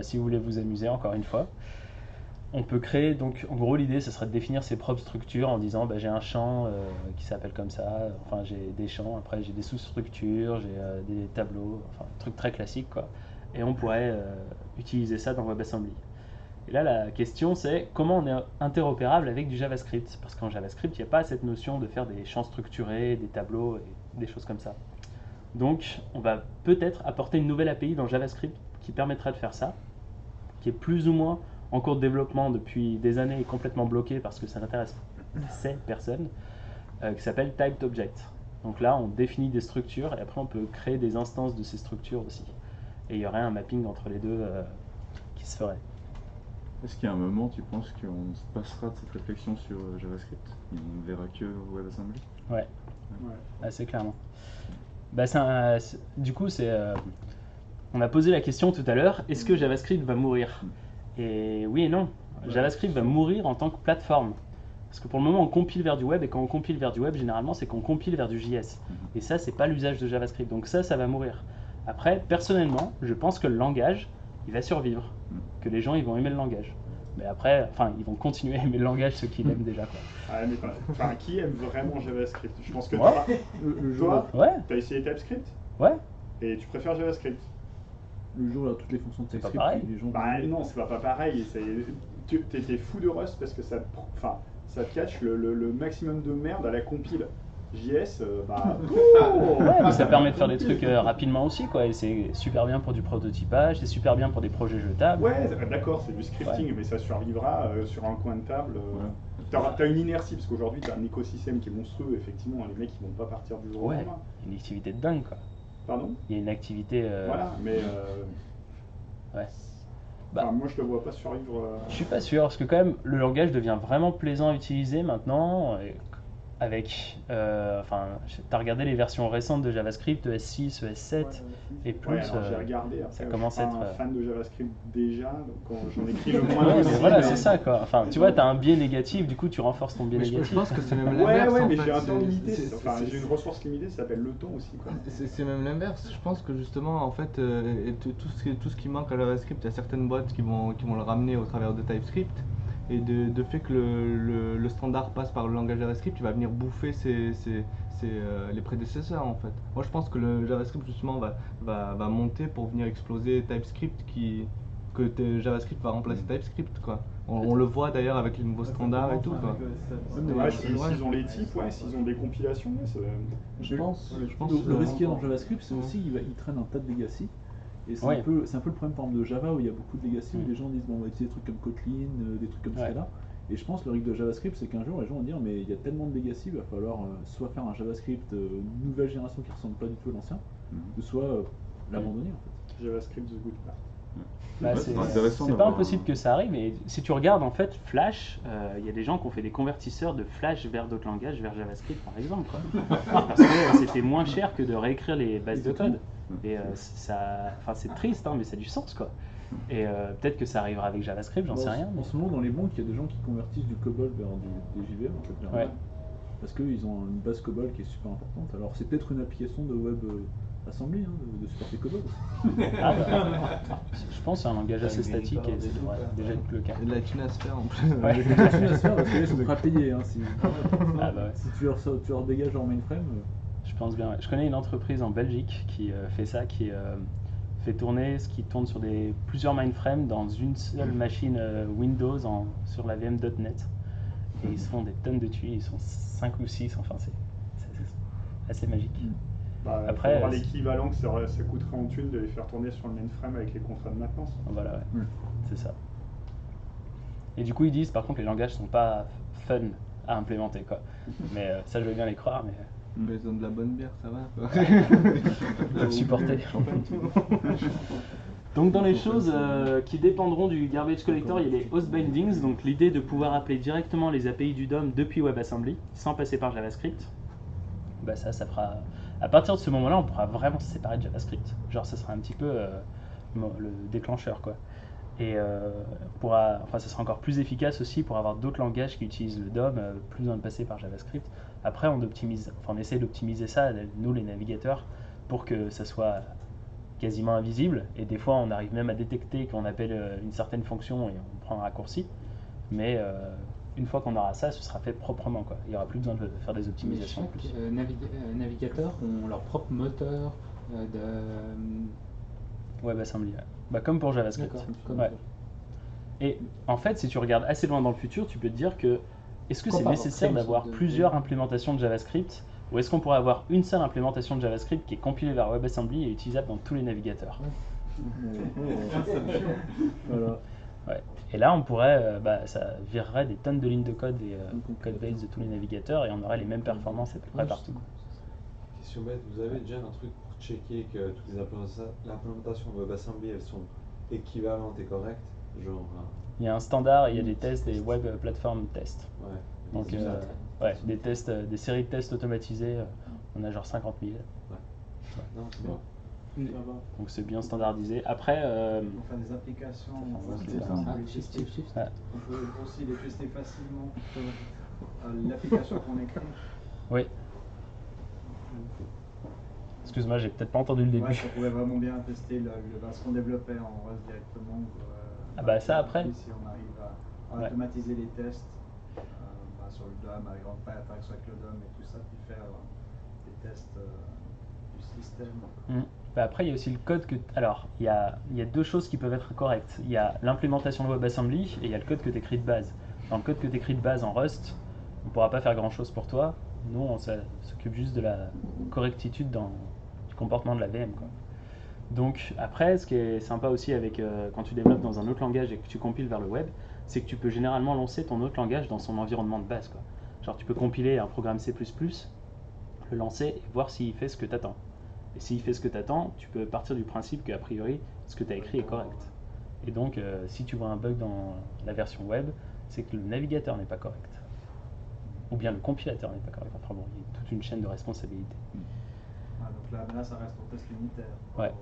si vous voulez vous amuser encore une fois. On peut créer, donc en gros l'idée ce serait de définir ses propres structures en disant bah, j'ai un champ qui s'appelle comme ça, enfin j'ai des champs, après j'ai des sous-structures, j'ai des tableaux, enfin un truc très classique quoi. Et on pourrait utiliser ça dans WebAssembly. Et là la question c'est comment on est interopérable avec du JavaScript, parce qu'en JavaScript il n'y a pas cette notion de faire des champs structurés, des tableaux et des choses comme ça. Donc on va peut-être apporter une nouvelle API dans JavaScript qui permettrait de faire ça, qui est plus ou moins en cours de développement depuis des années et complètement bloqué parce que ça n'intéresse personne, qui s'appelle TypedObject. Donc là, on définit des structures et après on peut créer des instances de ces structures aussi. Et il y aurait un mapping entre les deux qui se ferait. Est-ce qu'il y a un moment, tu penses qu'on se passera de cette réflexion sur JavaScript et on ne verra que WebAssembly? Ouais, assez clairement. Bah, du coup, on a posé la question tout à l'heure, est-ce que JavaScript va mourir? Et oui et non. JavaScript va mourir en tant que plateforme. Parce que pour le moment, on compile vers du web, et quand on compile vers du web, généralement, c'est qu'on compile vers du JS. Et ça, c'est pas l'usage de JavaScript. Donc ça va mourir. Après, personnellement, je pense que le langage, il va survivre. que les gens ils vont aimer le langage. Mais après, enfin, ils vont continuer à aimer le langage ceux qui l'aiment déjà, quoi. Ah, mais enfin, qui aime vraiment JavaScript? Je pense que Ouais. toi, Ouais. t'as essayé TypeScript Ouais. et tu préfères JavaScript. Le jour où il y a toutes les fonctions de C'est pas TypeScript, pareil. les gens Bah non, c'est pas pareil. T'étais fou de Rust parce que ça catch le maximum de merde à la compile. JS, bah. Ouais, mais ça permet de faire des trucs rapidement aussi, quoi. Et c'est super bien pour du prototypage, c'est super bien pour des projets jetables. Ouais, d'accord, c'est du scripting, Ouais. mais ça survivra sur un coin de table. T'as une inertie, parce qu'aujourd'hui, t'as un écosystème qui est monstrueux, effectivement, les mecs, ils vont pas partir du jour au Ouais, lendemain. une activité de dingue, quoi. Pardon? Il y a une activité. Voilà, mais. Ouais. Enfin, moi, je te vois pas survivre. Je suis pas sûr, parce que quand même, le langage devient vraiment plaisant à utiliser maintenant. Avec, enfin, t'as regardé les versions récentes de JavaScript, ES6, ES7 et plus. Ouais, alors j'ai regardé, après, ça commence à je suis être. pas un fan de JavaScript déjà, donc quand j'en écris le moins Ouais, possible. mais voilà, c'est ça, quoi. Enfin, tu vois, t'as un biais négatif, du coup, tu renforces ton biais Mais négatif. je pense que c'est même Ouais, l'inverse. ouais, en mais fait. j'ai un temps C'est- limité, c'est- enfin, c'est- j'ai une ressource limitée, ça s'appelle le temps aussi, quoi. C'est même l'inverse. Je pense que justement, en fait, tout ce qui manque à JavaScript, il y a certaines boîtes qui vont le ramener au travers de TypeScript. Et de fait que le standard passe par le langage JavaScript, il va venir bouffer les prédécesseurs, en fait. Moi, je pense que le JavaScript, justement, va monter pour venir exploser TypeScript, JavaScript va remplacer TypeScript, quoi. On le voit d'ailleurs avec les nouveaux standards et tout, quoi. Ouais, s'ils ont les types, ouais, s'ils ont des compilations, ouais, Je pense que le risque qu'il y a dans JavaScript, c'est aussi qu'il traîne un tas de legacy. Et c'est Ouais. un peu le problème par exemple de Java où il y a beaucoup de legacy, où Mm. les gens disent bon, on va utiliser des trucs comme Kotlin, des trucs comme Ouais. ça là. Et je pense que le risque de JavaScript, c'est qu'un jour les gens vont dire mais il y a tellement de legacy, il va falloir soit faire un JavaScript nouvelle génération qui ressemble pas du tout à l'ancien, ou soit l'abandonner en fait. JavaScript the good part. Bah, Ouais, c'est intéressant c'est pas d'avoir impossible que ça arrive, mais si tu regardes en fait Flash, il y a des gens qui ont fait des convertisseurs de Flash vers d'autres langages, vers JavaScript par exemple, quoi. Parce que c'était moins cher que de réécrire les bases de code. Et enfin c'est triste, hein, mais ça a du sens, quoi. Et peut-être que ça arrivera avec JavaScript, j'en Bon, sais rien. En ce moment, dans les banques, il y a des gens qui convertissent du COBOL vers des JVM en fait, vers Ouais. web. Parce qu'ils ont une base COBOL qui est super importante. Alors c'est peut-être une application de web assembly, hein, de supporter COBOL aussi. Ah, bah, je pense que c'est un langage assez statique et ça devrait déjà être le cas. Il y a de la thune à se faire en plus. Ouais. Il y a des choses à se faire parce que là, ils sont prêts à payer. Hein, si Ah, bah ouais. si tu leur dégages leur mainframe. Je pense bien. Je connais une entreprise en Belgique qui fait ça, qui fait tourner ce qui tourne sur plusieurs mainframes dans une seule machine Windows sur la VM.NET. Et ils se font des tonnes de tuyaux, ils sont 5 ou 6, enfin c'est assez magique. Bah, Après, faut avoir c'est- l'équivalent que ça coûterait en thunes de les faire tourner sur le mainframe avec les contrats de maintenance. Voilà, ouais. C'est ça. Et du coup, ils disent par contre les langages sont pas fun à implémenter, quoi. Mais ça, je veux bien les croire, mais Mais ils ont de la bonne bière, ça va, quoi. faut le supporter. Donc dans les choses qui dépendront du garbage collector, il y a les host bindings, donc l'idée de pouvoir appeler directement les API du DOM depuis WebAssembly sans passer par JavaScript. Bah ça fera. À partir de ce moment-là, on pourra vraiment se séparer de JavaScript. Genre, ça sera un petit peu le déclencheur, quoi. Et ça sera encore plus efficace aussi pour avoir d'autres langages qui utilisent le DOM, plus besoin de passer par JavaScript. Après, on essaie d'optimiser ça, nous les navigateurs, pour que ça soit quasiment invisible. Et des fois, on arrive même à détecter qu'on appelle une certaine fonction et on prend un raccourci. Mais une fois qu'on aura ça, ce sera fait proprement, quoi. Il n'y aura plus besoin de faire des Mais optimisations en chaque plus. navigateur ont leur propre moteur de. WebAssembly, ouais. Bah, comme pour JavaScript. D'accord, comme Ouais. ça. Et en fait, si tu regardes assez loin dans le futur, tu peux te dire que est-ce que c'est Comparable, nécessaire c'est une d'avoir sorte de- plusieurs implémentations de JavaScript ou est-ce qu'on pourrait avoir une seule implémentation de JavaScript qui est compilée vers WebAssembly et utilisable dans tous les navigateurs? Voilà. Ouais. Et là, on pourrait, ça virerait des tonnes de lignes de code et code base de tous les navigateurs et on aurait les mêmes performances à peu près partout. Question bête, vous avez déjà un truc pour checker que toutes les implémentations de WebAssembly elles sont équivalentes et correctes? Genre. Il y a un standard et il y a des tests, des web platform tests. Ouais. Donc, C'est ça. ouais, des tests, des séries de tests automatisés, on a genre 50 000. Non, c'est bon. Donc c'est bien standardisé. Après, Enfin, des applications, C'est ça. Ouais. on peut aussi les tester facilement. L'application qu'on écrit. Oui. Excuse-moi, j'ai peut-être pas entendu le début. Ouais, ça pourrait vraiment bien tester ce qu'on développait en Rust directement. Ah bah ça après. Si on arrive à automatiser les tests sur le DOM, avec pas l'interaction avec le DOM et tout ça, puis faire des tests du système. Bah après, il y a aussi le code que. Alors, il y a deux choses qui peuvent être correctes. Il y a l'implémentation de WebAssembly et il y a le code que tu écris de base. Dans le code que tu écris de base en Rust, on ne pourra pas faire grand chose pour toi. Nous, on s'occupe juste de la correctitude du comportement de la VM, quoi. Donc, après, ce qui est sympa aussi avec quand tu développes dans un autre langage et que tu compiles vers le web, c'est que tu peux généralement lancer ton autre langage dans son environnement de base, quoi. Genre, tu peux compiler un programme C++, le lancer et voir s'il fait ce que tu attends. Et s'il fait ce que tu attends, tu peux partir du principe qu'a priori, ce que tu as écrit est correct. Et donc, si tu vois un bug dans la version web, c'est que le navigateur n'est pas correct. Ou bien le compilateur n'est pas correct. Enfin bon, il y a toute une chaîne de responsabilité. Donc là, ça reste au test unitaire. Ouais.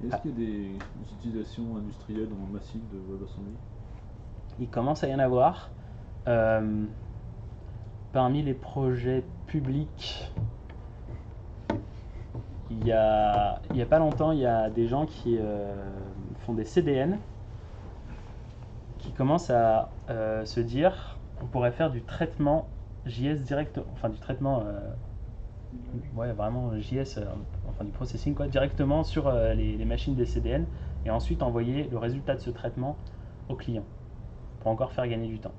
Est-ce qu'il y a des utilisations industrielles en massive de WebAssembly? Il commence à y en avoir. Parmi les projets publics, il y a pas longtemps, il y a des gens qui font des CDN qui commencent à se dire on pourrait faire du traitement JS direct, enfin du traitement vraiment JS, enfin du processing quoi, directement sur les machines des CDN et ensuite envoyer le résultat de ce traitement au client pour encore faire gagner du temps.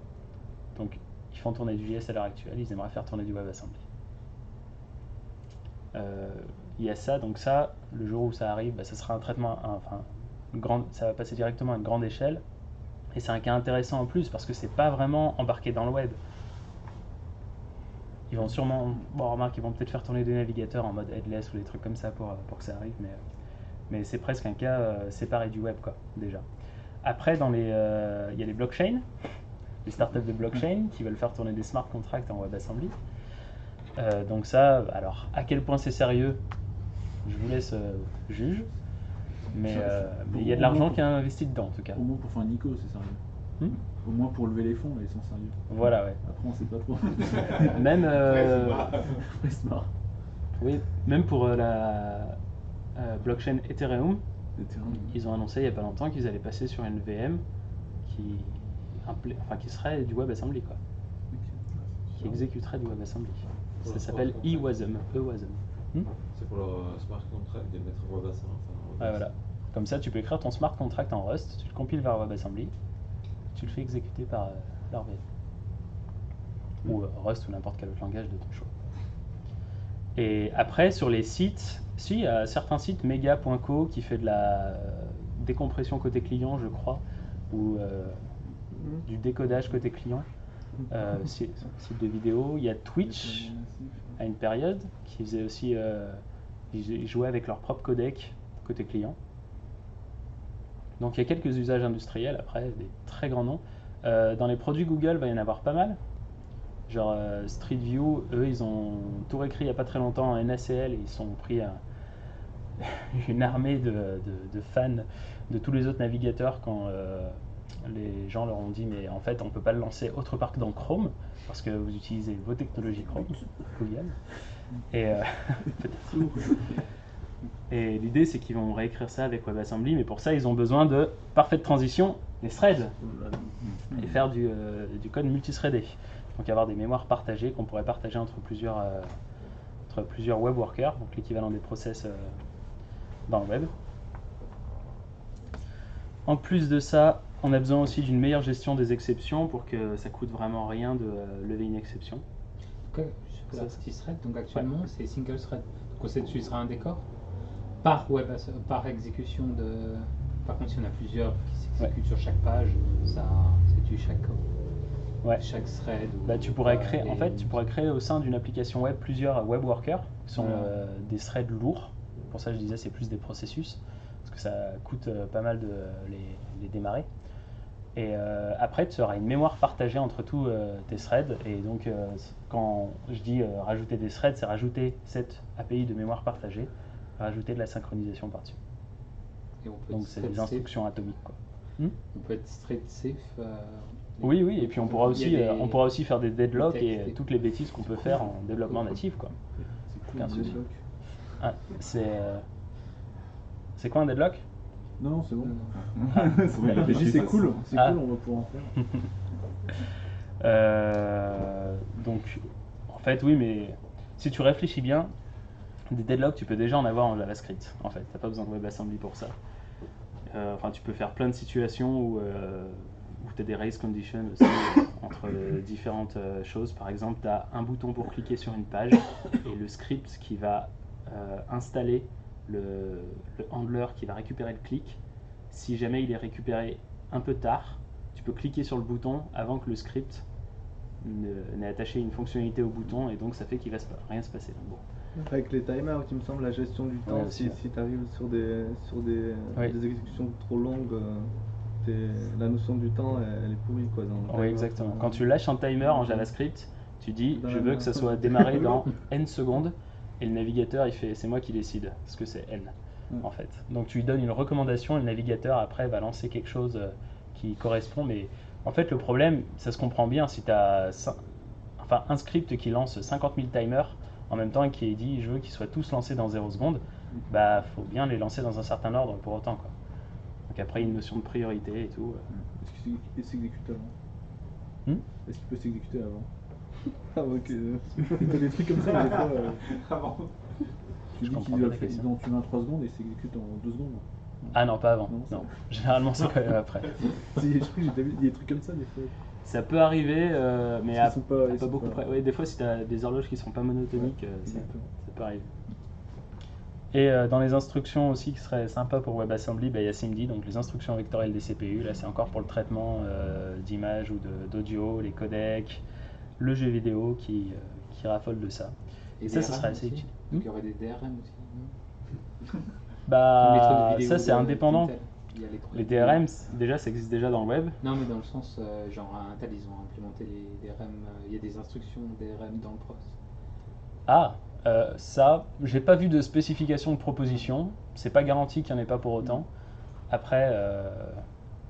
Donc ils font tourner du JS à l'heure actuelle, ils aimeraient faire tourner du WebAssembly. Il y a ça, donc ça, le jour où ça arrive, ça sera un traitement, ça va passer directement à une grande échelle. Et c'est un cas intéressant en plus parce que c'est pas vraiment embarqué dans le web. Ils vont sûrement, remarque, ils vont peut-être faire tourner des navigateurs en mode headless ou des trucs comme ça pour que ça arrive, mais c'est presque un cas séparé du web quoi, déjà. Après, il y a les blockchains, les startups de blockchain qui veulent faire tourner des smart contracts en WebAssembly. Donc ça, alors à quel point c'est sérieux, je vous laisse juge, mais il y a de l'argent qui est investi dedans en tout cas. Au moins pour faire un ICO, c'est sérieux. Au moins pour lever les fonds, ils sont sérieux. Voilà, ouais. Après, on sait pas trop. Même, smart. Oui, même pour la blockchain Ethereum, ils ont annoncé il n'y a pas longtemps qu'ils allaient passer sur une VM qui serait du WebAssembly quoi. Qui exécuterait du WebAssembly. Ça s'appelle eWasm. C'est pour le smart contract de mettre WebAssembly. Ouais, voilà. Comme ça, tu peux écrire ton smart contract en Rust, tu le compiles vers WebAssembly, tu le fais exécuter par leur VM. Ou Rust ou n'importe quel autre langage de ton choix. Et après, sur les sites, il y a certains sites, mega.co qui fait de la décompression côté client, je crois, ou du décodage côté client. Site de vidéo. Il y a Twitch à une période qui faisait aussi, ils jouaient avec leur propre codec côté client. Donc il y a quelques usages industriels après, des très grands noms. Dans les produits Google, il va y en avoir pas mal. Genre Street View, eux ils ont tout réécrit il n'y a pas très longtemps en NaCl et ils sont pris une armée de fans de tous les autres navigateurs quand les gens leur ont dit mais en fait on peut pas le lancer autre part que dans Chrome parce que vous utilisez vos technologies Chrome, Google. Et et l'idée c'est qu'ils vont réécrire ça avec WebAssembly, mais pour ça ils ont besoin de parfaite transition, les threads, et faire du code multithreadé. Donc avoir des mémoires partagées qu'on pourrait partager entre plusieurs web workers, donc l'équivalent des process dans le web. En plus de ça, on a besoin aussi d'une meilleure gestion des exceptions pour que ça coûte vraiment rien de lever une exception. Donc, thread, donc actuellement c'est single thread. Donc on utilisera un décor par exécution de. Par contre, si on a plusieurs qui s'exécutent sur chaque page, ça c'est chaque thread. Tu pourrais créer au sein d'une application web plusieurs web workers qui sont des threads lourds. Pour ça, je disais, c'est plus des processus parce que ça coûte pas mal de les démarrer. Et après, tu auras une mémoire partagée entre tous tes threads. Et donc, quand je dis rajouter des threads, c'est rajouter cette API de mémoire partagée, rajouter de la synchronisation par-dessus. Donc, c'est des instructions atomiques, quoi. On peut être thread safe. Oui, et puis on pourra aussi faire des deadlocks et toutes les bêtises qu'on peut faire en développement natif, quoi. C'est cool, c'est quoi un deadlock? Non, c'est bon. C'est bon, il a J'ai dit fait c'est ça. cool, Ah. on va pouvoir en faire. Donc, en fait, oui, mais si tu réfléchis bien, des deadlocks, tu peux déjà en avoir en JavaScript. En fait, t'as pas besoin de WebAssembly pour ça. Enfin, tu peux faire plein de situations où tu as des race conditions aussi entre différentes choses. Par exemple, tu as un bouton pour cliquer sur une page et le script qui va installer le handler qui va récupérer le clic. Si jamais il est récupéré un peu tard, tu peux cliquer sur le bouton avant que le script n'ait attaché une fonctionnalité au bouton et donc ça fait qu'il va rien se passer. Donc, bon. Avec les timers, il me semble, la gestion du temps, Ouais, si tu arrives sur des exécutions trop longues, la notion du temps, elle est pourrie. Quoi, dans le Oui, timer. exactement. Quand tu lâches un timer en JavaScript, tu dis je veux que ça soit démarré dans n secondes et le navigateur il fait c'est moi qui décide parce que c'est n en fait. Donc tu lui donnes une recommandation et le navigateur après va lancer quelque chose qui correspond. Mais en fait le problème, ça se comprend bien si tu as un script qui lance 50 000 timers en même temps et qui dit je veux qu'ils soient tous lancés dans 0 secondes, bah faut bien les lancer dans un certain ordre pour autant quoi. Donc après une notion de priorité et tout. Est-ce qu'il s'exécute avant Est-ce qu'il peut s'exécuter avant Ah ok. T'as des trucs comme ça, des fois. Avant. Tu dis qu'ils ont tué en 3 secondes et ils s'exécutent en 2 secondes. Ah non, pas avant. Non, Non. Généralement c'est quand même après. Je crois que j'ai vu des trucs comme ça des fois. Ça peut arriver, mais Ils sont pas beaucoup près. Ouais, des fois, si tu as des horloges qui sont pas monotoniques, ça peut arriver. Et dans les instructions aussi qui seraient sympas pour WebAssembly, il y a SIMD, donc les instructions vectorielles des CPU. Là, c'est encore pour le traitement d'images ou d'audio, les codecs, le jeu vidéo qui raffole de ça. Et ça DRM serait assez aussi. utile. Donc il y aurait des DRM aussi. Bah, Comme les trucs de vidéo ça c'est de indépendant. Intel. Il y a trucs Les de- DRM, déjà, ça existe déjà dans le web. Non, mais dans le sens, genre à Intel, ils ont implémenté les DRM. Il y a des instructions DRM dans le pros. Ah, ça, j'ai pas vu de spécification de proposition. C'est pas garanti qu'il n'y en ait pas pour autant. Après,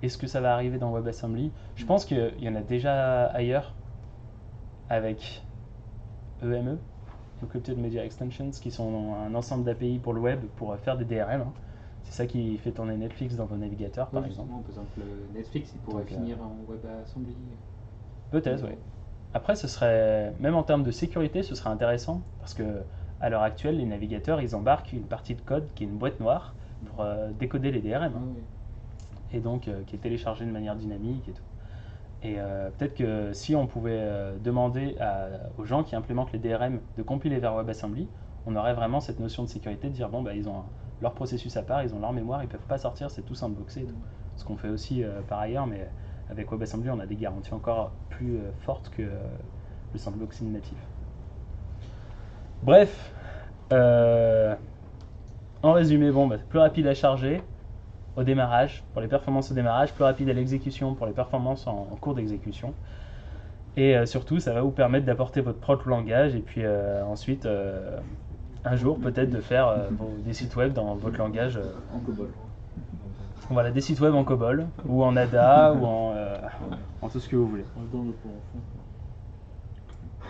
est-ce que ça va arriver dans WebAssembly? Je pense qu'il y en a déjà ailleurs avec EME, Encrypted Media Extensions, qui sont un ensemble d'API pour le web pour faire des DRM. Hein. C'est ça qui fait tourner Netflix dans vos navigateurs, par exemple. Par exemple, Netflix, il pourrait Donc, finir en WebAssembly. Peut-être, oui. Après, ce serait, même en termes de sécurité, ce serait intéressant parce que à l'heure actuelle, les navigateurs, ils embarquent une partie de code qui est une boîte noire pour décoder les DRM, hein, et donc qui est téléchargée de manière dynamique et tout. Et peut-être que si on pouvait demander aux gens qui implémentent les DRM de compiler vers WebAssembly, on aurait vraiment cette notion de sécurité, de dire bon, ils ont leur processus à part, ils ont leur mémoire, ils peuvent pas sortir, c'est tout sandboxé et tout. Ce qu'on fait aussi par ailleurs, mais avec WebAssembly, on a des garanties encore plus fortes que le sandboxing natif. Bref, en résumé, plus rapide à charger au démarrage, pour les performances au démarrage, plus rapide à l'exécution pour les performances en cours d'exécution. Et surtout, ça va vous permettre d'apporter votre propre langage et puis ensuite, un jour, peut-être de faire des sites web dans votre langage. En COBOL. Voilà, des sites web en COBOL, ou en ADA, ou en tout ce que vous voulez.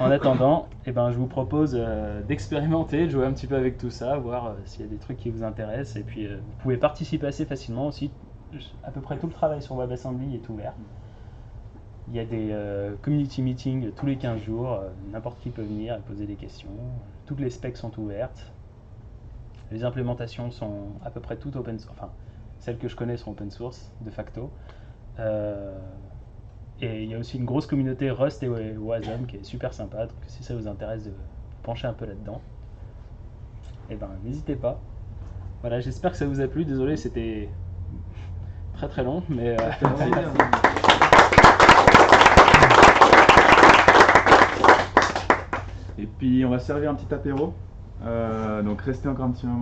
En attendant, je vous propose d'expérimenter, de jouer un petit peu avec tout ça, voir s'il y a des trucs qui vous intéressent. Et puis, vous pouvez participer assez facilement aussi. À peu près tout le travail sur WebAssembly est ouvert. Il y a des community meetings tous les 15 jours. N'importe qui peut venir et poser des questions. Toutes les specs sont ouvertes. Les implémentations sont à peu près toutes open source. Enfin, celles que je connais sont open source, de facto. Et il y a aussi une grosse communauté Rust et Wasm qui est super sympa. Donc si ça vous intéresse de vous pencher un peu là-dedans, n'hésitez pas. Voilà, j'espère que ça vous a plu. Désolé, c'était très très long, mais Et puis on va servir un petit apéro. Donc restez encore un petit moment.